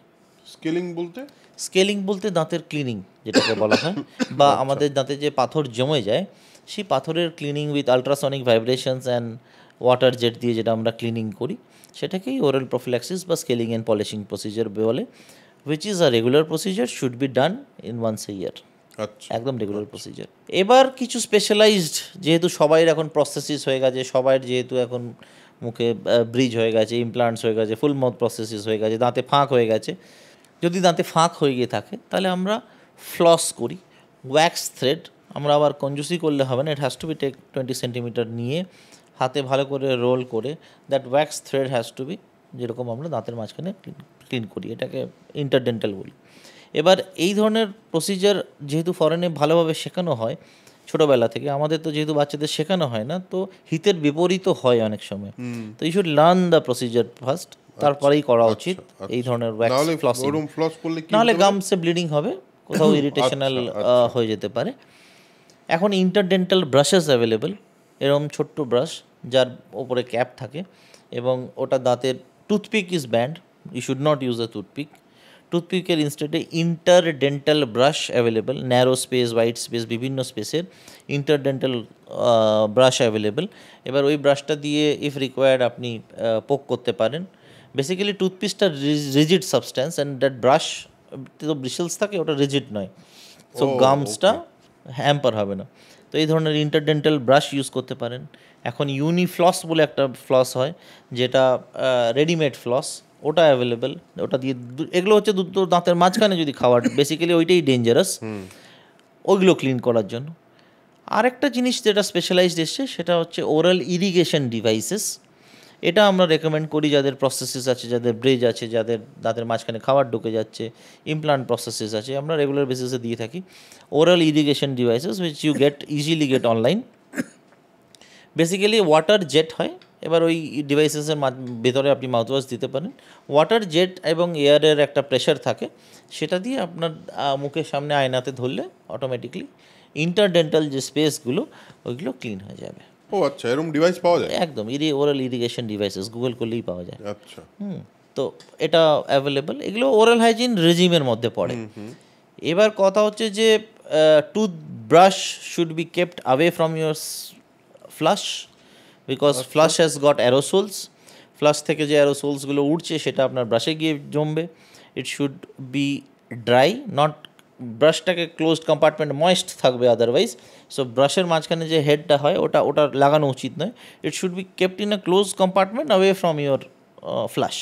স্কেলিং বলতে দাঁতের ক্লিনিং যেটাকে বলা হয়, বা আমাদের দাঁতে যে পাথর জমে যায় সেই পাথরের cleaning with ultrasonic vibrations and water jet দিয়ে যেটা আমরা ক্লিনিং করি, সেটাকেই ওরাল প্রোফিল্যাক্সিস বা স্কেলিং অ্যান্ড পলিশিং প্রসিজার বলে, which is a regular procedure, should be done in once a year. একদম রেগুলার প্রসিজার। এবার কিছু স্পেশালাইজড, যেহেতু সবাই এখন প্রসেসিস হয়ে গেছে, সবাই যেহেতু এখন মুখে ব্রিজ হয়ে গেছে, ইমপ্লান্টস হয়ে গেছে, ফুল মাউথ প্রসেসিস হয়ে গেছে, দাঁতে ফাঁক হয়ে গেছে, যদি দাঁতে ফাঁক হয়ে গিয়ে থাকে তাহলে আমরা ফ্লস করি। ওয়্যাক্স থ্রেড, আমরা আবার কঞ্জুসি করলে হবে না, it has to be take 20 centimetre নিয়ে হাতে ভালো করে রোল করে, that wax thread has to be, যেরকম আমরা দাঁতের মাঝখানে ক্লিন করি, এটাকে ইন্টারডেন্টাল বলি। এবার এই ধরনের প্রসিজার যেহেতু ফরেনে ভালোভাবে শেখানো হয় ছোটোবেলা থেকে, আমাদের তো যেহেতু বাচ্চাদের শেখানো হয় না, তো হিতের বিপরীত হয় অনেক সময়। তো you should learn the procedure first, তারপরেই করা উচিত এই ধরনের ওয়্যাক্স ফ্লসিং। নাহলে গামসে ব্লিডিং হবে, কোথাও ইরিটেশনাল হয়ে যেতে পারে। এখন ইন্টারডেন্টাল ব্রাশেস অ্যাভেলেবেল, এরকম ছোট্ট ব্রাশ যার ওপরে ক্যাপ থাকে, এবং ওটা দাঁতের, toothpick is banned, you should not use a toothpick. টুথপিকের ইনস্টেডে interdental brush available, narrow space, wide space, বিভিন্ন স্পেসের ইন্টারডেন্টাল ব্রাশ অ্যাভেলেবেল। এবার ওই ব্রাশটা দিয়ে ইফ রিকোয়ার্ড আপনি পোক করতে পারেন। বেসিক্যালি টুথপিসটা rigid substance, and that brush তো ব্রিসেলস থাকে, ওটা রিজিড নয়, সো গামসটা হ্যাম্পার হবে না। তো এই ধরনের ইন্টারডেন্টাল ব্রাশ ইউজ করতে পারেন। এখন ইউনিফ্লস বলে একটা ফ্লস হয়, যেটা রেডিমেড ফ্লস, ওটা অ্যাভেলেবেল, ওটা দিয়ে এগুলো হচ্ছে দুটো দাঁতের মাঝখানে যদি খাওয়ার, বেসিক্যালি ওইটাই ডেঞ্জারাস ওইগুলো ক্লিন করার জন্য। আরেকটা জিনিস যেটা স্পেশালাইজড এসছে সেটা হচ্ছে ওরাল ইরিগেশন ডিভাইসেস। এটা আমরা রেকমেন্ড করি যাদের প্রসেসেস আছে, যাদের ব্রিজ আছে, যাদের দাঁতের মাঝখানে খাবার ঢুকে যাচ্ছে, ইমপ্লান্ট প্রসেসেস আছে, আমরা রেগুলার বেসিসে দিয়ে থাকি oral irrigation devices, which you easily get online. Basically water jet হয় এবার ওই ডিভাইসেসের ভেতরে আপনি মাউথওয়াশ দিতে পারেন। ওয়াটার জেট এবং এয়ারের একটা প্রেশার থাকে, সেটা দিয়ে আপনার মুখের সামনে আয়নাতে ধরলে অটোমেটিকলি ইন্টারডেন্টাল যে স্পেসগুলো ওইগুলো ক্লিন হয়ে যাবে। ও আচ্ছা, এরকম ডিভাইস পাওয়া যায়? একদম ওরাল ইরিগেশন ডিভাইসেস গুগল করলেই পাওয়া যায়। আচ্ছা, তো এটা অ্যাভেলেবল, এগুলো ওরাল হাইজিন রেজিমের মধ্যে পড়ে। এবার কথা হচ্ছে যে toothbrush should be kept away from your flush, because flush has got aerosols. Flush থেকে যে অ্যারোসোলসগুলো উঠছে সেটা আপনার ব্রাশে গিয়ে জমবে। It should be dry, not ব্রাশটাকে ক্লোজড কম্পার্টমেন্ট ময়েস্ট থাকবে আদারওয়াইজ। সো ব্রাশের মাঝখানে যে হেডটা হয় ওটা লাগানো উচিত নয়। It should be kept in a close compartment away from your flush.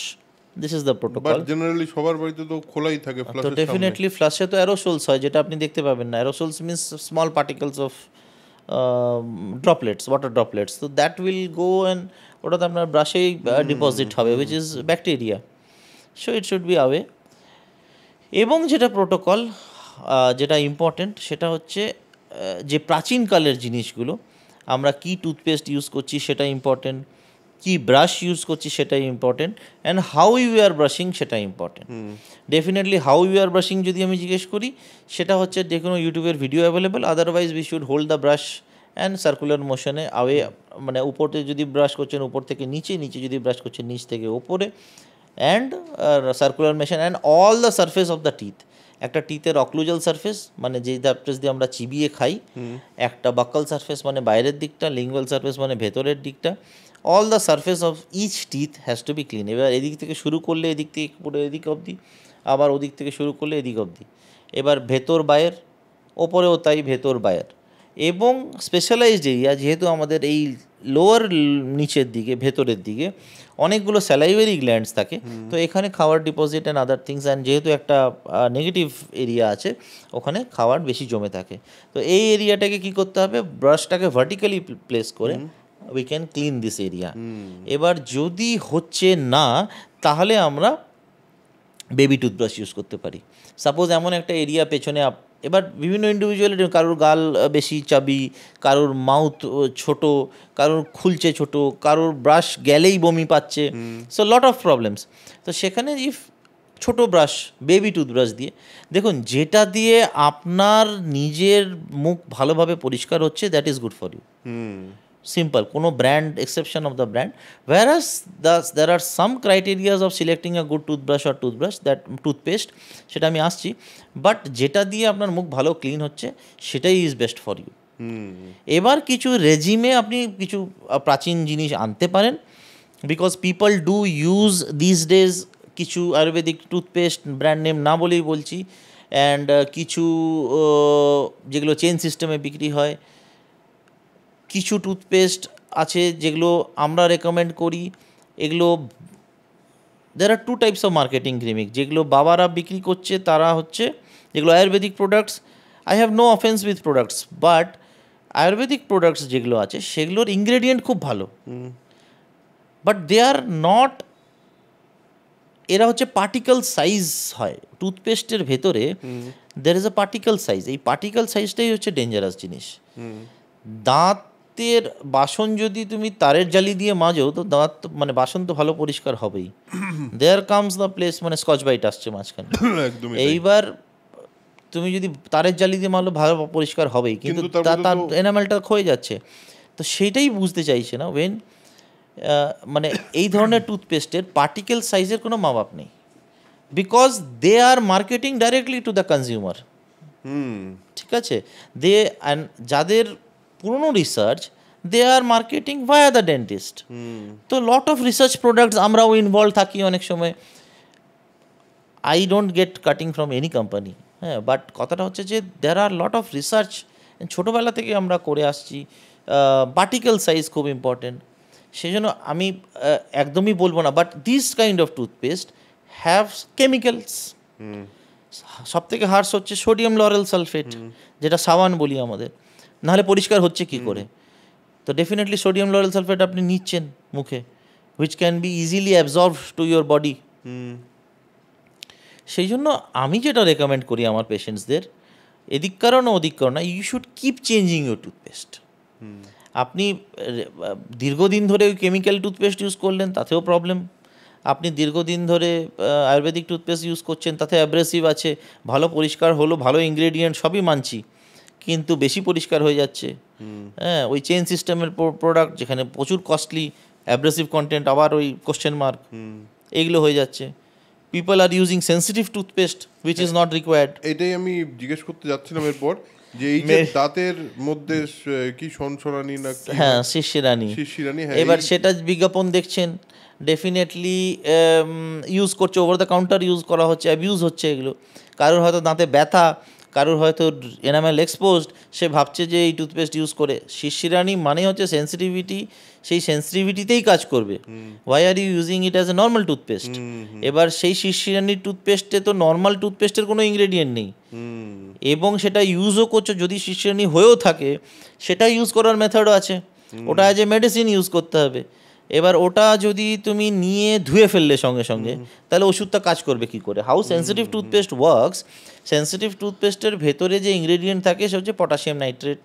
This is the protocol. But generally সবার বাড়িতে তো খোলাই থাকে তো ফ্ল্যাশের সামনে। ডেফিনেটলি ফ্লাশে তো অ্যারোসোলস হয়, যেটা আপনি দেখতে পাবেন না। Aerosols means small particles of droplets, water droplets. So that will go and ওটাতে আপনার ব্রাশেই ডিপোজিট হবে, which is bacteria. So it should B away. এবং যেটা প্রোটোকল, যেটা ইম্পর্টেন্ট, সেটা হচ্ছে যে প্রাচীনকালের জিনিসগুলো, আমরা কি টুথপেস্ট ইউজ করছি সেটা ইম্পর্টেন্ট, কি ব্রাশ ইউজ করছি সেটাই important, and how you are brushing সেটা important. Definitely how you are brushing যদি আমি জিজ্ঞেস করি, সেটা হচ্ছে যে কোনো ইউটিউবের video available. Otherwise we should hold the brush and circular মোশনে অ্যাওয়ে, মানে উপরে যদি ব্রাশ করছেন উপর থেকে নিচে, নিচে যদি ব্রাশ করছেন নিচ থেকে ওপরে, and circular motion and all the surface of the teeth. একটা টিথের অক্লুজাল সারফেস মানে যেই সারফেস দিয়ে আমরা চিবিয়ে খাই, একটা বাকাল সারফেস মানে বাইরের দিকটা, লিঙ্গুয়াল সারফেস মানে ভেতরের দিকটা। All the surface of each teeth has to be clean. এবার এদিক থেকে শুরু করলে এদিক থেকে পুরো এদিক অবধি, আবার ওদিক থেকে শুরু করলে এদিক অবধি। এবার ভেতর বাইরের, ওপরেও তাই, ভেতর বাইরের। এবং স্পেশালাইজড এরিয়া, যেহেতু আমাদের এই লোয়ার নিচের দিকে ভেতরের দিকে অনেকগুলো স্যালাইভারি গ্ল্যান্ডস থাকে, তো এখানে খাওয়ার deposit and other things, and যেহেতু একটা নেগেটিভ এরিয়া আছে ওখানে খাওয়ার বেশি জমে থাকে। তো এই এরিয়াটাকে কী করতে হবে, ব্রাশটাকে ভার্টিক্যালি প্লেস করে we can clean this area. এবার যদি হচ্ছে না, তাহলে আমরা বেবি টুথব্রাশ ইউজ করতে পারি। সাপোজ এমন একটা এরিয়া পেছনে, এবার বিভিন্ন ইন্ডিভিজুয়াল, কারোর গাল বেশি চাবি, কারোর মাউথ ছোট, কারোর খুলছে ছোট, কারোর ব্রাশ গেলেই বমি পাচ্ছে, সো লট অফ প্রবলেমস। তো সেখানে ইফ ছোট ব্রাশ, বেবি টুথব্রাশ দিয়ে, দেখুন যেটা দিয়ে আপনার নিজের মুখ ভালোভাবে পরিষ্কার হচ্ছে, that is good for you. Simple, কোনো brand exception of the brand. whereas there are some criterias of selecting a good toothbrush or toothpaste, সেটা আমি আসছি। বাট যেটা দিয়ে আপনার মুখ ভালো ক্লিন হচ্ছে সেটাই ইজ বেস্ট ফর ইউ। এবার কিছু রেজিমে আপনি কিছু প্রাচীন জিনিস আনতে পারেন, because people do use this days কিছু আয়ুর্বেদিক টুথপেস্ট, ব্র্যান্ড নেম না বলেই বলছি, অ্যান্ড কিছু যেগুলো চেন সিস্টেমে বিক্রি হয়, কিছু টুথপেস্ট আছে যেগুলো আমরা রেকমেন্ড করি। এগুলো there are two types of marketing gimmick. যেগুলো বাবারা বিক্রি করছে তারা হচ্ছে যেগুলো Ayurvedic products, I have no offence with products, but Ayurvedic products যেগুলো আছে সেগুলোর ইনগ্রেডিয়েন্ট খুব ভালো, বাট দে আর নট, এরা হচ্ছে পার্টিকেল সাইজ হয় টুথপেস্টের ভেতরে, দের ইজ আ পার্টিকেল সাইজ। এই পার্টিকেল সাইজটাই হচ্ছে ডেঞ্জারাস জিনিস। দাঁতের বাসন যদি তুমি তারের জালি দিয়ে মাজো, তো দাঁত মানে বাসন তো ভালো পরিষ্কার হবেই। দেয়ার কামস দ্য প্লেস, মানে স্কচ বাইট আসছে মাঝখানে। এইবার তুমি যদি তারের জালি দিয়ে মারলো ভালো পরিষ্কার হবেই, কিন্তু তার এনামেলটা ক্ষয়ে যাচ্ছে। তো সেইটাই বুঝতে চাইছে না ওয়েন, মানে এই ধরনের টুথপেস্টের পার্টিকেল সাইজের কোনো মাপ নেই, because they are marketing directly to the consumer. ঠিক আছে, দে অ্যান্ড যাদের পুরনো research, they are marketing via the dentist. তো লট অফ রিসার্চ প্রোডাক্টস আমরাও ইনভলভ থাকি অনেক সময়। I don't get cutting from any company, হ্যাঁ, বাট কথাটা হচ্ছে যে দেয়ার আর লট অফ রিসার্চ ছোটোবেলা থেকে আমরা করে আসছি। পার্টিকেল সাইজ খুব ইম্পর্টেন্ট, সেই জন্য আমি একদমই বলবো না, but this kind of toothpaste have chemicals. সব থেকে হার্স হচ্ছে সোডিয়াম লরেল সালফেট, যেটা সাবান বলি আমাদের, নাহলে পরিষ্কার হচ্ছে কী করে? তো ডেফিনেটলি সোডিয়াম লরেল সালফেট আপনি নিচ্ছেন মুখে, which can be easily absorb to your body. সেই জন্য আমি যেটা রেকমেন্ড করি আমার পেশেন্টসদের, এদিক কারণ ওদিক কারণ না, you should keep changing your toothpaste. আপনি দীর্ঘদিন ধরে ওই কেমিক্যাল টুথপেস্ট ইউজ করলেন, তাতেও প্রবলেম। আপনি দীর্ঘদিন ধরে আয়ুর্বেদিক টুথপেস্ট ইউজ করছেন, তাতে অ্যাব্রেসিভ আছে, ভালো পরিষ্কার হলো, ভালো ইনগ্রেডিয়েন্ট সবই মানছি, কিন্তু বেশি পরিষ্কার হয়ে যাচ্ছে। হ্যাঁ, ওই চেইন সিস্টেমের প্রোডাক্ট যেখানে প্রচুর কস্টলি, অ্যাব্রেসিভ কন্টেন্ট, আবার ওই কোশ্চেন মার্ক, এইগুলো হয়ে যাচ্ছে। People are using sensitive toothpaste which is not required. এটাই আমি জিজ্ঞেস করতে যাচ্ছিলাম এরপর, যে এই যে দাঁতের মধ্যে কি সনসনানি না কি, হ্যাঁ, শিরশিরানি। হ্যাঁ, এবার সেটা বিজ্ঞাপন দেখছেন, ডেফিনেটলি ইউজ করছে, ওভার দ্য কাউন্টার ইউজ করা হচ্ছে, অ্যাবিউজ হচ্ছে এগুলো। কারোর হয়তো দাঁতে ব্যথা, কারোর হয়তো এনামেল এক্সপোজড, সে ভাবছে যে এই টুথপেস্ট ইউজ করে। শিরশিরানি মানে হচ্ছে সেন্সিটিভিটি, সেই সেন্সিটিভিটিতেই কাজ করবে। Why are you using it as a normal toothpaste? এবার সেই শিরশিরানির টুথপেস্টে তো নর্মাল টুথপেস্টের কোনো ইনগ্রেডিয়েন্ট নেই, এবং সেটা ইউজও করছো, যদি শিরশিরানি হয়েও থাকে সেটা ইউজ করার মেথডও আছে, ওটা অ্যাজ এ মেডিসিন ইউজ করতে হবে। এবার ওটা যদি তুমি নিয়ে ধুয়ে ফেললে সঙ্গে সঙ্গে, তাহলে ওষুধটা কাজ করবে কি করে? How sensitive toothpaste works, sensitive টুথপেস্টের ভেতরে যে ইনগ্রেডিয়েন্ট থাকে সে হচ্ছে পটাশিয়াম নাইট্রেট,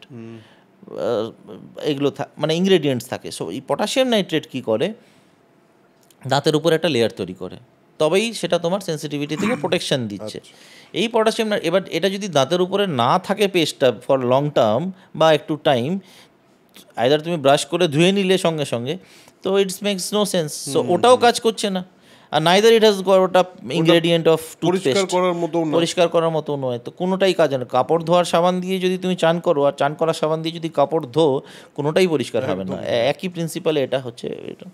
এগুলো মানে ইনগ্রেডিয়েন্টস থাকে। সো এই পটাশিয়াম নাইট্রেট কী করে, দাঁতের উপর একটা লেয়ার তৈরি করে, তবেই সেটা তোমার সেন্সিটিভিটি থেকে প্রোটেকশন দিচ্ছে। এই পটাশিয়াম, এবার এটা যদি দাঁতের উপরে না থাকে পেস্টটা ফর লং টার্ম বা একটু টাইম, আইদার তুমি ব্রাশ করে ধুয়ে নিলে সঙ্গে সঙ্গে, তো it's makes no sense. So ওটাও কাজ করছে না, আর নাইদার ইট হ্যাজ গট ওটা ইনগ্রেডিয়েন্ট অফ টুথপেস্ট, পরিষ্কার করার মতো নয়, তো কোনোটাই কাজ না। কাপড় ধোয়ার সাবান দিয়ে যদি তুমি চান করো, আর চান করার সাবান দিয়ে যদি কাপড় ধো, কোনোটাই পরিষ্কার হবে না। একই প্রিন্সিপালে এটা হচ্ছে এটা।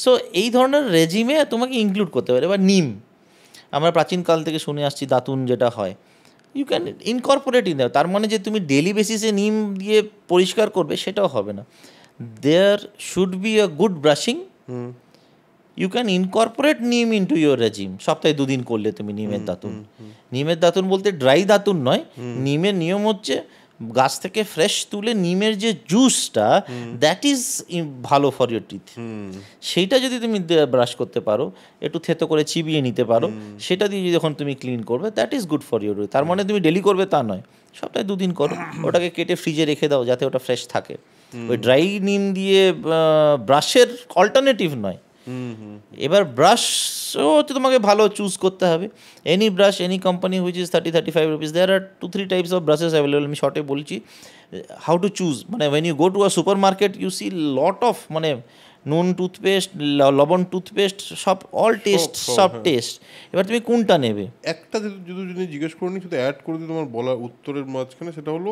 সো এই ধরনের রেজিমে তোমাকে ইনক্লুড করতে পারে। এবার নিম, আমরা প্রাচীনকাল থেকে শুনে আসছি দাতুন যেটা হয়, you can incorporate in that. তার মানে যে তুমি ডেলি বেসিসে নিম দিয়ে পরিষ্কার করবে সেটাও হবে না। There should be a good brushing. You can incorporate neem into your regime. সপ্তাহে 2 দিন করলে তুমি নিমের দাতুন। নিমের দাতুন বলতে ড্রাই দাতুন নয়। নিমের নিয়ম হচ্ছে গাছ থেকে ফ্রেশ তুলে নিমের যে জুসটা, দ্যাট ইজ ভালো ফর ইউর টিথ। সেইটা যদি তুমি ব্রাশ করতে পারো, একটু থেতো করে চিবিয়ে নিতে পারো, সেটা দিয়ে যখন তুমি ক্লিন করবে, that is good for your. তার মানে তুমি ডেলি করবে তা নয়, সপ্তাহে 2 দিন করো, ওটাকে কেটে ফ্রিজে রেখে দাও যাতে ওটা ফ্রেশ থাকে। ওই ড্রাই নিম দিয়ে ব্রাশের অল্টারনেটিভ নয়। এবার ব্রাশও হচ্ছে তোমাকে ভালো চুজ করতে হবে। Any brush, any company which is 30-35 rupees, there are 2-3 types of brushes available. আমি শর্টে বলছি হাউ টু চুজ। মানে when you go to a supermarket, you see lot of, মানে নুন টুথপেস্ট, লবণ টুথপেস্ট, সব অল টেস্ট, সব test. এবার তুমি কোনটা নেবে? একটা যদি জিজ্ঞেস করে নি, শুধু অ্যাড করে দিই তোমার বলার উত্তরের মাঝখানে, সেটা হলো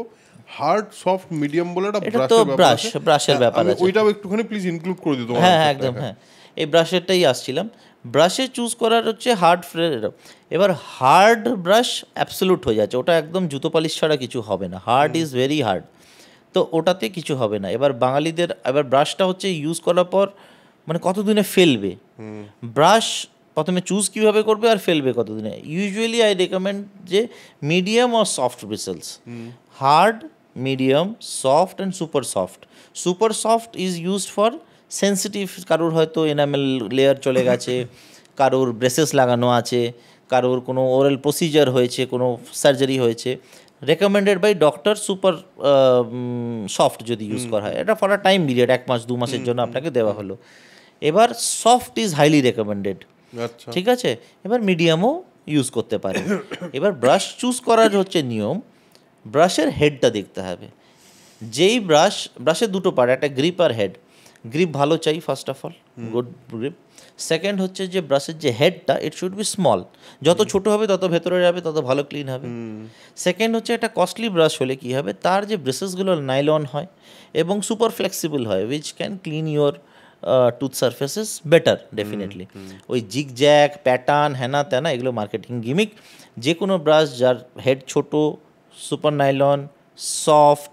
হার্ড, সফট, মিডিয়াম বলে একটা ব্রাশের ব্যাপার আছে, ওইটাও একটুখানি প্লিজ ইনক্লুড করে দিই তোমার। হ্যাঁ একদম, হ্যাঁ এই ব্রাশেরটাই আসছিলাম। ব্রাশে চুজ করার হচ্ছে হার্ড। এবার হার্ড ব্রাশ অ্যাবসোলুট হয়ে যাচ্ছে, ওটা একদম জুতো পালিশ ছাড়া কিছু হবে না। হার্ড ইজ ভেরি হার্ড, তো ওটাতে কিছু হবে না। এবার বাঙালিদের এবার ব্রাশটা হচ্ছে ইউজ করার পর মানে কতদিনে ফেলবে, ব্রাশ প্রথমে চুজ কীভাবে করবে আর ফেলবে কতদিনে। ইউজুয়ালি আই রেকমেন্ড যে medium or soft ব্রিসেলস, hard, medium, soft and super soft. Super soft is used for sensitive, কারোর হয়তো এনামেল লেয়ার চলে গেছে, কারোর ব্রেসেস লাগানো আছে, কারোর কোনো ওরাল প্রসিজার হয়েছে, কোনো সার্জারি হয়েছে, recommended by doctor super soft যদি ইউজ করা হয়। এটা ফর আ টাইম পিরিয়ড, 1 মাস 2 মাসের জন্য আপনাকে দেওয়া হলো। এবার সফট ইজ হাইলি রেকমেন্ডেড, ঠিক আছে। এবার মিডিয়ামও ইউজ করতে পারে। এবার ব্রাশ চুজ করার হচ্ছে নিয়ম, ব্রাশের হেডটা দেখতে হবে। যেই ব্রাশের 2টো পার্ট, একটা গ্রিপ আর হেড। গ্রিপ ভালো চাই first of all, good grip. Second হচ্ছে যে ব্রাশের যে হেডটা, ইট শুড বি স্মল। যত ছোট হবে তত ভেতরে যাবে, তত ভালো ক্লিন হবে। সেকেন্ড হচ্ছে একটা কস্টলি ব্রাশ হলে কী হবে, তার যে ব্রেসেসগুলো নাইলন হয় এবং সুপার ফ্লেক্সিবল হয়, which can clean your tooth surfaces better definitely. ওই জিগ জ্যাক প্যাটার্ন হ্যানা ত্যানা এগুলো মার্কেটিং গিমিক। যে কোনো ব্রাশ যার হেড ছোট, super nylon, soft,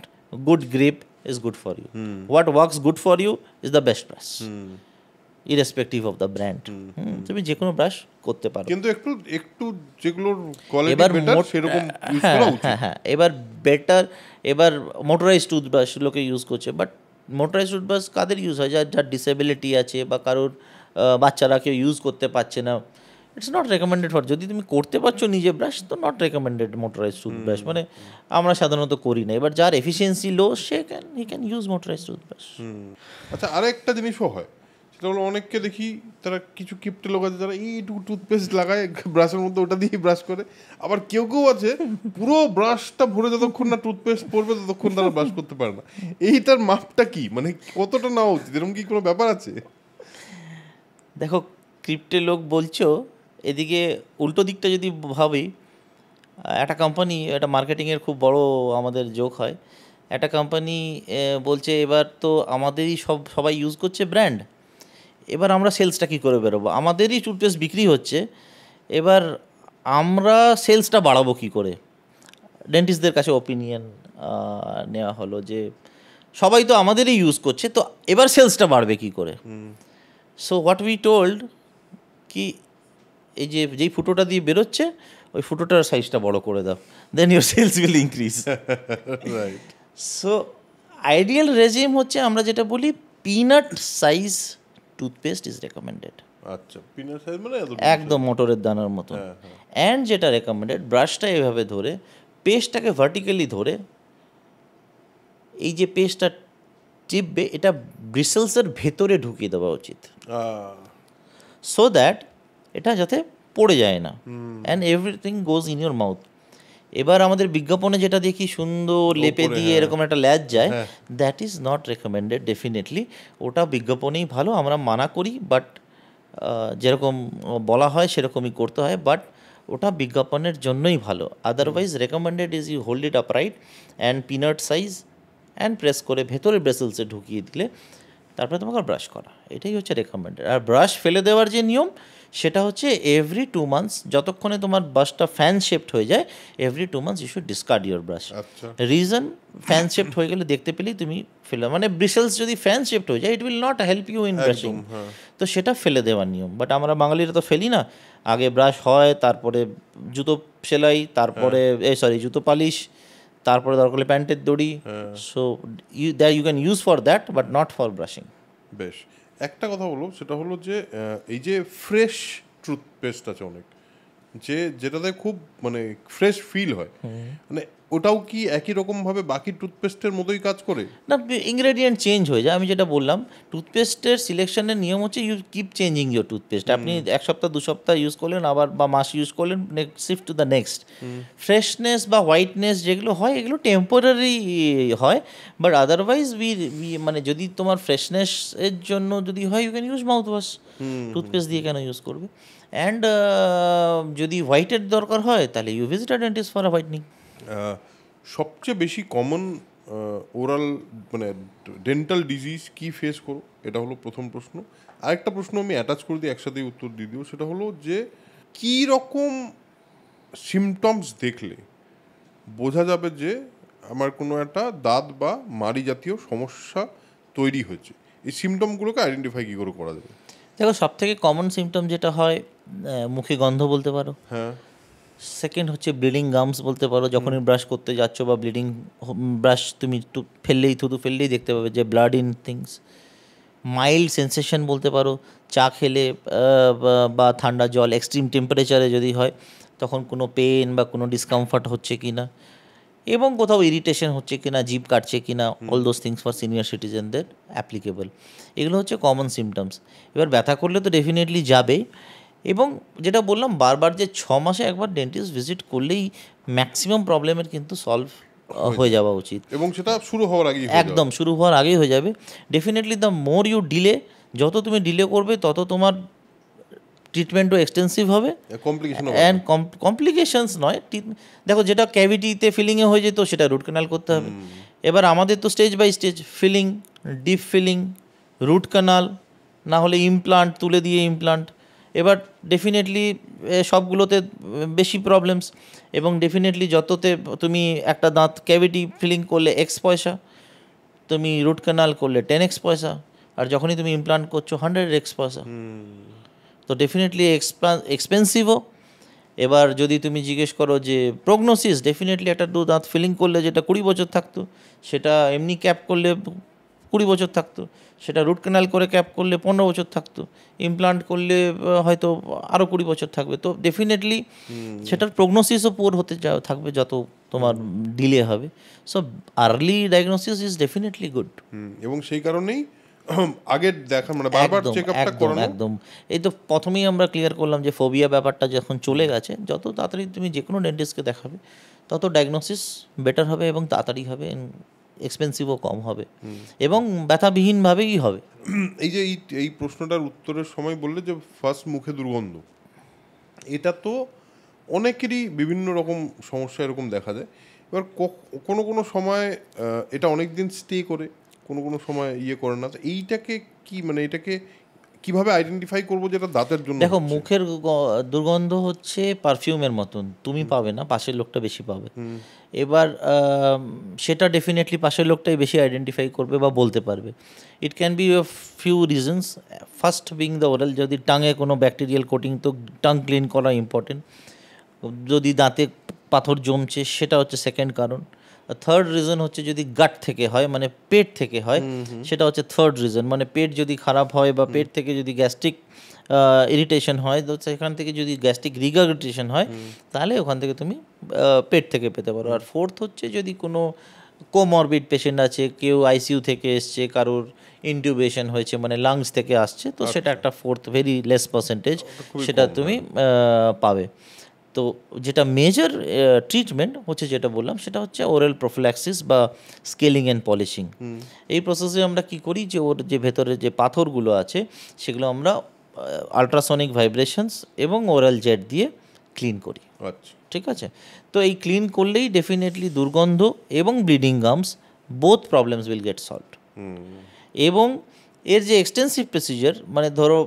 good grip is good for you. What works good for you is the best brush, irrespective of the brand. তুমি যে কোনো brush করতে পারো, কিন্তু একটু যেগুলোর কোয়ালিটি বেটার সেরকম ইউজ করা উচিত। হ্যাঁ এবার বেটার। এবার মোটরাইজড টুথব্রাশ লোকে ইউজ করছে, বাট মোটরাইজড টুথব্রাশ কাদের ইউজ হয়, যার ডিসেবিলিটি আছে বা কারোর বাচ্চারা কেউ ইউজ করতে পারছে না, ইটস নট রেকমেন্ডেড ফর, যদি তুমি করতে পারছো নিজে ব্রাশ তো নট রেকমেন্ডেড মোটরাইজ টুথব্রাশ, মানে আমরা সাধারণত করি না। এবার যার efficiency low say can use motorise toothbrush. আচ্ছা, আরেকটা জিনিসও হয়, সেটা হলো অনেককে দেখি তারা কিছু কিপ্টে লোক আছে যারা এইটুকু টুথপেস্ট লাগায় ব্রাশের মধ্যে, ওটা দিয়ে ব্রাশ করে। আবার কেউ কেউ আছে পুরো ব্রাশটা ভরে যতক্ষণ না টুথপেস্ট পড়বে ততক্ষণ তারা ব্রাশ করতে পারে না। এইটার মাপটা কি, মানে কতটা নেওয়া উচিত, এরকম কি কোনো ব্যাপার আছে? দেখো, ক্রিপ্টে লোক বলছো, এদিকে উল্টো দিকটা যদি ভাবি, একটা কোম্পানি, একটা মার্কেটিংয়ের খুব বড় আমাদের জোক হয়, একটা কোম্পানি বলছে এবার তো আমাদেরই সবাই ইউজ করছে ব্র্যান্ড, এবার আমরা সেলসটা কী করে বেরোবো, আমাদেরই টুথপেস্ট বিক্রি হচ্ছে, এবার আমরা সেলসটা বাড়াবো কী করে। ডেন্টিস্টদের কাছে ওপিনিয়ন নেওয়া হলো যে সবাই তো আমাদেরই ইউজ করছে, তো এবার সেলসটা বাড়বে কী করে। সো হোয়াট উই টোল্ড কি, এই যে যেই ফুটোটা দিয়ে বেরোচ্ছে ওই ফুটোটার সাইজটা বড় করে দাও, then your sales will increase. Right. So ideal regime হচ্ছে আমরা যেটা বলি peanut size toothpaste is recommended. আচ্ছা, পিনাট সাইজ মানে একদম মোটরের দানার মতো। অ্যান্ড যেটা রেকমেন্ডেড, ব্রাশটা এভাবে ধরে পেস্টটাকে ভার্টিক্যালি ধরে, এই যে পেস্টটা টিপবে এটা ব্রিসেলসের ভেতরে ঢুকিয়ে দেওয়া উচিত, সো দ্যাট এটা যাতে পড়ে যায় না, and everything goes in your mouth. এবার আমাদের বিজ্ঞাপনে যেটা দেখি সুন্দর লেপে দিয়ে এরকম একটা ল্যাজ যায়, that is not recommended definitely. ওটা বিজ্ঞাপনেই ভালো, আমরা মানা করি, বাট যেরকম বলা হয় সেরকমই করতে হয়, বাট ওটা বিজ্ঞাপনের জন্যই ভালো। Otherwise recommended is you hold it upright and peanut size and press করে ভেতরে ব্রেসেলসে ঢুকিয়ে দিলে তারপরে তোমাকে ব্রাশ করা, এটাই হচ্ছে রেকমেন্ডেড। আর ব্রাশ ফেলে দেওয়ার যে নিয়ম সেটা হচ্ছে এভরি 2 months, যতক্ষণে তোমার ব্রাশটা ফ্যান শেপড হয়ে যায়, every 2 months you should discard your brush. Reason, fan shaped হয়ে গেলে দেখতে পেলেই তুমি ফেলে, মানে ব্রিসেলস যদি ফ্যান শেপড হয়ে যায় it will not help you in brushing, তো সেটা ফেলে দেওয়ার নিয়ম। বাট আমরা বাঙালিরা তো ফেলি না, আগে ব্রাশ হয়, তারপরে জুতো সেলাই, তারপরে জুতো পালিশ, তারপরে দরকার হলে প্যান্টের দড়ি। So you can use for that but not for brushing. বেশ, একটা কথা বলো, সেটা হলো যে এই যে ফ্রেশ টুথপেস্ট আছে অনেক, যেটাতে খুব মানে ফ্রেশ ফিল হয়, মানে ওটাও কি একই রকমভাবে বাকি টুথপেস্টের মতোই কাজ করে? না, ইনগ্রেডিয়েন্ট চেঞ্জ হয়ে যায়। আমি যেটা বললাম, টুথপেস্টের সিলেকশনের নিয়ম হচ্ছে you keep changing your toothpaste. আপনি 1 সপ্তাহ 2 সপ্তাহ ইউজ করলেন, আবার বা মাস ইউজ করলেন, shift to the next. Freshness বা হোয়াইটনেস যেগুলো হয় এগুলো টেম্পোরারি হয়, বাট আদারওয়াইজ মানে যদি তোমার ফ্রেশনেস এর জন্য যদি হয় you can use mouthwash, toothpaste দিয়ে কেন ইউজ করবে। অ্যান্ড যদি হোয়াইটের দরকার হয় তাহলে you visit a dentist for a whitening. সবচেয়ে বেশি কমন ওরাল মানে ডেন্টাল ডিজিজ কি ফেস করো, এটা হলো প্রথম প্রশ্ন। আরেকটা প্রশ্ন আমি অ্যাটাচ করে দিয়ে একসাথেই উত্তর দিয়ে দিও, সেটা হলো যে কী রকম সিমটমস দেখলে বোঝা যাবে যে আমার কোনো একটা দাঁত বা মাড়ি জাতীয় সমস্যা তৈরি হয়েছে, এই সিমটমগুলোকে আইডেন্টিফাই কী করে করা যাবে? দেখো, সব থেকে কমন সিমটম যেটা হয়, মুখে গন্ধ বলতে পারো। হ্যাঁ। সেকেন্ড হচ্ছে ব্লিডিং গামস বলতে পারো, যখনই ব্রাশ করতে যাচ্ছ বা ব্লিডিং ব্রাশ তুমি থুতু ফেললেই দেখতে পাবে যে blood in things. Mild sensation বলতে পারো, চা খেলে বা ঠান্ডা জল এক্সট্রিম টেম্পারেচারে যদি হয় তখন কোনো পেন বা কোনো ডিসকমফর্ট হচ্ছে কি না, এবং কোথাও ইরিটেশন হচ্ছে কি না, জিভ কাটছে কি না, all those things for senior সিটিজেনদের অ্যাপ্লিকেবল। এগুলো হচ্ছে কমন সিমটমস। এবার ব্যথা করলে তো ডেফিনেটলি যাবেই, এবং যেটা বললাম বারবার যে 6 মাসে একবার ডেন্টিস্ট ভিজিট করলেই ম্যাক্সিমাম প্রবলেমের কিন্তু সলভ হয়ে যাওয়া উচিত, এবং সেটা শুরু হওয়ার আগেই, একদম শুরু হওয়ার আগেই হয়ে যাবে। Definitely the more you delay, যত তুমি ডিলে করবে তত তোমার ট্রিটমেন্টও এক্সটেন্সিভ হবে, অ্যান্ড কমপ্লিকেশনস নয়। দেখো, যেটা ক্যাভিটিতে ফিলিংয়ে হয়ে যেত সেটা রুট ক্যানাল করতে হবে। এবার আমাদের তো stage by stage, filling, deep filling, root canal, না হলে ইমপ্লান্ট, তুলে দিয়ে ইমপ্লান্ট। এবার ডেফিনেটলি সবগুলোতে বেশি প্রবলেমস, এবং ডেফিনেটলি যততে তুমি একটা দাঁত ক্যাভিটি ফিলিং করলে X পয়সা, তুমি রুট ক্যানাল করলে 10X পয়সা, আর যখনই তুমি ইমপ্লান্ট করছো 100X পয়সা। তো ডেফিনেটলি এক্সপেন্সিভও। এবার যদি তুমি জিজ্ঞেস করো যে প্রগনোসিস, ডেফিনেটলি একটা দাঁত ফিলিং করলে যেটা 20 বছর থাকতো সেটা এমনি ক্যাপ করলে 20 বছর থাকতো, সেটা রুট ক্যানাল করে ক্যাপ করলে 15 বছর থাকতো, ইমপ্লান্ট করলে হয়তো আরও 20 বছর থাকবে। তো ডেফিনেটলি সেটার প্রগনোসিসও পুয়ার হতে থাকবে যত তোমার ডিলে হবে। So early diagnosis is definitely good. এবং সেই কারণেই আগের দেখা মানে বারবার চেক আপটা করানো। একদম। এই তো প্রথমেই আমরা ক্লিয়ার করলাম যে ফোবিয়া ব্যাপারটা যখন চলে গেছে, যত তাড়াতাড়ি তুমি যে কোনো ডেন্টিস্টকে দেখাবে তত ডায়াগনোসিস বেটার হবে এবং তাড়াতাড়ি হবে, এক্সপেন্সিভও কম হবে এবং ব্যথাবিহীনভাবেই হবে। এই যে এই প্রশ্নটার উত্তরের সময় বললে যে ফার্স্ট মুখে দুর্গন্ধ, এটা তো অনেকেরই বিভিন্ন রকম সমস্যা এরকম দেখা যায়। এবার কোনো কোনো সময় এটা অনেক দিন স্টে করে, কোনো কোনো সময় ইয়ে করে না। তো এইটাকে কি মানে এটাকে কিভাবে আইডেন্টিফাই করবো যেটা দাঁতের জন্য? দেখো, মুখের দুর্গন্ধ হচ্ছে পারফিউমের মতন, তুমি পাবে না, পাশের লোকটা বেশি পাবে। এবার সেটা ডেফিনেটলি পাশের লোকটাই বেশি আইডেন্টিফাই করবে বা বলতে পারবে। It can B a few reasons. First being the oral, যদি টাঙে কোনো ব্যাকটেরিয়াল কোটিং, তো টাং ক্লিন করা ইম্পর্টেন্ট। যদি দাঁতে পাথর জমছে, সেটা হচ্ছে সেকেন্ড কারণ। থার্ড রিজন হচ্ছে যদি গাট থেকে হয়, মানে পেট থেকে হয়, সেটা হচ্ছে থার্ড রিজন। মানে পেট যদি খারাপ হয় বা পেট থেকে যদি গ্যাস্ট্রিক ইরিটেশন হয়, তো সেখান থেকে যদি গ্যাস্ট্রিক রিগার্গিটেশন হয়, তাহলে ওখান থেকে তুমি পেট থেকে পেতে পারো। আর ফোর্থ হচ্ছে যদি কোনো কোমরবিড পেশেন্ট আছে, কেউ আইসিইউ থেকে এসছে, কারোর ইনটিউবেশন হয়েছে, মানে লাংস থেকে আসছে, তো সেটা একটা ফোর্থ, ভেরি লেস পার্সেন্টেজ, সেটা তুমি পাবে। তো যেটা মেজর ট্রিটমেন্ট হচ্ছে, যেটা বললাম, সেটা হচ্ছে ওরাল প্রোফিল্যাক্সিস বা স্কেলিং অ্যান্ড পলিশিং। এই প্রসেসে আমরা কি করি, যে ওর যে ভেতরে যে পাথরগুলো আছে সেগুলো আমরা আলট্রাসনিক ভাইব্রেশনস এবং ওরাল জেট দিয়ে ক্লিন করি। ঠিক আছে? তো এই ক্লিন করলেই ডেফিনেটলি দুর্গন্ধ এবং bleeding gums, both problems will get solved. এবং এর যে এক্সটেন্সিভ প্রসিজার, মানে ধরো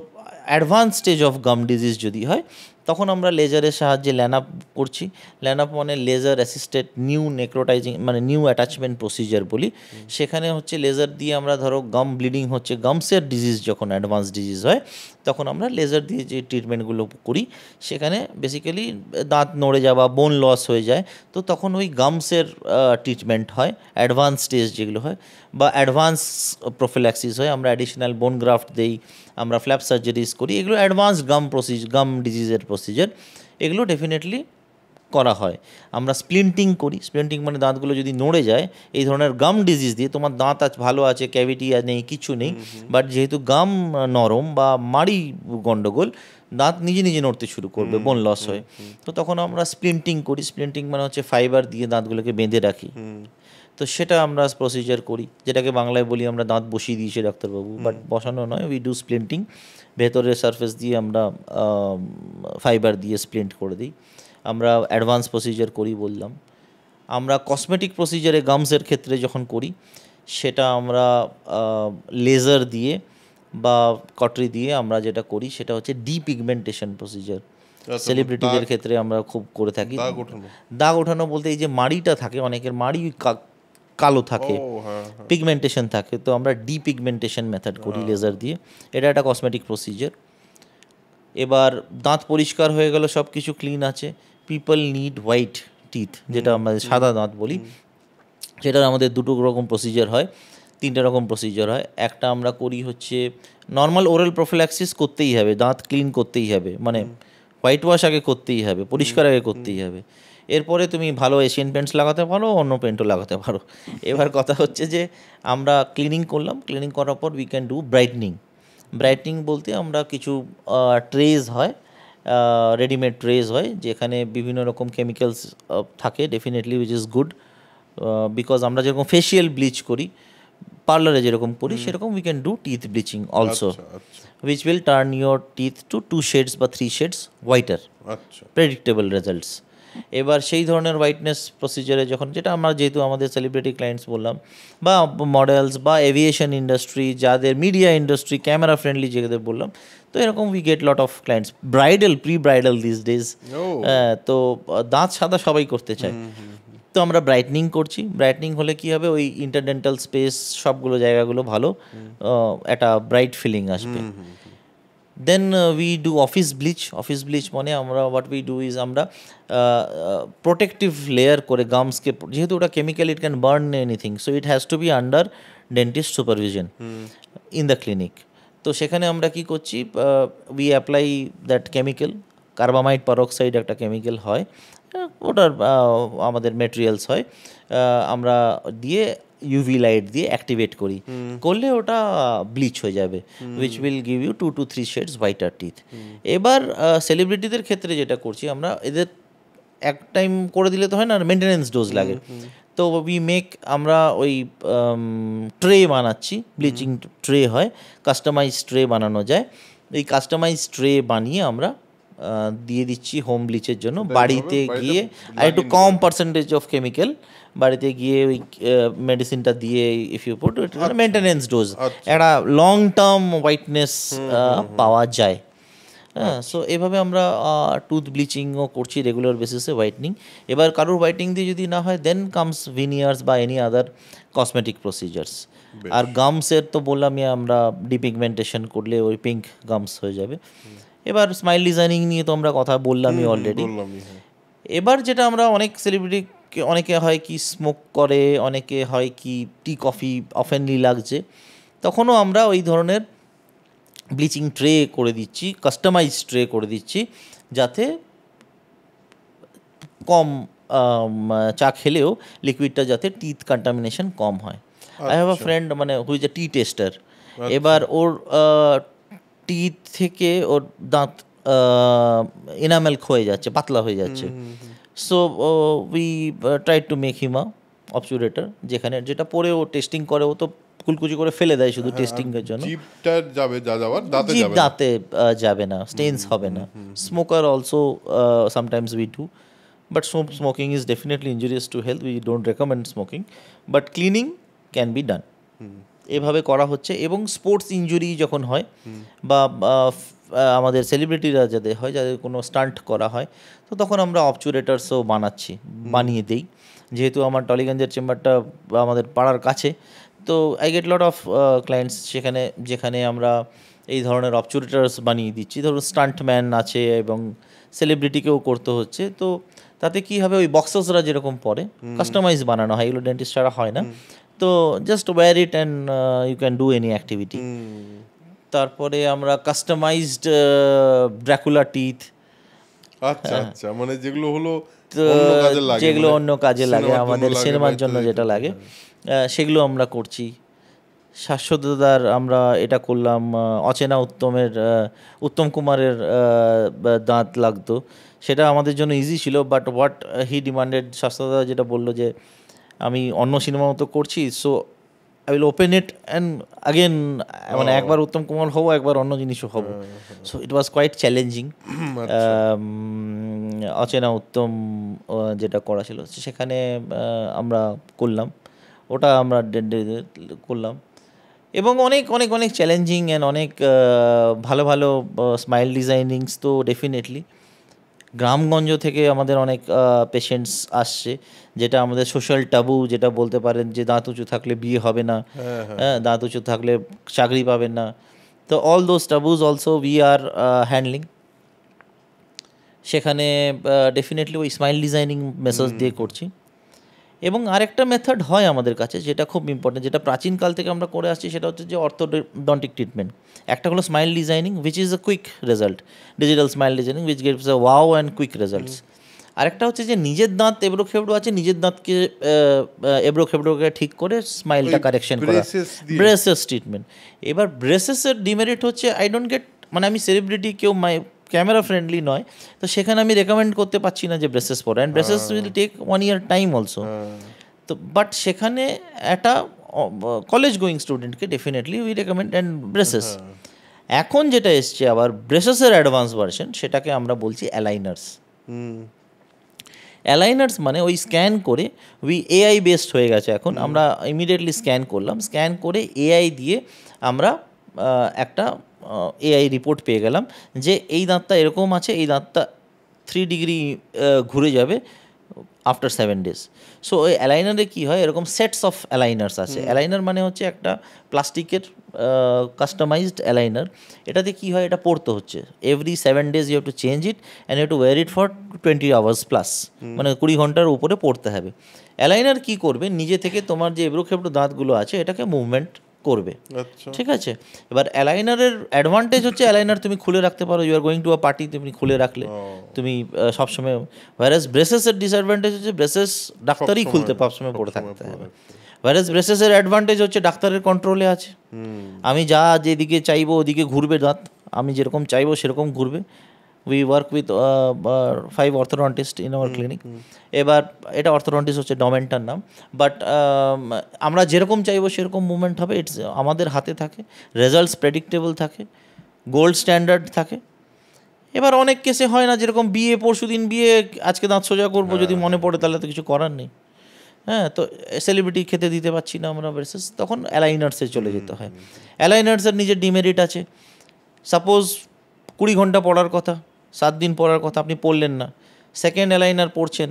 advance stage of gum disease যদি হয়, তখন আমরা লেজারের সাহায্যে ল্যানআপ করছি। ল্যানআপ মানে লেজার অ্যাসিস্টেড নিউ নেক্রোটাইজিং, মানে নিউ অ্যাটাচমেন্ট প্রসিজার বলি। সেখানে হচ্ছে লেজার দিয়ে আমরা, ধরো গাম ব্লিডিং হচ্ছে, গামসের ডিজিজ যখন অ্যাডভান্স ডিজিজ হয়, তখন আমরা লেজার দিয়ে যে ট্রিটমেন্টগুলো করি, সেখানে বেসিক্যালি দাঁত নড়ে যাওয়া, বোন লস হয়ে যায়, তো তখন ওই গামসের ট্রিটমেন্ট হয়, অ্যাডভান্স স্টেজ যেগুলো হয়, বা অ্যাডভান্স প্রোফিল্যাক্সিস হয়। আমরা অ্যাডিশনাল বোন গ্রাফট দেই, আমরা ফ্ল্যাপ সার্জারিজ করি, এগুলো অ্যাডভান্স গাম ডিজিজের প্রসিজার, এগুলো ডেফিনেটলি করা হয়। আমরা স্প্লিন্টিং করি। স্প্লিন্টিং মানে দাঁতগুলো যদি নড়ে যায়, এই ধরনের গাম ডিজিজ দিয়ে, তোমার দাঁত আজ ভালো আছে, ক্যাভিটি নেই, কিছু নেই, বাট যেহেতু গাম নরম বা মাড়ি গণ্ডগোল, দাঁত নিজে নিজে নড়তে শুরু করবে বোন লস হয়ে, তো তখন আমরা স্প্লিন্টিং করি। স্প্লিন্টিং মানে হচ্ছে ফাইবার দিয়ে দাঁতগুলোকে বেঁধে রাখি। তো সেটা আমরা প্রসিজার করি, যেটাকে বাংলায় বলি আমরা দাঁত বসিয়ে দিয়েছি ডাক্তারবাবু, বাট বসানো নয়, উই ডু স্প্লিন্টিং। ভেতরের সারফেস দিয়ে আমরা ফাইবার দিয়ে স্প্লিন্ট করে দিই। আমরা অ্যাডভান্স প্রসিজার করি বললাম। আমরা কসমেটিক প্রসিজারে গামসের ক্ষেত্রে যখন করি, সেটা আমরা লেজার দিয়ে বা কটরি দিয়ে আমরা যেটা করি, সেটা হচ্ছে ডিপিগমেন্টেশন প্রসিজার। সেলিব্রিটিদের ক্ষেত্রে আমরা খুব করে থাকি। দাগ ওঠানো বলতে এই যে মাড়িটা থাকে, অনেকের মাড়ি কালো থাকে, পিগমেন্টেশন থাকে, তো আমরা ডিপিগমেন্টেশন মেথড করি লেজার দিয়ে। এটা একটা কসমেটিক প্রসিজার। এবার দাঁত পরিষ্কার হয়ে গেল, সব কিছু ক্লিন আছে, পিপল নিড হোয়াইট টিথ, যেটা আমরা সাদা দাঁত বলি। সেটার আমাদের দুটো রকম প্রসিজার হয়, তিনটে রকম প্রসিজার হয়। একটা আমরা করি হচ্ছে নর্মাল ওরাল প্রোফিল্যাক্সিস করতেই হবে, দাঁত ক্লিন করতেই হবে, মানে হোয়াইট ওয়াশ আগে করতেই হবে, পরিষ্কার আগে করতেই হবে। এরপরে তুমি ভালো এশিয়ান পেন্টস লাগাতে পারো, অন্য পেন্টও লাগাতে পারো। এবার কথা হচ্ছে যে আমরা ক্লিনিং করলাম, ক্লিনিং করার পর we can do brightening. Brightening বলতে আমরা কিছু ট্রেজ হয়, রেডিমেড ট্রেজ হয়, যেখানে বিভিন্ন রকম কেমিক্যালস থাকে, definitely which is good, because আমরা যেরকম ফেশিয়াল ব্লিচ করি, পার্লারে যেরকম করি, সেরকম we can do teeth bleaching also, which will turn your teeth to 2 shades বা 3 shades whiter, predictable results. এবার সেই ধরনের হোয়াইটনেস প্রসিজারে যখন, যেটা আমরা যেহেতু আমাদের সেলিব্রিটি ক্লায়েন্টস বললাম, বা মডেলস বা এভিয়েশন ইন্ডাস্ট্রি, যাদের মিডিয়া ইন্ডাস্ট্রি ক্যামেরা ফ্রেন্ডলি যেদের বললাম, তো এরকম we get lot of clients. Bridal, pre bridal this days, তো দাঁত সাদা সবাই করতে চায়, তো আমরা ব্রাইটনিং করছি। ব্রাইটনিং হলে কি হবে, ওই ইন্টারডেন্টাল স্পেস সবগুলো জায়গাগুলো ভালো একটা ব্রাইট ফিলিং আসবে। Then we do office bleach মানে আমরা হোয়াট উই ডু ইজ আমরা প্রোটেক্টিভ লেয়ার করে গামসকে, যেহেতু ওটা chemical it can burn anything, so it has to be under dentist supervision in the clinic. তো সেখানে আমরা কি করছি, we apply that chemical, carbamide peroxide একটা কেমিক্যাল হয়, ওটার আমাদের মেটেরিয়ালস হয়, আমরা দিয়ে ইউভি লাইট দিয়ে অ্যাক্টিভেট করি, করলে ওটা ব্লিচ হয়ে যাবে, which will give you 2 to 3 shades whiter teeth. এবার সেলিব্রিটিদের ক্ষেত্রে যেটা করছি আমরা, এদের এক টাইম করে দিলে তো হয় না, মেনটেনেন্স ডোজ লাগে, তো উই মেক, আমরা ওই ট্রে বানাচ্ছি, ব্লিচিং ট্রে হয়, কাস্টমাইজ ট্রে বানানো যায়, এই কাস্টমাইজ ট্রে বানিয়ে আমরা দিয়ে দিচ্ছি হোম ব্লিচের জন্য। বাড়িতে গিয়ে আর একটু কম পার্সেন্টেজ অফ কেমিক্যাল, বাড়িতে গিয়ে ওই মেডিসিনটা দিয়ে if you put it maintenance dose, একটা লং টার্ম হোয়াইটনেস পাওয়া যায়। হ্যাঁ, সো এভাবে আমরা টুথ ব্লিচিংও করছি রেগুলার বেসিসে, হোয়াইটনিং। এবার কারোর হোয়াইটনিং দিয়ে যদি না হয়, দেন কামস ভিনিয়ার্স বা এনি আদার কসমেটিক প্রসিজার্স। আর গামসের তো বললামই, আমরা ডিপিগমেন্টেশন করলে ওই পিঙ্ক গামস হয়ে যাবে। এবার স্মাইল ডিজাইনিং নিয়ে তো আমরা কথা বললামই অলরেডি। এবার যেটা আমরা অনেক সেলিব্রিটি, অনেকে হয় কি স্মোক করে, অনেকে হয় কি টি কফি অফেনলি লাগছে, তখনও আমরা ওই ধরনের ব্লিচিং ট্রে করে দিচ্ছি, কাস্টমাইজ ট্রে করে দিচ্ছি, যাতে কম চা খেলেও লিকুইডটা যাতে টিথ কন্টামিনেশন কম হয়। আই হ্যাভ আ ফ্রেন্ড মানে who is a T tester, এবার ওর টিথ থেকে ওর দাঁত এনামেল ক্ষয়ে যাচ্ছে, পাতলা হয়ে যাচ্ছে, so we try to make him a obturator, যেখানে যেটা পরে ও টেস্টিং করে, ও তো কুলকুচি করে ফেলে দেয় শুধু টেস্টিংয়ের জন্য, জিভটা যাবে, যা যাওয়ার দাঁতে জিভ যাবে না, দাঁতে যাবে না, স্টেন্স হবে না। Smoker also sometimes we do, but smoking is definitely injurious to health, we don't recommend smoking, but cleaning can be done. এভাবে করা হচ্ছে। এবং স্পোর্টস ইনজুরি যখন হয়, বা আমাদের সেলিব্রিটিরা যাদের হয়, যাদের কোনো স্টান্ট করা হয়, তো তখন আমরা অবচুরেটার্সও বানিয়ে দেই। যেহেতু আমার টলিগঞ্জের চেম্বারটা আমাদের পাড়ার কাছে, তো I get lot of clients সেখানে, যেখানে আমরা এই ধরনের অবচুরেটার্স বানিয়ে দিচ্ছি। ধরুন স্টান্টম্যান আছে এবং সেলিব্রিটিকেও করতে হচ্ছে, তো তাতে কী হবে, ওই বক্সার্সরা যেরকম পরে কাস্টমাইজ বানানো হয়, এগুলো ডেন্টিস্ট ছাড়া হয় না, তো just wear it and you can do any activity. তারপরে আমরা কাস্টমাইজড ড্রাকুলা টিথ, আচ্ছা আচ্ছা, মানে যেগুলো হলো যেগুলো অন্য কাজে লাগে, আমাদের সিনেমার জন্য যেটা লাগে, সেগুলো আমরা করছি। শাশ্বতদার আমরা এটা করলাম, অচেনা উত্তম কুমারের দাঁত লাগতো, সেটা আমাদের জন্য ইজি ছিল, বাট হোয়াট হি ডিমান্ডেড, শাশ্বতদা যেটা বললো যে আমি অন্য সিনেমার মতো করছি, so I will open it and again, মানে একবার উত্তম কুমার হবো, একবার অন্য জিনিসও হবো, so it was quite challenging. Ochena Uttam যেটা করা ছিল, সেখানে আমরা করলাম, ওটা আমরা করলাম, এবং অনেক অনেক অনেক চ্যালেঞ্জিং অ্যান্ড অনেক ভালো ভালো স্মাইল ডিজাইনিংস। তো ডেফিনেটলি গ্রামগঞ্জ থেকে আমাদের অনেক পেশেন্টস আসছে, যেটা আমাদের সোশ্যাল টাবু, যেটা বলতে পারেন যে দাঁত উঁচু থাকলে বিয়ে হবে না, দাঁত উঁচু থাকলে চাকরি পাবেন না, তো all those taboos also we are handling. সেখানে ডেফিনেটলি ওই স্মাইল ডিজাইনিং মেথড দিয়ে করছি। এবং আরেকটা মেথড হয় আমাদের কাছে, যেটা খুব ইম্পর্টেন্ট, যেটা প্রাচীনকাল থেকে আমরা করে আসছি, সেটা হচ্ছে যে অর্থোডন্টিক ট্রিটমেন্ট। একটা হলো smile designing, which is a quick result, digital smile designing which gets a wow and quick results. আরেকটা হচ্ছে যে নিজের দাঁত এবড়ো খেবড়ো আছে, নিজের দাঁতকে এবড়ো খেবড়োকে ঠিক করে স্মাইলটা কারেকশন করা, ব্রেসেস ট্রিটমেন্ট। এবার ব্রেসেসের ডিমেরিট হচ্ছে, আই ডোন্ট গেট, মানে আমি সেলিব্রিটি, কেউ ক্যামেরা ফ্রেন্ডলি নয়, তো সেখানে আমি রেকমেন্ড করতে পারছি না যে ব্রেসেস পরে, and braces will take 1 year time also. তো বাট সেখানে একটা কলেজ গোয়িং স্টুডেন্টকে definitely we recommend and braces. এখন যেটা এসছে আবার ব্রেসেসের অ্যাডভান্স ভার্সন, সেটাকে আমরা বলছি অ্যালাইনার্স। অ্যালাইনার্স মানে ওই স্ক্যান করে, এআই বেসড হয়ে গেছে এখন, আমরা ইমিডিয়েটলি স্ক্যান করলাম, স্ক্যান করে এআই দিয়ে আমরা একটা এআই রিপোর্ট পেয়ে গেলাম যে এই দাঁতটা এরকম আছে, এই দাঁতটা 3 ডিগ্রি ঘুরে যাবে, আফটার 7 days। সো ওই অ্যালাইনারে কী হয়, এরকম সেটস অফ অ্যালাইনার্স আছে। অ্যালাইনার মানে হচ্ছে একটা প্লাস্টিকের কাস্টমাইজড অ্যালাইনার। এটাতে কী হয়, এটা পড়তে হচ্ছে every 7 days you have to change it and you have to wear it for 20 hours plus, মানে 20 ঘন্টার উপরে পড়তে হবে। অ্যালাইনার কী করবে, নিজে থেকে তোমার যে এবড়ো খেবড়ো দাঁতগুলো আছে এটাকে মুভমেন্ট করবে, আচ্ছা, ঠিক আছে। এবার অ্যালাইনারের অ্যাডভান্টেজ হচ্ছে অ্যালাইনার তুমি খুলে রাখতে পারো, you are going to a party, তুমি খুলে রাখলে তুমি সবসময়। ওয়ারাস ব্রেসেসের ডিসঅ্যাডভান্টেজ হচ্ছে ব্রেসেস ডাক্তারই খুলতে সবসময় পড়ে থাকতে হবে। ওয়ারাস ব্রেসেসের অ্যাডভান্টেজ হচ্ছে ডাক্তারের কন্ট্রোলে আছে, আমি যা যেদিকে চাইবো ওদিকে ঘুরবে দাঁত, আমি যেরকম চাইবো সেরকম ঘুরবে। We work with 5 orthodontist in our clinic. এবার এটা অর্থোডন্টিস্ট হচ্ছে ডমেন্টার নাম, বাট আমরা যেরকম চাইবো সেরকম মুভমেন্ট হবে, ইটস আমাদের হাতে থাকে, রেজাল্টস প্রেডিক্টেবল থাকে, গোল্ড স্ট্যান্ডার্ড থাকে। এবার অনেক কেসে হয় না, যেরকম বিয়ে, পরশু দিন বিয়ে, আজকে দাঁত সোজা করবো, যদি মনে পড়ে তাহলে তো কিছু করার নেই। হ্যাঁ, তো সেলিব্রিটি খেতে দিতে পারছি না আমরা ভার্সেস, তখন অ্যালাইনার্সে চলে যেতে হয়। অ্যালাইনার্সের নিজের ডিমেরিট আছে। সাপোজ 20 ঘন্টা পড়ার কথা, 7 দিন পড়ার কথা, আপনি পড়লেন না, সেকেন্ড অ্যালাইনার পড়ছেন,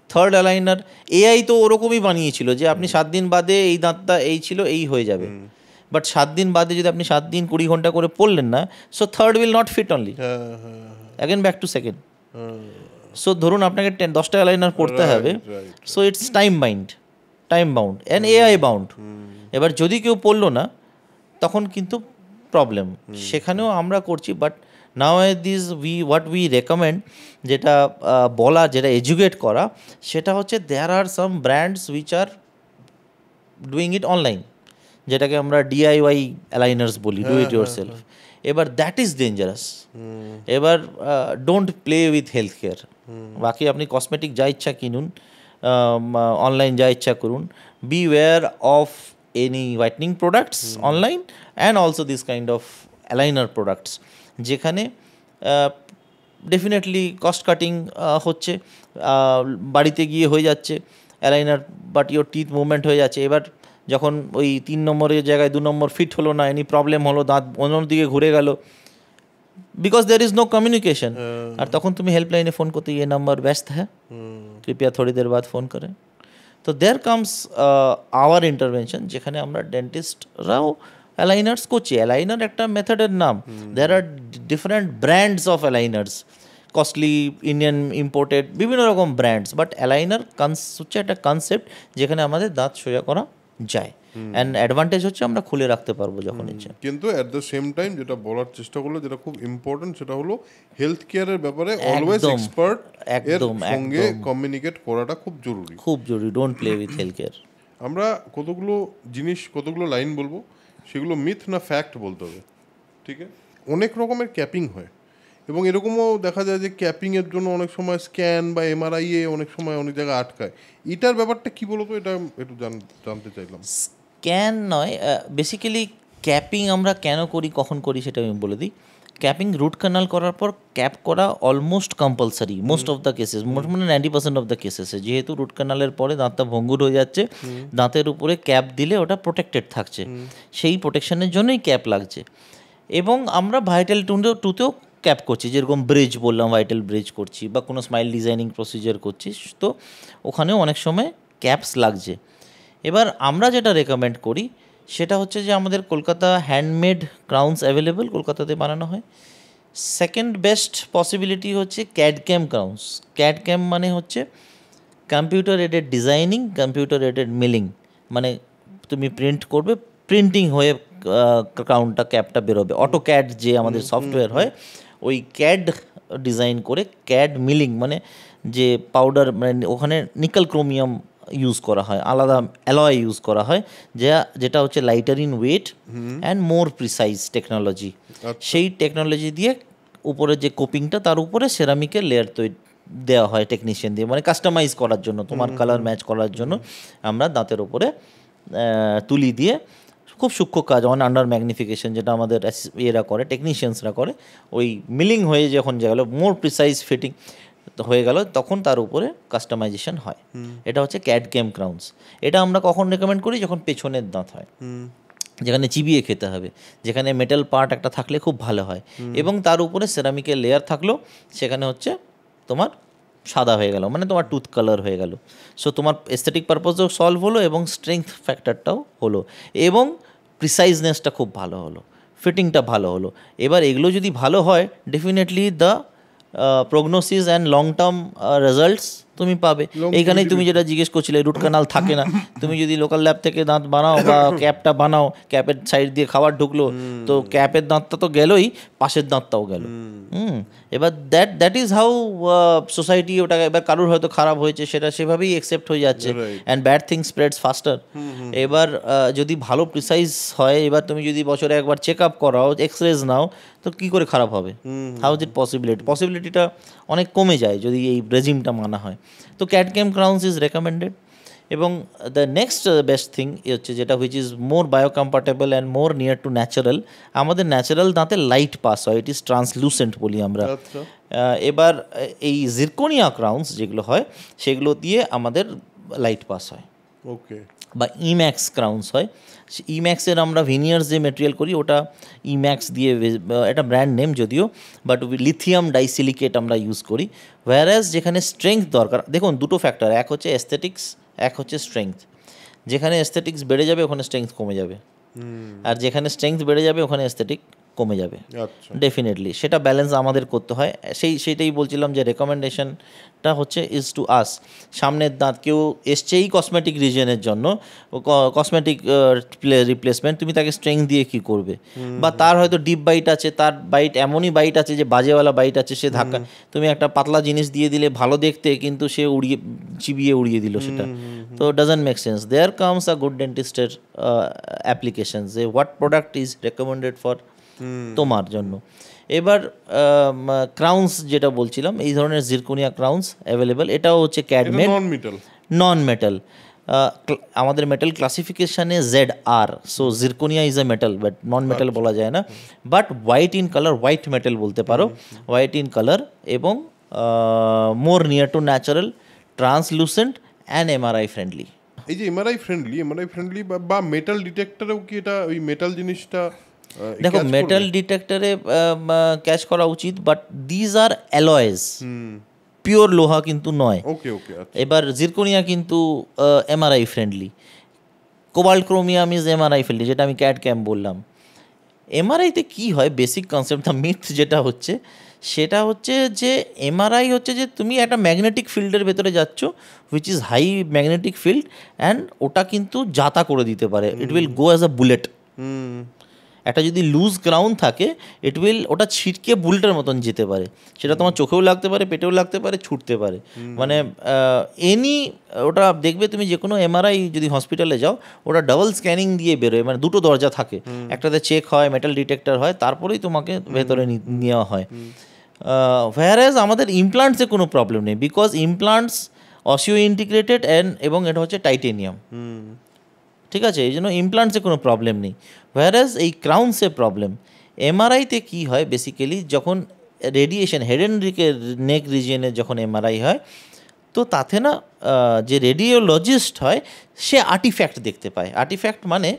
থার্ড অ্যালাইনার এআই তো ওরকমই বানিয়েছিল যে আপনি 7 দিন বাদে এই দাঁতটা এই ছিল, এই হয়ে যাবে। বাট 7 দিন বাদে যদি আপনি 7 দিন 20 ঘন্টা করে পড়লেন না, so third will not fit only, again back to second. So ধরুন আপনাকে 10টা অ্যালাইনার পড়তে হবে, so it's time bound and AI bound. এবার যদি কেউ পড়লো না, তখন কিন্তু প্রবলেম, সেখানেও আমরা করছি। But now this what we recommend, যেটা বলা, যেটা এডুকেট করা, সেটা হচ্ছে there are some brands which are doing it online, যেটাকে আমরা ডিআইওয়াই অ্যালাইনার্স বলি, ডু ইট ইউর সেলফ। এবার দ্যাট ইজ ডেঞ্জারাস। এবার don't play with health care. বাকি আপনি কসমেটিক যা ইচ্ছা কিনুন, অনলাইন যা ইচ্ছা করুন, beware of any whitening products online and also this kind of aligner products, যেখানে ডেফিনেটলি কস্ট কাটিং হচ্ছে, বাড়িতে গিয়ে হয়ে যাচ্ছে aligner, but your teeth movement হয়ে যাচ্ছে। এবার যখন ওই 3 নম্বরের জায়গায় 2 নম্বর ফিট হলো না, এনি প্রবলেম হলো, দাঁত অন্যদিকে ঘুরে গেল, because there is no communication. और तक तुम हेल्पलाइने फ़ोन करते ये नंबर व्यस्त है, कृपया थोड़ी देर बाद फ़ोन करें। तो देर कम्स आवर इंटरवेंशन, जेखाने आमरा डेंटिस्टराও অ্যালাইনার্স করছি। অ্যালাইনার একটা মেথডের নাম, there are different brands of aligners, costly, Indian imported, বিভিন্ন রকম ব্র্যান্ডস। বাট অ্যালাইনার হচ্ছে একটা কনসেপ্ট যেখানে আমাদের দাঁত সোজা করা যায়, অ্যান্ড অ্যাডভান্টেজ হচ্ছে আমরা খুলে রাখতে পারবো যখন ইচ্ছা। কিন্তু অ্যাট দ্য সেম টাইম যেটা বলার চেষ্টা করলো, যেটা খুব ইম্পর্টেন্ট, সেটা হলো হেলথ কেয়ারের ব্যাপারে অলওয়েজ এক্সপার্ট এর সঙ্গে কমিউনিকেট করাটা খুব জরুরি, খুব জরুরি। Don't play with health care. আমরা কতগুলো লাইন বলবো, সেগুলো মিথ না ফ্যাক্ট বলতে হবে, ঠিক আছে? অনেক রকমের ক্যাপিং হয়, এবং এরকমও দেখা যায় যে ক্যাপিংয়ের জন্য অনেক সময় স্ক্যান বা এমআরআইয়ে অনেক সময় অনেক জায়গায় আটকায়। এটার ব্যাপারটা কী বলতো, এটা একটু জানতে চাইলাম। স্ক্যান নয়, বেসিক্যালি ক্যাপিং আমরা কেন করি, কখন করি, সেটা আমি বলে দিই। ক্যাপিং রুট কানাল করার পর ক্যাপ করা almost compulsory, most of the cases, মোটামুটি 90% অফ দ্য কেসেসে। যেহেতু রুট কানালের পরে দাঁতটা ভঙ্গুর হয়ে যাচ্ছে, দাঁতের উপরে ক্যাপ দিলে ওটা প্রোটেক্টেড থাকছে, সেই প্রোটেকশনের জন্যই ক্যাপ লাগছে। এবং আমরা ভাইটাল টুতেও ক্যাপ করছি, যেরকম ব্রিজ বললাম, ভাইটাল ব্রিজ করছি, বা কোনো স্মাইল ডিজাইনিং প্রসিজার করছি, তো ওখানেও অনেক সময় ক্যাপস লাগছে। এবার আমরা যেটা রেকমেন্ড করি সেটা হচ্ছে যে আমাদের কলকাতা হ্যান্ডমেড ক্রাউন্স অ্যাভেলেবেল, কলকাতাতে বানানো হয়। সেকেন্ড বেস্ট পসিবিলিটি হচ্ছে CAD CAM crowns. CAD CAM মানে হচ্ছে computer aided designing, computer aided milling, মানে তুমি প্রিন্ট করবে, প্রিন্টিং হয়ে ক্রাউনটা, ক্যাপটা বেরোবে। অটো ক্যাড যে আমাদের সফটওয়্যার হয়, ওই ক্যাড ডিজাইন করে ক্যাড মিলিং, মানে যে পাউডার, মানে ওখানে নিকেল ক্রোমিয়াম ইউজ করা হয়, আলাদা অ্যালয় ইউজ করা হয়, যেটা হচ্ছে lighter in weight and more precise technology. সেই টেকনোলজি দিয়ে উপরে যে কোপিংটা, তার উপরে সেরামিকের লেয়ার তৈরি দেওয়া হয় টেকনিশিয়ান দিয়ে, মানে কাস্টমাইজ করার জন্য, তোমার কালার ম্যাচ করার জন্য আমরা দাঁতের উপরে তুলি দিয়ে, খুব সূক্ষ্ম কাজ, আন্ডার ম্যাগনিফিকেশন, যেটা আমাদের এরা করে, টেকনিশিয়ানসরা করে, ওই মিলিং হয়ে যখন গেল, মোর প্রিসাইজ ফিটিং হয়ে গেল, তখন তার উপরে কাস্টমাইজেশন হয়। এটা হচ্ছে ক্যাড ক্যাম ক্রাউন্স। এটা আমরা কখন রেকমেন্ড করি, যখন পেছনের দাঁত হয়, যেখানে চিবিয়ে খেতে হবে, যেখানে মেটাল পার্ট একটা থাকলে খুব ভালো হয়, এবং তার উপরে সেরামিকের লেয়ার থাকলো, সেখানে হচ্ছে তোমার সাদা হয়ে গেল, মানে তোমার টুথ কালার হয়ে গেল। সো তোমার এস্থেটিক পারপাসও সলভ হলো এবং স্ট্রেংথ ফ্যাক্টরটাও হলো এবং প্রিসাইজনেসটা খুব ভালো হলো, ফিটিংটা ভালো হলো। এবার এগুলো যদি ভালো হয়, definitely the prognosis and long term results তুমি পাবে। এইখানেই তুমি যেটা জিজ্ঞেস করছিলে, রুট কানাল থাকে না, তুমি যদি লোকাল ল্যাব থেকে দাঁত বানাও বা ক্যাপটা বানাও, ক্যাপের সাইড দিয়ে খাবার ঢুকলো, তো ক্যাপের দাঁতটা তো গেলোই, পাশের দাঁতটাও গেল। এবার দ্যাট ইজ হাউ সোসাইটি ওটাকে, এবার কারোর হয়তো খারাপ হয়েছে সেটা সেভাবেই অ্যাকসেপ্ট হয়ে যাচ্ছে, অ্যান্ড ব্যাড থিং স্প্রেডস ফাস্টার। এবার যদি ভালো প্রিসাইজ হয়, এবার তুমি যদি বছরে একবার চেক আপ করাও, এক্সরেজ নাও, তো কী করে খারাপ হবে? হাউ ইজ ইট পসিবিলিটিটা অনেক কমে যায় যদি এই রেজিমটা মানা হয়। তো ক্যাড-ক্যাম ক্রাউন্স ইজ রেকমেন্ডেড। এবং দ্য নেক্সট বেস্ট থিং হচ্ছে যেটা which is more বায়োকম্পার্টেবল and more near to natural. আমাদের ন্যাচারাল দাঁতে লাইট পাস হয়, ইট ইজ ট্রান্সলুসেন্ট বলি আমরা। এবার এই জিরকোনিয়া ক্রাউন্স যেগুলো হয় সেগুলো দিয়ে আমাদের লাইট পাস হয়, ওকে, বা ইম্যাক্স ক্রাউন্স হয়। ইম্যাক্সের আমরা ভিনিয়ার্স যে মেটেরিয়াল করি ওটা ইম্যাক্স দিয়ে, এটা ব্র্যান্ড নেম যদিও, বাট লিথিয়াম ডাইসিলিকেট আমরা ইউজ করি। হোয়ারাস যেখানে স্ট্রেংথ দরকার, দেখুন দুটো ফ্যাক্টর, এক হচ্ছে অ্যাস্থেটিক্স, এক হচ্ছে স্ট্রেংথ। যেখানে অ্যাস্থেটিক্স বেড়ে যাবে ওখানে স্ট্রেংথ কমে যাবে, আর যেখানে স্ট্রেংথ বেড়ে যাবে ওখানে অ্যাস্থেটিক কমে যাবে। ডেফিনেটলি সেটা ব্যালেন্স আমাদের করতে হয়। সেইটাই বলছিলাম যে রেকমেন্ডেশনটা হচ্ছে ইজ টু আস। সামনের দাঁত কেউ এসছেই কসমেটিক রিজনের জন্য, কসমেটিক রিপ্লেসমেন্ট, তুমি তাকে স্ট্রেংথ দিয়ে কী করবে? বা তার হয়তো ডিপ বাইট আছে, তার বাইট এমনই বাইট আছে যে বাজেওয়ালা বাইট আছে, সে ধাক্কা, তুমি একটা পাতলা জিনিস দিয়ে দিলে ভালো দেখতে, কিন্তু সে চিবিয়ে উড়িয়ে দিল সেটা, তো doesn't make sense. There comes a good ডেন্টিস্টের অ্যাপ্লিকেশন, যে what product is recommended for তোমার জন্য। এবার ক্রাউন্স যেটা বলছিলাম, এই ধরনের জিরকোনিয়া ক্রাউন্স অ্যাভেলেবেল। এটাও হচ্ছে ক্যাডমেড, নন মেটাল। আমাদের মেটাল ক্লাসিফিকেশানে ZR, so zirconia is a metal, but non metal বলা যায় না, but white in colour, white metal বলতে পারো, হোয়াইট ইন কালার, এবং more near to natural, translucent and MRI friendly. এই যে এমআরআই ফ্রেন্ডলি বা মেটাল ডিটেক্টরেও কি এটা ওই মেটাল জিনিসটা? দেখো, মেটাল ডিটেক্টরে ক্যাচ করা উচিত, বাট দিজ আর অ্যালয়েজ, পিওর লোহা কিন্তু নয়। এবার জিরকোনিয়া কিন্তু MRI friendly, cobalt chromium is MRI friendly, যেটা আমি ক্যাড-ক্যাম বললাম। MRIতে কী হয়, বেসিক কনসেপ্ট, দ্য মিথ যেটা হচ্ছে সেটা হচ্ছে যে MRI হচ্ছে যে তুমি একটা ম্যাগনেটিক ফিল্ডের ভেতরে যাচ্ছ, which is high magnetic field, and ওটা কিন্তু যাতা করে দিতে পারে, it will go as a bullet. একটা যদি লুজ ক্রাউন থাকে, ওটা ছিটকে বুলেটের মতন যেতে পারে, সেটা তোমার চোখেও লাগতে পারে, পেটেও লাগতে পারে, ছুটতে পারে, মানে ওটা দেখবে তুমি যে কোনো MRI যদি হসপিটালে যাও, ওটা ডাবল স্ক্যানিং দিয়ে বেরোয়, মানে দুটো দরজা থাকে, একটাতে চেক হয়, মেটাল ডিটেক্টর হয়, তারপরেই তোমাকে ভেতরে নেওয়া হয়। হোয়ারাস আমাদের ইমপ্লান্টসে কোনো প্রবলেম নেই, বিকজ ইমপ্লান্টস অসিও ইন্টিগ্রেটেড এবং এটা হচ্ছে টাইটেনিয়াম, ঠিক আছে, এই জন্য ইমপ্লান্টসে কোনো প্রবলেম নেই। হোয়ারাস এই ক্রাউন্সে প্রবলেম। MRIতে কী হয়, বেসিক্যালি যখন রেডিয়েশন হেড অ্যান্ড নেক রিজিয়নে যখন MRI হয়, তো তাতে না যে রেডিওলজিস্ট হয় সে আর্টিফ্যাক্ট দেখতে পায়। আর্টিফ্যাক্ট মানে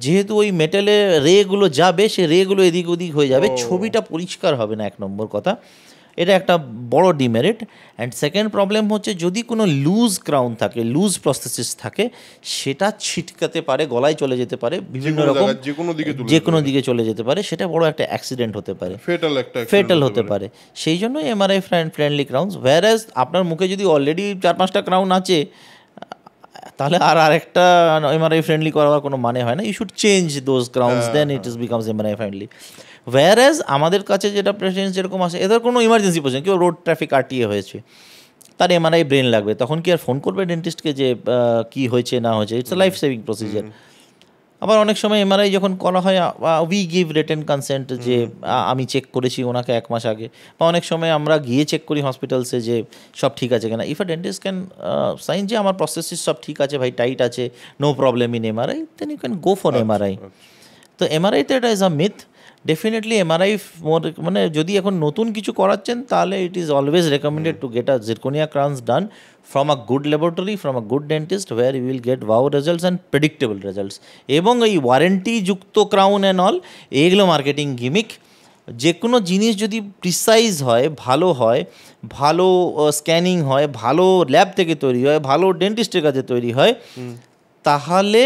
যেহেতু ওই মেটালে রেগুলো যাবে, সে রেগুলো এদিক ওদিক হয়ে যাবে, ছবিটা পরিষ্কার হবে না, এক নম্বর কথা, এটা একটা বড় ডিমেরিট। অ্যান্ড সেকেন্ড প্রবলেম হচ্ছে যদি কোনো লুজ ক্রাউন থাকে, লুজ প্রস্থেসিস থাকে, সেটা ছিটকাতে পারে, গলায় চলে যেতে পারে, বিভিন্ন রকম যে কোনো দিকে চলে যেতে পারে, সেটা বড় একটা অ্যাক্সিডেন্ট হতে পারে, ফেটাল হতে পারে। সেই জন্য MRI ফ্রেন্ডলি ক্রাউন্স। হোয়ারাস আপনার মুখে যদি অলরেডি 4-5টা ক্রাউন আছে, তাহলে আরেকটা MRI ফ্রেন্ডলি করার কোনো মানে হয় না। You should change those crowns, then it is becomes MRI friendly. Whereas আমাদের কাছে যেটা পেশেন্ট যেরকম আসে, এদের কোনো ইমার্জেন্সি পেশেন্ট, কেউ রোড ট্রাফিক আটকিয়ে হয়েছে, তার MRI ব্রেন লাগবে, তখন কি আর ফোন করবে ডেন্টিস্টকে যে কি হয়েছে না হয়েছে? It's a life saving procedure. আবার অনেক সময় MRI যখন করা হয়, উই গিভ রিটেন কনসেন্ট যে আমি চেক করেছি ওনাকে 1 মাস আগে, বা অনেক সময় আমরা গিয়ে চেক করি হসপিটালসে যে সব ঠিক আছে কিনা। If a dentist can sign যে আমার প্রসেসিস সব ঠিক আছে ভাই, টাইট আছে, no problem in MRI, then you can go for MRI। তো MRIতে এটা is a myth. Definitely MRI মানে যদি এখন নতুন কিছু করাচ্ছেন, তাহলে it is always recommended to get a zirconia crowns done from a good laboratory, from a good dentist, where you will get wow results and predictable results. এবং এই warranty যুক্ত ক্রাউন অ্যান্ড অল, এগুলো marketing gimmick. যে কোনো জিনিস যদি precise হয়, ভালো স্ক্যানিং হয়, ভালো ল্যাব থেকে তৈরি হয়, ভালো ডেন্টিস্টের কাছে তৈরি হয়, তাহলে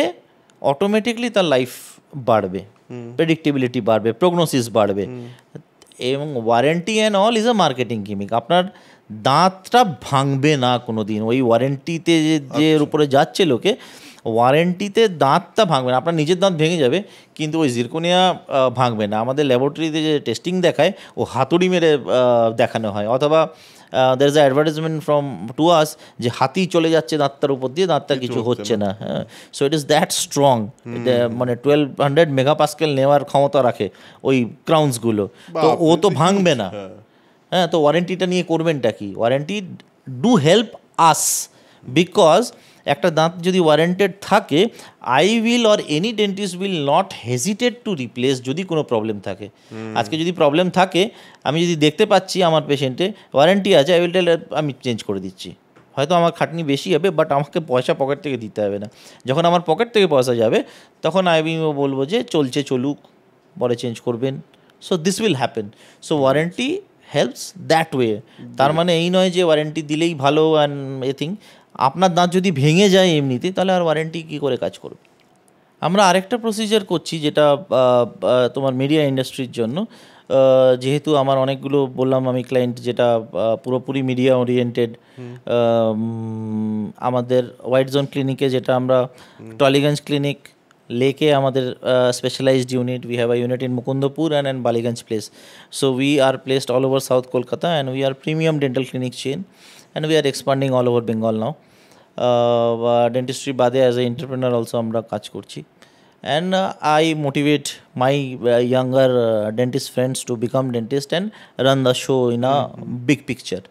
অটোমেটিকলি তার লাইফ বাড়বে, প্রেডিক্টেবিলিটি বাড়বে, প্রগনোসিস বাড়বে। এবং warranty and all is a marketing gimmick. আপনার দাঁতটা ভাঙবে না কোনো দিন, ওই ওয়ারেন্টিতে যে উপরে যাচ্ছে লোকে, ওয়ারেন্টিতে দাঁতটা ভাঙবে না। আপনার নিজের দাঁত ভেঙে যাবে কিন্তু ওই জিরকোনিয়া ভাঙবে না। আমাদের ল্যাবরেটরিতে যে টেস্টিং দেখায় ও হাতুড়ি মেরে দেখানো হয়, অথবা there is advertisement from to us যে হাতি চলে যাচ্ছে দাঁতটার উপর দিয়ে, দাঁতটা কিছু হচ্ছে না। হ্যাঁ, so it is that strong, মানে 1200 মেগাপাস্কেল নেওয়ার ক্ষমতা রাখে ওই ক্রাউন্সগুলো, তো ও তো ভাঙবে না। হ্যাঁ, তো ওয়ারেন্টিটা নিয়ে করবেনটা কি? Warranty do help us, because একটা দাঁত যদি ওয়ারেন্টেড থাকে, I will or any dentist will not hesitate to replace যদি কোনো প্রবলেম থাকে। আজকে যদি প্রবলেম থাকে, আমি যদি দেখতে পাচ্ছি আমার পেশেন্টে ওয়ারেন্টি আছে, আই উইল টেল আমি চেঞ্জ করে দিচ্ছি। হয়তো আমার খাটনি বেশি হবে, বাট আমাকে পয়সা পকেট থেকে দিতে হবে না। যখন আমার পকেট থেকে পয়সা যাবে, তখন আমি বলবো যে চলছে চলুক, পরে চেঞ্জ করবেন। So this will happen. So warranty helps that way. তার মানে এই নয় যে ওয়ারেন্টি দিলেই ভালো অ্যান্ড এথিং। আপনার দাঁত যদি ভেঙে যায় এমনিতে, তাহলে আর ওয়ারেন্টি কী করে কাজ করবে? আমরা আরেকটা প্রসিজার করছি, যেটা তোমার মিডিয়া ইন্ডাস্ট্রির জন্য, যেহেতু আমার অনেকগুলো বললাম আমি ক্লায়েন্ট যেটা পুরোপুরি মিডিয়া ওরিয়েন্টেড। আমাদের হোয়াইট জোন ক্লিনিকে, যেটা আমরা টলিগঞ্জ ক্লিনিক লেকে আমাদের specialized unit, we have a unit in Mukundapur and in Baliganj place. So we are placed all over South Kolkata, and we are premium dental clinic chain, and we are expanding all over Bengal now. Dentistry বাদে as a entrepreneur also আমরা কাজ করছি, and I motivate my younger dentist friends to become dentist and run the show in a big picture.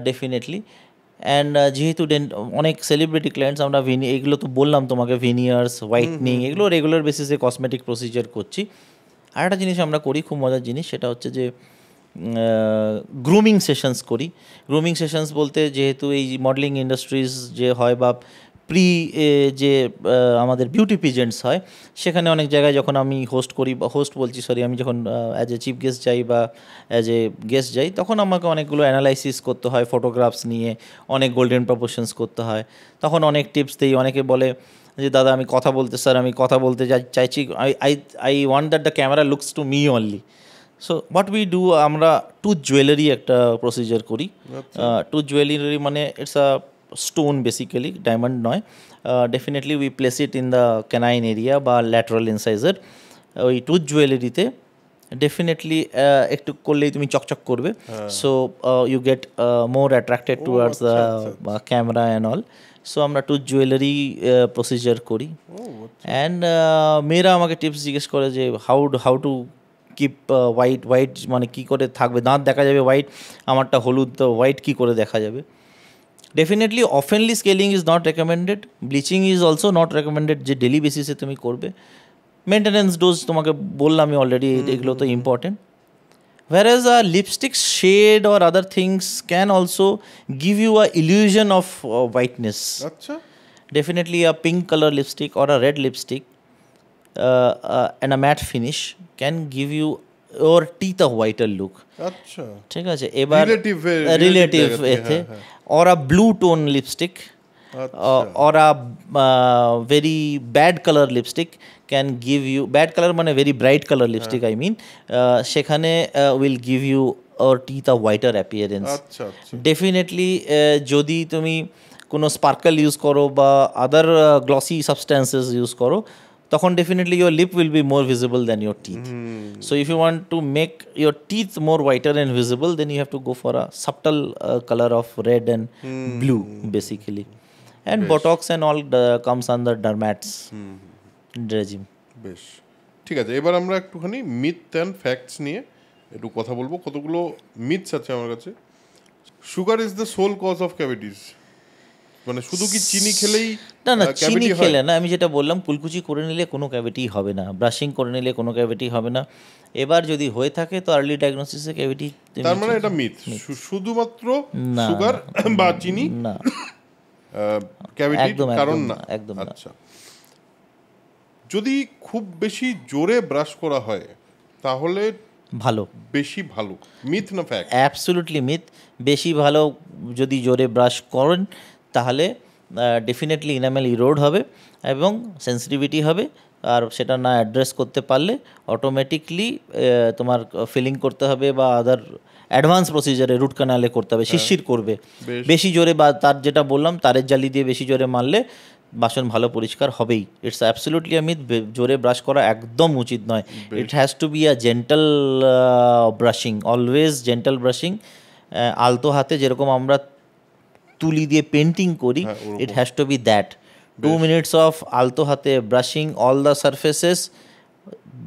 Definitely. And যেহেতু অনেক celebrity clients, আমরা এগুলো তো বললাম তোমাকে, ভেনিয়ার্স, হোয়াইটনিং, এগুলো রেগুলার বেসিসে কসমেটিক প্রসিজার করছি। আর একটা জিনিস আমরা করি, খুব মজার জিনিস, সেটা হচ্ছে যে গ্রুমিং সেশনস করি। গ্রুমিং সেশনস বলতে, যেহেতু এই মডেলিং ইন্ডাস্ট্রিজ যে হয়, বা প্রি যে আমাদের বিউটি পিজেন্টস হয়, সেখানে অনেক জায়গায় যখন আমি হোস্ট করি, বা আমি যখন অ্যাজ এ চিফ গেস্ট যাই বা অ্যাজ এ গেস্ট যাই, তখন আমাকে অনেকগুলো অ্যানালাইসিস করতে হয়, ফটোগ্রাফস নিয়ে অনেক গোল্ডেন প্রপোর্শনস করতে হয়। তখন অনেক টিপস দিই। অনেকে বলে যে দাদা আমি কথা বলতে চাইছি, I want that the camera looks to me only. So what we do, আমরা টুথ জুয়েলারি একটা প্রসিজার করি। টুথ জুয়েলারি মানে it's a stone, basically diamond নয়। Definitely we place it in the canine area বা lateral incisor. ওই tooth জুয়েলারিতে definitely একটু করলেই তুমি চকচক করবে। So you get more attracted towards the camera and all. So আমরা টুথ জুয়েলারি প্রসিজার করি। অ্যান্ড মেয়েরা আমাকে টিপস জিজ্ঞেস করে যে হাউ টু কিপ হোয়াইট, মানে কী করে থাকবে, দাঁত দেখা যাবে হোয়াইট, আমারটা হলুদ, তো হোয়াইট কী করে দেখা যাবে? ডেফিনেটলি অফেনলি scaling is not recommended, bleaching is also not recommended যে ডেলি বেসিসে তুমি করবে। মেনটেন্যান্স ডোজ তোমাকে বললামই অলরেডি, এগুলো তো important. Whereas a lipstick shade or other things can also give you a illusion of whiteness. আচ্ছা, Definitely a pink color lipstick or a red lipstick and a matte finish can give you your teeth a whiter look. আচ্ছা, ঠিক আছে, এবার relative এতে, or a blue tone lipstick or a very bad color lipstick can give you, bad color মানে very bright color lipstick I mean, সেখানে will give you or teeth a whiter appearance. আচ্ছা, definitely যদি তুমি কোনো sparkle use করো বা আদার glossy substances use করো, তখন definitely your lip will be more visible than your teeth. So if you want to make your teeth more whiter and visible, then you have to go for a subtle color of red and blue basically. And Botox and all comes under dermats regime. বেশ, ঠিক আছে। এবার আমরা একটুখানি myth and facts নিয়ে একটু কথা বলবো। কতগুলো মিথস আছে আমার কাছে। Sugar is the sole cause of cavities, মানে শুধু কি চিনি খেলেই? না, চিনি খেলে না। আমি যেটা বললাম, কুলকুচি করে নিলে কোনো ক্যাভিটি হবে না, ব্রাশিং করে নিলে কোনো ক্যাভিটি হবে না। এবার যদি হয়ে থাকে তো আর্লি ডায়াগনোসিসে ক্যাভিটি। তার মানে এটা মিথ, শুধুমাত্র সুগার বা চিনি না, ক্যাভিটির কারণ না। একদম। আচ্ছা, যদি খুব বেশি জোরে ব্রাশ করা হয় তাহলে ভালো, বেশি ভালো, মিথ না ফ্যাক্ট? Absolutely myth. বেশি ভালো যদি জোরে ব্রাশ করেন তাহলে ডেফিনেটলি ইনামেল ইরোড হবে এবং সেন্সিটিভিটি হবে, আর সেটা না অ্যাড্রেস করতে পারলে অটোমেটিকলি তোমার ফিলিং করতে হবে বা আদার অ্যাডভান্স প্রসিজারে রুট কানালে করতে হবে, শিরশির করবে বেশি জোরে, বা তার যেটা বললাম তারের জালি দিয়ে বেশি জোরে মারলে বাসন ভালো পরিষ্কার হবেই। ইটস অ্যাবসলিউটলি মিথ, জোরে ব্রাশ করা একদম উচিত নয়। It has to be a gentle brushing, always gentle brushing. আলতো হাতে যেরকম আমরা তুলি দিয়ে পেন্টিং করি, it has to be that. 2 minutes of আলতো হাতে brushing all the surfaces.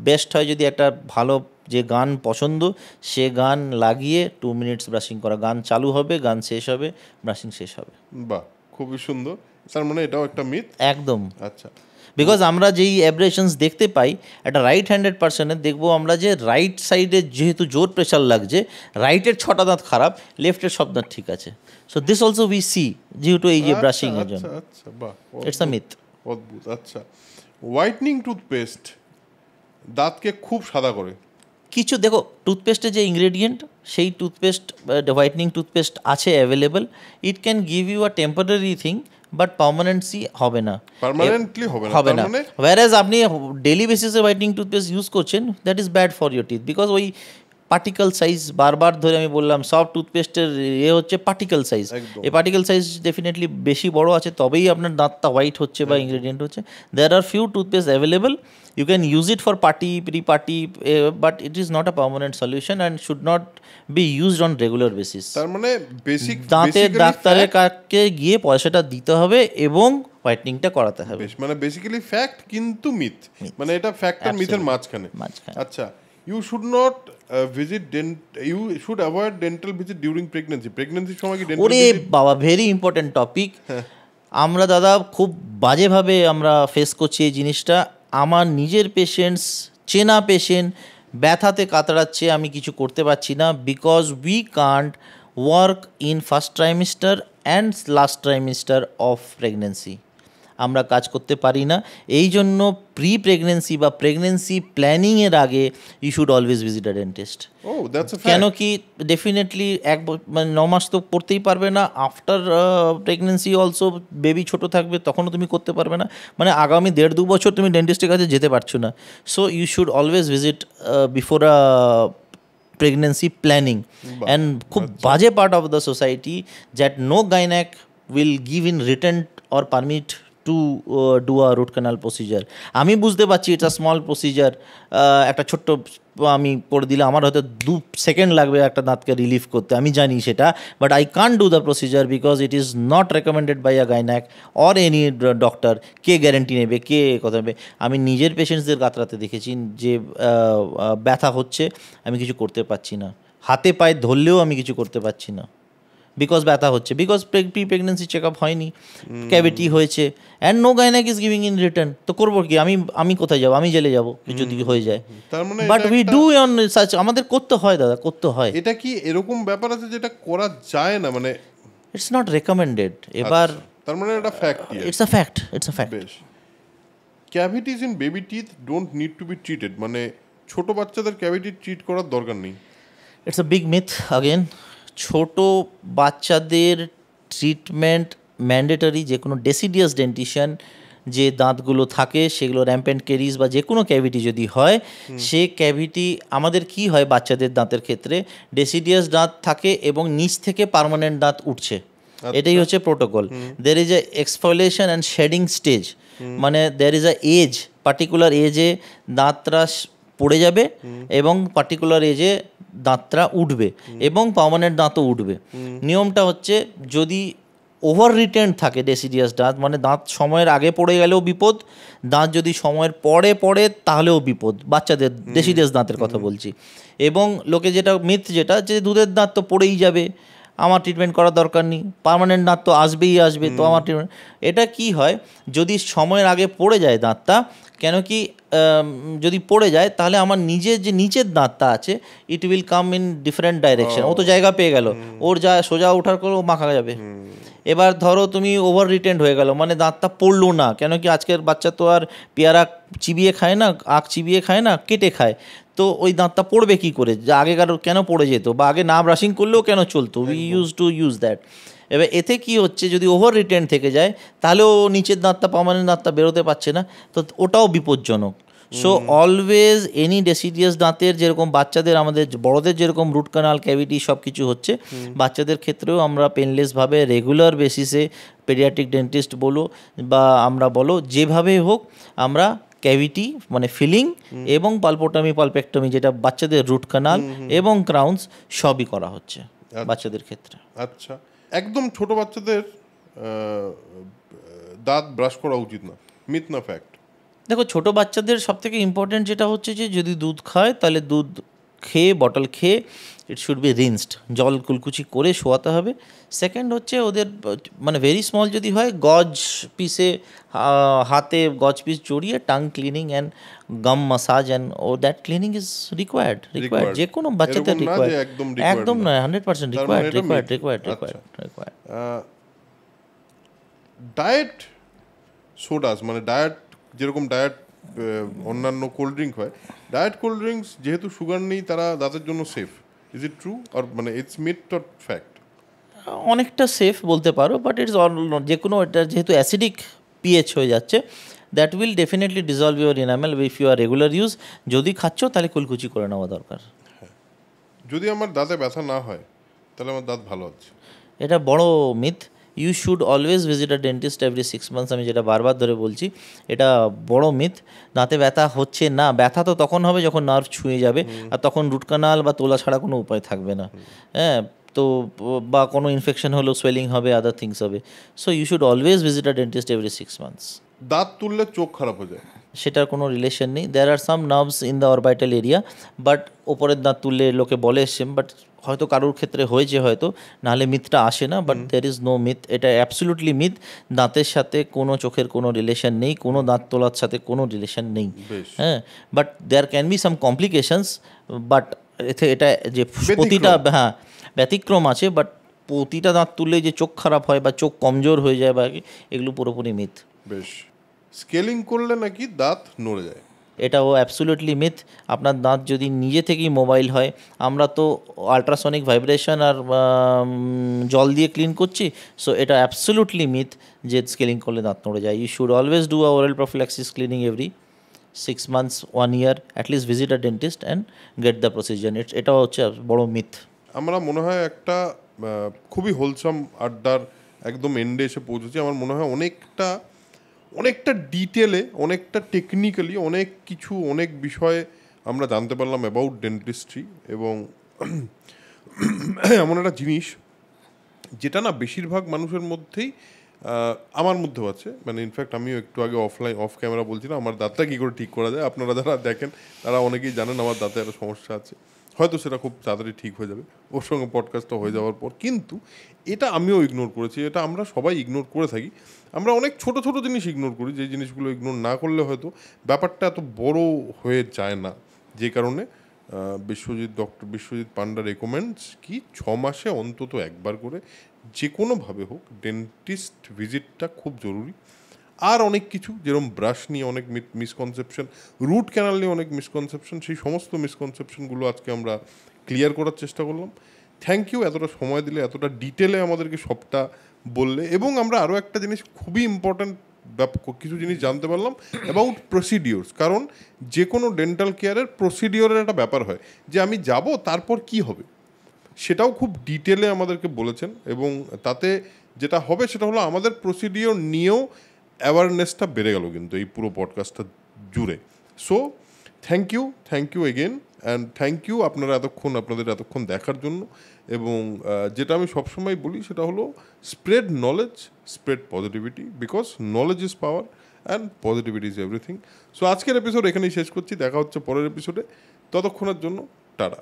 Best হয় যদি একটা ভালো যে গান পছন্দ সে গান লাগিয়ে 2 minutes ব্রাশিং করা, গান চালু হবে, গান শেষ হবে, ব্রাশিং শেষ হবে। বাহ, খুবই সুন্দর। তার মানে এটাও একটা মিথ একদম। আচ্ছা, বিকজ আমরা যেই অ্যাব্রেশনস দেখতে পাই একটা রাইট হ্যান্ডেড পার্সনের, দেখবো আমরা যে রাইট সাইডে যেহেতু জোর প্রেশার লাগছে, রাইটের 6টা দাঁত খারাপ, লেফটের সব দাঁত ঠিক আছে। So this also we see যেহেতু এই যে ব্রাশিং এর জন্য। আচ্ছা, বাহ, ইটস আ মিথ। অদ্ভুত। আচ্ছা, হোয়াইটনিং টুথপেস্ট দাঁতকে খুব সাদা করে। কিছু দেখো, টুথপেস্টের যে ইনগ্রেডিয়েন্ট সেই টুথপেস্ট, হোয়াইটনিং টুথপেস্ট আছে available. It can give you a temporary thing, but permanency হবে না, পার্মানেন্টলি হবে না। মানে ওয়ারেজ আপনি ডেলি বেসিসে হোয়াইটনিং টুথপেস্ট ইউজ করছেন, that is bad for your teeth. Because ওই পার্টিকেল সাইজ, বারবার ধরে আমি বললাম সব টুথপেস্টের হচ্ছে পার্টিকেল সাইজ। এই পার্টিকেল সাইজ ডেফিনেটলি বেশি বড় আছে তবেই আপনার দাঁতটা হোয়াইট হচ্ছে বা ইনগ্রেডিয়েন্ট হচ্ছে। There are few toothpaste available, you can use it for party, pre-party, but it is not a permanent solution and should not be used on regular basis. তার মানে বেসিক দাঁতের ডাক্তারের কাছে গিয়ে পয়সাটা দিতে হবে এবং হোয়াইটনিংটা করাতে হবে। মানে বেসিক্যালি ফ্যাক্ট কিন্তু মিথ, মানে এটা ফ্যাক্ট আর মিথের মাঝখানে। আচ্ছা, you should not visit you should avoid dental visit during pregnancy. প্রেগন্যান্সির সময় কি ডেন্টাল ওরে বাবা, ভেরি ইম্পর্টেন্ট টপিক। আমরা দাদা খুব বাজেভাবে আমরা ফেস করছি এই জিনিসটা। আমার নিজের পেশেন্টস, চেনা পেশেন্ট ব্যথাতে কাতরাচ্ছে, আমি কিছু করতে পারছি না, because we can't work in first trimester and last trimester of pregnancy. আমরা কাজ করতে পারি না। এই জন্য প্রি প্রেগনেন্সি বা প্রেগনেন্সি প্ল্যানিংয়ের আগে you should always visit a dentist. কেন কি ডেফিনেটলি মানে 9 মাস তো করতেই পারবে না, আফটার প্রেগনেন্সি অলসো বেবি ছোট থাকবে, তখনও তুমি করতে পারবে না, মানে আগামী 1.5-2 বছর তুমি ডেন্টিস্টের কাছে যেতে পারছো না। So you should always visit before a pregnancy planning. And খুব বাজে part of the society that no gynaec will give in return or permit to do a root canal procedure. আমি বুঝতে পারছি ইটস আ স্মল প্রসিজার, একটা ছোট্ট আমি করে দিলে আমার হয়তো 2 সেকেন্ড লাগবে একটা দাঁতকে রিলিফ করতে, আমি জানি সেটা, but I can't do the procedure because it is not recommended by a gynaec or any doctor. কে গ্যারেন্টি নেবে, কে কথা নেবে? আমি নিজের পেশেন্টসদের কাতরাতে দেখেছি যে ব্যথা হচ্ছে, আমি কিছু করতে পারছি না, হাতে পায়ে ধরলেও আমি কিছু করতে পারছি না, বিকজ ব্যথা হচ্ছে, because pre pregnancy check up হয়নি, ক্যাভিটি হয়েছে, and no gynaec is giving in return. তো করবো কি? আমি কোথায় যাবো? আমি জেলে যাবো যদি হয়ে যায়। But we do on such, আমাদের করতে হয় দাদা, করতে হয়। এটা কি এরকম ব্যাপার আছে যেটা করা যায় না? মানে ইটস নট রেকমেন্ডেড। এবার তার মানে এটা fact. It's a fact, it's a fact. বেশ। Cavities in baby teeth don't need to be treated, মানে ছোট বাচ্চাদের ক্যাভিটি ট্রিট করার দরকার নেই। It's a big myth again. ছোট বাচ্চাদের ট্রিটমেন্ট ম্যান্ডেটরি। যে কোনো ডেসিডিয়াস ডেন্টিশিয়ান যে দাঁতগুলো থাকে সেগুলো র্যাম্পেন্ট ক্যারিজ বা যে কোনো ক্যাভিটি যদি হয়, সে ক্যাভিটি আমাদের কি হয় বাচ্চাদের দাঁতের ক্ষেত্রে, ডেসিডিয়াস দাঁত থাকে এবং নিচ থেকে পার্মানেন্ট দাঁত উঠছে, এটাই হচ্ছে protocol. There is a exfoliation and shedding stage, মানে there is a age, particular এজে দাঁতরা পড়ে যাবে এবং পার্টিকুলার এজে দাঁতটা উঠবে এবং পার্মানেন্ট দাঁতও উঠবে। নিয়মটা হচ্ছে যদি ওভার রিটেন্ড থাকে ডেসিডিয়াস দাঁত, মানে দাঁত সময়ের আগে পড়ে গেলেও বিপদ, দাঁত যদি সময়ের পরে পড়ে তাহলেও বিপদ, বাচ্চাদের ডেসিডিয়াস দাঁতের কথা বলছি। এবং লোকে যেটা মিথ, যেটা যে দুধের দাঁত তো পড়েই যাবে, আমার ট্রিটমেন্ট করার দরকার নেই, পার্মানেন্ট দাঁত তো আসবেই আসবে, তো আমার ট্রিটমেন্ট। এটা কি হয়, যদি সময়ের আগে পড়ে যায় দাঁতটা, কেন কি যদি পড়ে যায় তাহলে আমার নিজের যে নিচের দাঁতটা আছে it will come in different direction, ও তো জায়গা পেয়ে গেল, ওর যা সোজা ওঠার করে ও মাখা যাবে। এবার ধরো তুমি ওভার রিটেন্ড হয়ে গেল, মানে দাঁতটা পড়লো না, কেন কি আজকের বাচ্চা তো আর পেয়ারা চিবিয়ে খায় না, আখ চিবিয়ে খায় না, কেটে খায়, তো ওই দাঁতটা পড়বে কি করে, যে আগেকার কেন পড়ে যেত, বা আগে না ব্রাশিং করলেও কেন চলতো, we use to use that. এবার এতে কি হচ্ছে, যদি ওভার রিটেন থেকে যায় তাহলে ও নিচের দাঁতটা, পার্মানেন্ট দাঁতটা বেরোতে পারছে না, তো ওটাও বিপজ্জনক। সো অলওয়েজ এনি ডেসিডিয়াস দাঁতের, যেরকম বাচ্চাদের, আমাদের বড়দের যেরকম রুট কানাল, ক্যাভিটি সব কিছু হচ্ছে, বাচ্চাদের ক্ষেত্রেও আমরা পেনলেসভাবে রেগুলার বেসিসে পেডিয়াট্রিক ডেন্টিস্ট বলো বা আমরা বলো যেভাবে হোক, আমরা ক্যাভিটি মানে ফিলিং এবং পালপোটমি, পালপেক্টমি, যেটা বাচ্চাদের রুট কানাল এবং ক্রাউন্স সবই করা হচ্ছে বাচ্চাদের ক্ষেত্রে। আচ্ছা, একদম ছোট বাচ্চাদের দাঁত ব্রাশ করা উচিত না, মিথ না ফ্যাক্ট? দেখো, ছোট বাচ্চাদের সব থেকে ইম্পর্টেন্ট যেটা হচ্ছে যে যদি দুধ খায় তাহলে দুধ খেয়ে, বটল খেয়ে, ইট শুড বি রিন্সড, জল কুলকুচি করে শোয়াতে হবে। সেকেন্ড হচ্ছে ওদের মানে ভেরি স্মল যদি হয়, গজ পিসে হাতে গজ পিস জড়িয়ে tongue cleaning and gum massage and ও দ্যাট ক্লিনিং ইজ রিকোয়ার্ড। যে কোনো বাচ্চাদের রিকোয়ার্ড, একদম নয়, 100% রিকোয়ার্ড। ডায়েট সোডাস, মানে ডায়েট যেরকম ডায়েট অন্যান্য কোল্ড ড্রিঙ্ক হয়, ডায়েট কোল্ড ড্রিঙ্কস যেহেতু সুগার নেই, তারা দাঁতের জন্য সেফ। ইজ ইট ট্রু, আর মানে ইটস মিথ অর ফ্যাক্ট? অনেকটা সেফ বলতে পারো, বাট ইটস যে কোনো, এটা যেহেতু অ্যাসিডিক পিএইচ হয়ে যাচ্ছে, that will definitely dissolve your enamel if you are regular use. যদি খাচ্ছ তাহলে কুলকুচি করে নেওয়া দরকার। যদি আমার দাঁতে ব্যথা না হয় তাহলে আমার দাঁত ভালো আছে? এটা বড় মিথ। You should always visit a dentist every 6 months, আমি যেটা বারবার ধরে বলছি, এটা বড় মিথ। দাঁতে ব্যথা হচ্ছে না, ব্যথা তো তখন হবে যখন নার্ভ ছুঁয়ে যাবে, আর তখন রুট কানাল বা তোলা ছাড়া কোনো উপায় থাকবে না। হ্যাঁ, তো বা কোনো ইনফেকশন হলো, সোয়েলিং হবে, আদার থিংস হবে। So you should always visit a dentist every 6 months। দাঁত তুললে চোখ খারাপ হয়ে যায়? সেটার কোনো রিলেশন নেই। There are some nerves in the orbital area, but ওপরের দাঁত তুললে লোকে বলে সেম, বাট হয়তো কারোর ক্ষেত্রে হয়েছে, হয়তো নাহলে মিথটা আসে না। But there is no myth, এটা অ্যাবসলিউটলি মিথ। দাঁতের সাথে কোনো চোখের কোনো রিলেশন নেই, কোনো দাঁত তোলার সাথে কোনো রিলেশন নেই। হ্যাঁ, but there can be some complications, but এটা যে প্রতিটা, হ্যাঁ ব্যতিক্রম আছে, বাট প্রতিটা দাঁত তুললে যে চোখ খারাপ হয় বা চোখ কমজোর হয়ে যায় বা এগুলো পুরোপুরি মিথ। বেশ। স্কেলিং করলে নাকি দাঁত নড়ে যায়? এটাও অ্যাবসলিউটলি মিথ। আপনার দাঁত যদি নিজে থেকেই মোবাইল হয়, আমরা তো আল্ট্রাসনিক ভাইব্রেশন আর জল দিয়ে ক্লিন করছি, সো এটা অ্যাবসলিউটলি মিথ যে স্কেলিং করলে দাঁত নড়ে যায়। You should always do a oral prophylaxis cleaning every 6 months, 1 year, at least visit a dentist and get the procedure. এটাও হচ্ছে বড় মিথ। আমরা মনে হয় একটা খুবই হোলসাম আড্ডার একদম এন্ডে এসে পৌঁছেছি। আমার মনে হয় অনেকটা ডিটেলে, অনেকটা টেকনিক্যালি, অনেক কিছু, অনেক বিষয়ে আমরা জানতে পারলাম অ্যাবাউট ডেন্টিস্ট্রি। এবং এমন একটা জিনিস যেটা না বেশিরভাগ মানুষের মধ্যেই, আমার মধ্যেও আছে, মানে ইনফ্যাক্ট আমিও একটু আগে অফ ক্যামেরা বলছিলাম আমার দাঁতটা কী করে ঠিক করা যায়। আপনারা যারা দেখেন তারা অনেকেই জানেন আমার দাঁতে একটা সমস্যা আছে, হয়তো সেটা খুব তাড়াতাড়ি ঠিক হয়ে যাবে ওর সঙ্গে পডকাস্টটা হয়ে যাওয়ার পর। কিন্তু এটা আমিও ইগনোর করেছি, এটা আমরা সবাই ইগনোর করে থাকি। আমরা অনেক ছোট ছোট জিনিস ইগনোর করি, যে জিনিসগুলো ইগনোর না করলে হয়তো ব্যাপারটা এত বড় হয়ে যায় না। যে কারণে ডক্টর বিশ্বজিৎ পান্ডা রেকমেন্ডস কি 6 মাসে অন্তত একবার করে যে কোনোভাবে হোক ডেন্টিস্ট ভিজিটটা খুব জরুরি। আর অনেক কিছু, যেরকম ব্রাশ নিয়ে অনেক মিসকনসেপশন, রুট ক্যানাল নিয়ে অনেক মিসকনসেপশন, সেই সমস্ত মিসকনসেপশনগুলো আজকে আমরা ক্লিয়ার করার চেষ্টা করলাম। থ্যাংক ইউ, এতটা সময় দিলে, এতটা ডিটেলে আমাদেরকে সবটা বললে। এবং আমরা আরও একটা জিনিস, খুবই ইম্পর্ট্যান্ট কিছু জিনিস জানতে পারলাম অ্যাবাউট প্রসিডিওরস। কারণ যে কোনো ডেন্টাল কেয়ারের প্রসিডিওরের একটা ব্যাপার হয়, যে আমি যাব তারপর কি হবে, সেটাও খুব ডিটেলে আমাদেরকে বলেছেন। এবং তাতে যেটা হবে সেটা হলো আমাদের প্রসিডিওর নিয়েও অ্যাওয়ারনেসটা বেড়ে গেল কিন্তু এই পুরো পডকাস্টটা জুড়ে। So thank you again, and thank you আপনাদের এতক্ষণ দেখার জন্য। এবং যেটা আমি সবসময় বলি সেটা হলো spread knowledge, spread positivity, because knowledge is power and positivity is everything. So আজকের এপিসোড এখানেই শেষ করছি, দেখা হচ্ছে পরের এপিসোডে। ততক্ষণের জন্য টাটা।